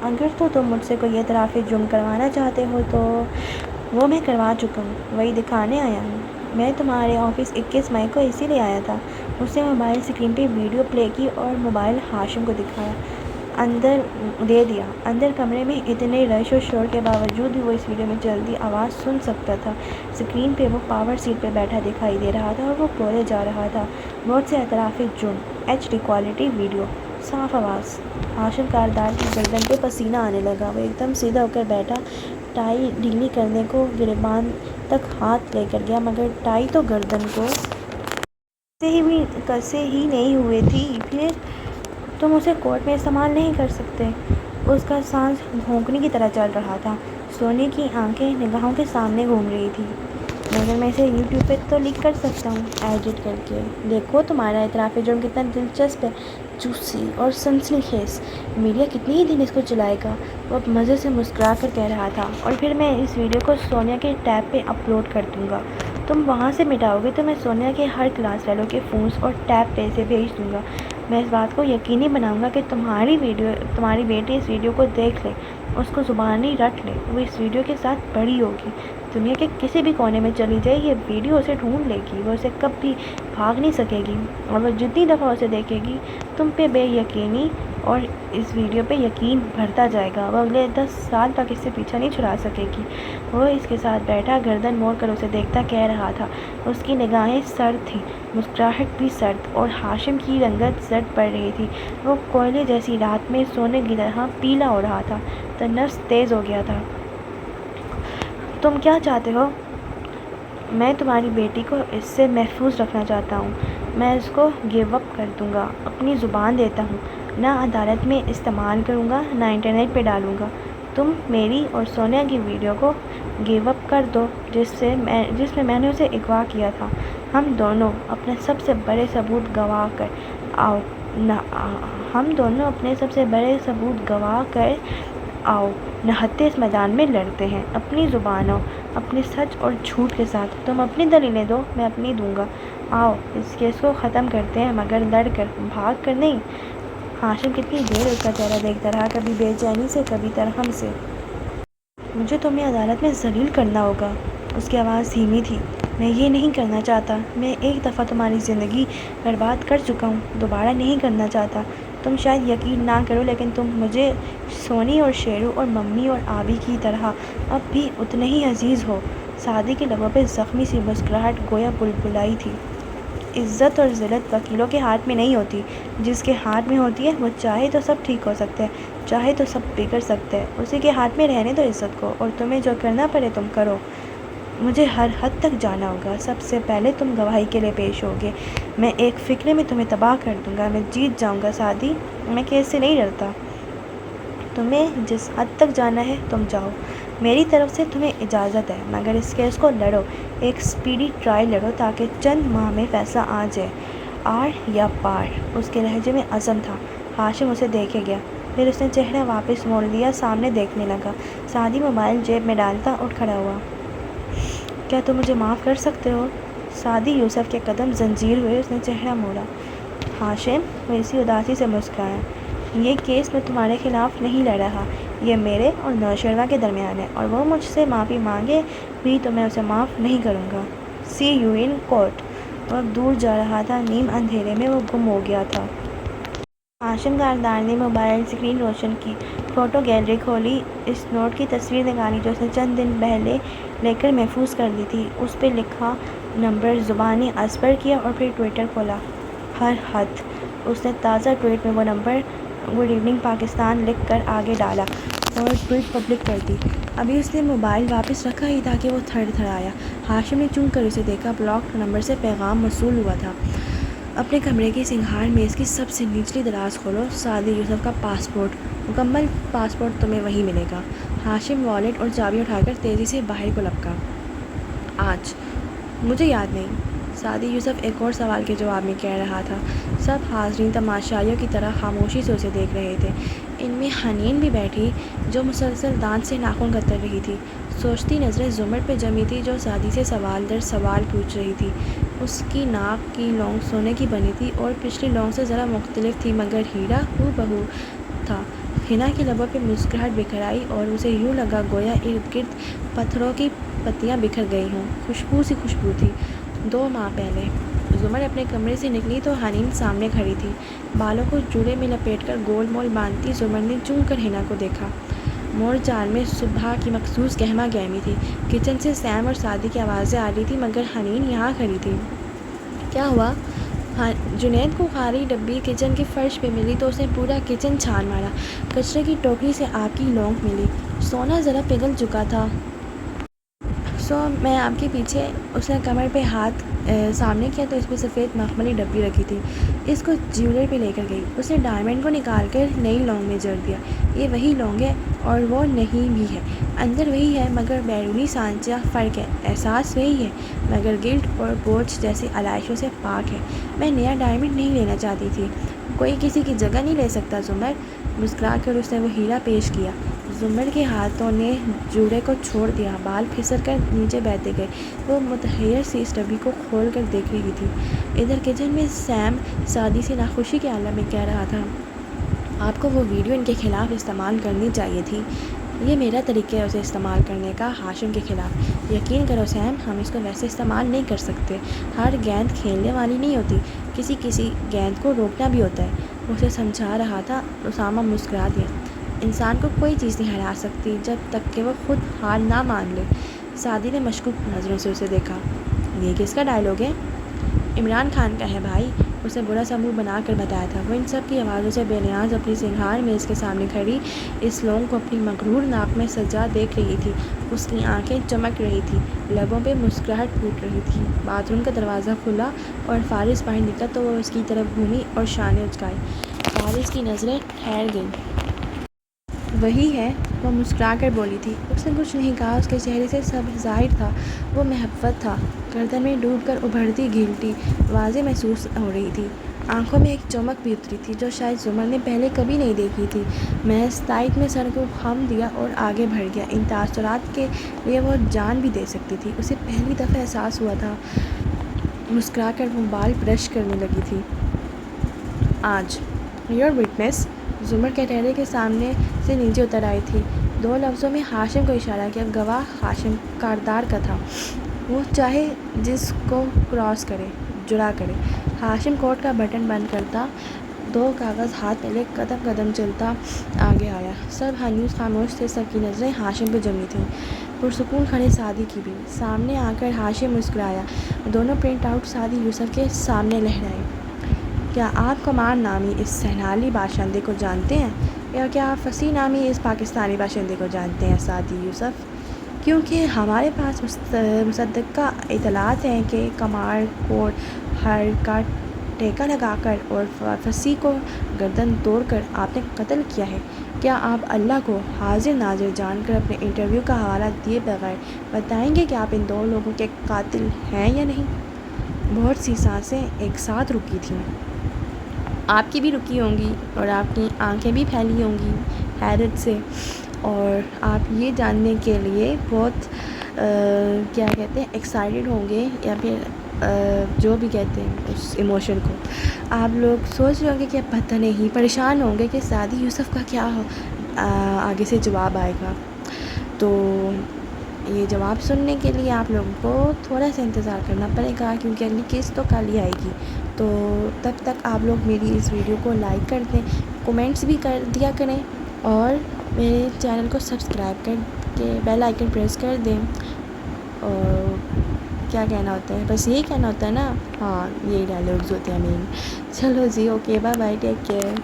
اگر تو تم مجھ سے کوئی اعتراف جرم کروانا چاہتے ہو تو وہ میں کروا چکا ہوں، وہی دکھانے آیا ہوں۔ میں تمہارے آفس 21 مئی کو اسی لیے آیا تھا۔ اس نے موبائل اسکرین پہ ویڈیو پلے کی اور موبائل ہاشم کو دکھایا۔ اندر کمرے میں اتنے رش و شور کے باوجود بھی وہ اس ویڈیو میں جلدی آواز سن سکتا تھا۔ اسکرین پہ وہ پاور سیٹ پہ بیٹھا دکھائی دے رہا تھا اور وہ بولے جا رہا تھا، بہت سے اعتراف جرم، HD کوالٹی ویڈیو، صاف آواز۔ ہاشم کاردار کی گردن پہ پسینہ آنے لگا۔ وہ ایک دم سیدھا ہو کر بیٹھا، ٹائی ڈھیلی کرنے کو گریبان تک ہاتھ لے کر گیا مگر ٹائی تو گردن کو کسے ہی نہیں ہوئی تھی۔ پھر تم اسے کورٹ میں استعمال نہیں کر سکتے۔ اس کا سانس بھونکنے کی طرح چل رہا تھا۔ سونے کی آنکھیں نگاہوں کے سامنے گھوم رہی تھی۔ مگر میں اسے YouTube پہ تو لکھ کر سکتا ہوں، ایڈٹ کر کے۔ دیکھو تمہارا اعتراف جرم کتنا دلچسپ ہے، جوسی اور سنسنی خیز۔ میڈیا کتنے ہی دن اس کو چلائے گا؟ وہ اب مزے سے مسکرا کر کہہ رہا تھا۔ اور پھر میں اس ویڈیو کو سونیا کے ٹیب پہ اپلوڈ کر دوں گا۔ تم وہاں سے مٹاؤ گے تو میں سونیا کے ہر کلاس فیلو کے فونز اور ٹیب پہ سے بھیج دوں گا۔ میں اس بات کو یقینی بناؤں گا کہ تمہاری بیٹی اس ویڈیو کو دیکھ لے، اس کو زبانی رٹ لے۔ وہ اس ویڈیو کے ساتھ بڑی ہوگی، دنیا کے کسی بھی کونے میں چلی جائے، یہ ویڈیو اسے ڈھونڈ لے گی۔ وہ اسے کبھی بھاگ نہیں سکے گی اور وہ جتنی دفعہ اسے دیکھے گی تم پہ بے یقینی اور اس ویڈیو پہ یقین بڑھتا جائے گا۔ وہ اگلے 10 سال تک اس سے پیچھا نہیں چھڑا سکے گی۔ وہ اس کے ساتھ بیٹھا گردن موڑ کر اسے دیکھتا کہہ رہا تھا۔ اس کی نگاہیں سرد تھیں، مسکراہٹ بھی سرد، اور ہاشم کی رنگت زرد پڑ رہی تھی۔ وہ کوئلے جیسی رات میں سونے کی طرح پیلا ہو رہا تھا تو نفس تیز ہو گیا تھا۔ تم کیا چاہتے ہو؟ میں تمہاری بیٹی کو اس سے محفوظ رکھنا چاہتا ہوں۔ میں اس کو گیو اپ کر دوں گا، اپنی زبان دیتا ہوں۔ نہ عدالت میں استعمال کروں گا، نہ انٹرنیٹ پہ ڈالوں گا۔ تم میری اور سونیا کی ویڈیو کو گیو اپ کر دو جس میں میں نے اسے اغوا کیا تھا۔ ہم دونوں اپنے سب سے بڑے ثبوت گنوا کر آؤ نہتے اس میدان میں لڑتے ہیں، اپنی زبانوں، اپنے سچ اور جھوٹ کے ساتھ۔ تم اپنی دلیلیں دو، میں اپنی دوں گا۔ آؤ اس کیس کو ختم کرتے ہیں، مگر لڑ کر، بھاگ کر نہیں۔ ہاشم کتنی دیر اس کا چہرہ دیکھتا رہا، کبھی بے چینی سے، کبھی ترحم سے۔ مجھے تمہیں عدالت میں ذلیل کرنا ہوگا۔ اس کی آواز دھیمی تھی۔ میں یہ نہیں کرنا چاہتا۔ میں ایک دفعہ تمہاری زندگی برباد کر چکا ہوں، دوبارہ نہیں کرنا چاہتا۔ تم شاید یقین نہ کرو لیکن تم مجھے سونی اور شیرو اور ممی اور آبی کی طرح اب بھی اتنے ہی عزیز ہو۔ سعدی کے لبوں پہ زخمی سی مسکراہٹ گویا بلبلائی تھی۔ عزت اور ذلت وکیلوں کے ہاتھ میں نہیں ہوتی، جس کے ہاتھ میں ہوتی ہے وہ چاہے تو سب ٹھیک ہو سکتا ہے، چاہے تو سب بگڑ سکتا ہے۔ اسی کے ہاتھ میں رہنے دو عزت کو، اور تمہیں جو کرنا پڑے تم کرو۔ مجھے ہر حد تک جانا ہوگا، سب سے پہلے تم گواہی کے لیے پیش ہوگے۔ میں ایک فکرے میں تمہیں تباہ کر دوں گا، میں جیت جاؤں گا سعدی، میں کیس سے نہیں ڈرتا۔ تمہیں جس حد تک جانا ہے تم جاؤ، میری طرف سے تمہیں اجازت ہے، مگر اس کیس کو لڑو، ایک سپیڈی ٹرائل لڑو تاکہ چند ماہ میں فیصلہ آ جائے۔ آر یا پار، اس کے لہجے میں عزم تھا۔ ہاشم اسے دیکھے گیا، پھر اس نے چہرہ واپس موڑ لیا، سامنے دیکھنے لگا۔ سعدی موبائل جیب میں ڈالتا اٹھ کھڑا ہوا۔ کیا تم مجھے معاف کر سکتے ہو؟ سعدی یوسف کے قدم زنجیر ہوئے، اس نے چہرہ موڑا۔ ہاشم وہ اسی اداسی سے مسکرایا۔ یہ کیس میں تمہارے خلاف نہیں لڑ رہا، یہ میرے اور نوشروا کے درمیان ہے، اور وہ مجھ سے معافی مانگے بھی تو میں اسے معاف نہیں کروں گا۔ سی یو ان کورٹ۔ وہ اب دور جا رہا تھا، نیم اندھیرے میں وہ گم ہو گیا تھا۔ ہاشم کاردار نے موبائل اسکرین روشن کی، فوٹو گیلری کھولی، اس نوٹ کی تصویر نکالی جو اس نے چند دن پہلے لے کر محفوظ کر لی تھی۔ اس پہ لکھا نمبر زبانی ازبر کیا اور پھر ٹویٹر کھولا۔ ہر حد۔ اس نے تازہ ٹویٹ میں وہ نمبر گڈ ایوننگ پاکستان لکھ کر آگے ڈالا اور ٹویٹ پبلک کر دی۔ ابھی اس نے موبائل واپس رکھا ہی تھا کہ وہ تھڑ تھڑایا۔ ہاشم نے چون کر اسے دیکھا، بلاکڈ نمبر سے پیغام موصول ہوا تھا۔ اپنے کمرے کی سنگھار میز کی سب سے نچلی دراز کھولو، سعدی یوسف کا پاسپورٹ، مکمل پاسپورٹ تمہیں وہیں ملے گا۔ ہاشم والیٹ اور چابی اٹھا کر تیزی سے باہر کو لپکا۔ آج؟ مجھے یاد نہیں، سعدی یوسف ایک اور سوال کے جواب میں کہہ رہا تھا۔ سب حاضرین تماشائیوں کی طرح خاموشی سے اسے دیکھ رہے تھے۔ ان میں حنین بھی بیٹھی، جو مسلسل دانت سے ناخن کتر رہی تھی۔ سوچتی نظریں زمر پہ جمی تھی، جو سعدی سے سوال در سوال پوچھ رہی تھی۔ اس کی ناک کی لونگ سونے کی بنی تھی اور پچھلی لونگ سے ذرا مختلف تھی، مگر ہیرا ہو بہو تھا۔ حنا کے لبوں پہ مسکراہٹ بکھر آئی اور اسے یوں لگا گویا ارد گرد پتھروں کی پتیاں بکھر گئی ہوں۔ خوشبو سی خوشبو تھی۔ 2 ماہ پہلے زمر اپنے کمرے سے نکلی تو حنین سامنے کھڑی تھی، بالوں کو جوڑے میں لپیٹ کر گول مول باندھتی۔ زمر نے چون کر حنا کو دیکھا۔ موڑ چال میں صبح کی مخصوص گہما گہمی تھی۔ کچن سے سیم اور سعدی کی آوازیں آ رہی تھی، مگر حنین یہاں کھڑی تھی۔ کیا ہوا؟ جنید کو خالی ڈبی کچن کے فرش پہ ملی تو اس نے پورا کچن چھان مارا۔ کچرے کی ٹوکری سے آپ کی لونگ ملی، سونا ذرا پگھل چکا تھا۔ میں آپ کے پیچھے۔ اس نے کمر پہ ہاتھ سامنے کیا تو اس پہ سفید مخملی ڈبی رکھی تھی۔ اس کو جیولر پہ لے کر گئی۔ اس نے ڈائمنڈ کو نکال کر نئی لونگ میں جڑ دیا۔ یہ وہی لونگ ہے اور وہ نہیں بھی ہے، اندر وہی ہے مگر بیرونی سانچہ فرق ہے، احساس وہی ہے مگر گلٹ اور بوجھ جیسی علائشوں سے پاک ہے۔ میں نیا ڈائمنڈ نہیں لینا چاہتی تھی، کوئی کسی کی جگہ نہیں لے سکتا زمر۔ مسکرا کر اس نے وہ ہیرا پیش کیا۔ زمر کے ہاتھوں نے جوڑے کو چھوڑ دیا، بال پھسل کر نیچے بہتے گئے۔ وہ متحیر سی اس ڈبی کو کھول کر دیکھ رہی تھی۔ ادھر کچن میں سیم سعدی سے ناخوشی کے عالم میں کہہ رہا تھا، آپ کو وہ ویڈیو ان کے خلاف استعمال کرنی چاہیے تھی۔ یہ میرا طریقہ ہے اسے استعمال کرنے کا، ہاشم کے خلاف۔ یقین کرو سیم، ہم اس کو ویسے استعمال نہیں کر سکتے۔ ہر گیند کھیلنے والی نہیں ہوتی، کسی گیند کو روکنا بھی ہوتا ہے۔ وہ اسے سمجھا رہا تھا۔ اسامہ مسکرا دیا۔ انسان کو کوئی چیز نہیں ہرا سکتی جب تک کہ وہ خود ہار نہ مان لے۔ سعدی نے مشکوک نظروں سے اسے دیکھا۔ یہ کس کا ڈائلاگ ہے؟ عمران خان کا ہے بھائی، اس نے برا سا منہ بنا کر بتایا تھا۔ وہ ان سب کی آوازوں سے بے نیاز اپنی سنگھار میز کے سامنے کھڑی اس لونگ کو اپنی مغرور ناک میں سجا دیکھ رہی تھی۔ اس کی آنکھیں چمک رہی تھیں، لبوں پہ مسکراہٹ پھوٹ رہی تھی۔ باتھ روم کا دروازہ کھلا اور فارس باہر نکلا تو وہ اس کی طرف گھومی اور شانے اچکائی۔ فارس کی نظریں ٹھہر گئیں۔ وہی ہے، وہ مسکرا کر بولی تھی۔ اس نے کچھ نہیں کہا، اس کے چہرے سے سب ظاہر تھا، وہ محبت تھا۔ گردن میں ڈوب کر ابھرتی گھلٹی واضح محسوس ہو رہی تھی۔ آنکھوں میں ایک چمک بھی اتری تھی جو شاید زمر نے پہلے کبھی نہیں دیکھی تھی۔ محض تائید میں سر کو خم دیا اور آگے بڑھ گیا۔ ان تاثرات کے لیے وہ جان بھی دے سکتی تھی۔ اسے پہلی دفعہ احساس ہوا تھا۔ مسکرا کر وہ بال برش کرنے لگی تھی۔ آج یور وٹنس، زمر کٹہرے کے سامنے سے نیچے اتر آئی تھی۔ 2 لفظوں میں ہاشم کو اشارہ کیا۔ گواہ ہاشم کاردار کا تھا، وہ چاہے جس کو کراس کرے، جرا کرے۔ ہاشم کوٹ کا بٹن بند کرتا دو کاغذ ہاتھ میں لے قدم قدم چلتا آگے آیا۔ سب ہنوز خاموش تھے، سب کی نظریں ہاشم پہ جمی تھیں، پرسکون کھڑے سعدی کی بھی۔ سامنے آ کر ہاشم مسکرایا، دونوں پرنٹ آؤٹ سعدی یوسف کے سامنے لہرائے۔ کیا آپ قمار نامی اس سنہالی باشندے کو جانتے ہیں، یا کیا آپ فصیح نامی اس پاکستانی باشندے کو جانتے ہیں سعدی یوسف؟ کیونکہ ہمارے پاس مصدقہ اطلاعات ہیں کہ قمار کو ہر کا ٹیکہ لگا کر اور فصیح کو گردن توڑ کر آپ نے قتل کیا ہے۔ کیا آپ اللہ کو حاضر ناظر جان کر اپنے انٹرویو کا حوالہ دیے بغیر بتائیں گے کہ آپ ان دو لوگوں کے قاتل ہیں یا نہیں؟ بہت سی سانسیں ایک ساتھ رکی تھیں، آپ کی بھی رکی ہوں گی اور آپ کی آنکھیں بھی پھیلی ہوں گی حیرت سے، اور آپ یہ جاننے کے لیے بہت کیا کہتے ہیں ایکسائٹیڈ ہوں گے، یا پھر جو بھی کہتے ہیں اس ایموشن کو۔ آپ لوگ سوچ رہے ہوں گے کہ پتہ نہیں، پریشان ہوں گے کہ سعدی یوسف کا کیا آگے سے جواب آئے گا۔ تو یہ جواب سننے کے لیے آپ لوگوں کو تھوڑا سا انتظار کرنا پڑے گا، کیونکہ اگلی قسط تو کل ہی آئے گی۔ تو تب تک آپ لوگ میری اس ویڈیو کو لائک کر دیں، کومنٹس بھی کر دیا کریں، اور میرے چینل کو سبسکرائب کر کے بیل آئیکن پریس کر دیں۔ اور کیا کہنا ہوتا ہے، بس یہی کہنا ہوتا ہے نا، ہاں یہی ڈائلاگز ہوتے ہیں مین۔ چلو جی، okay, bye bye, take care.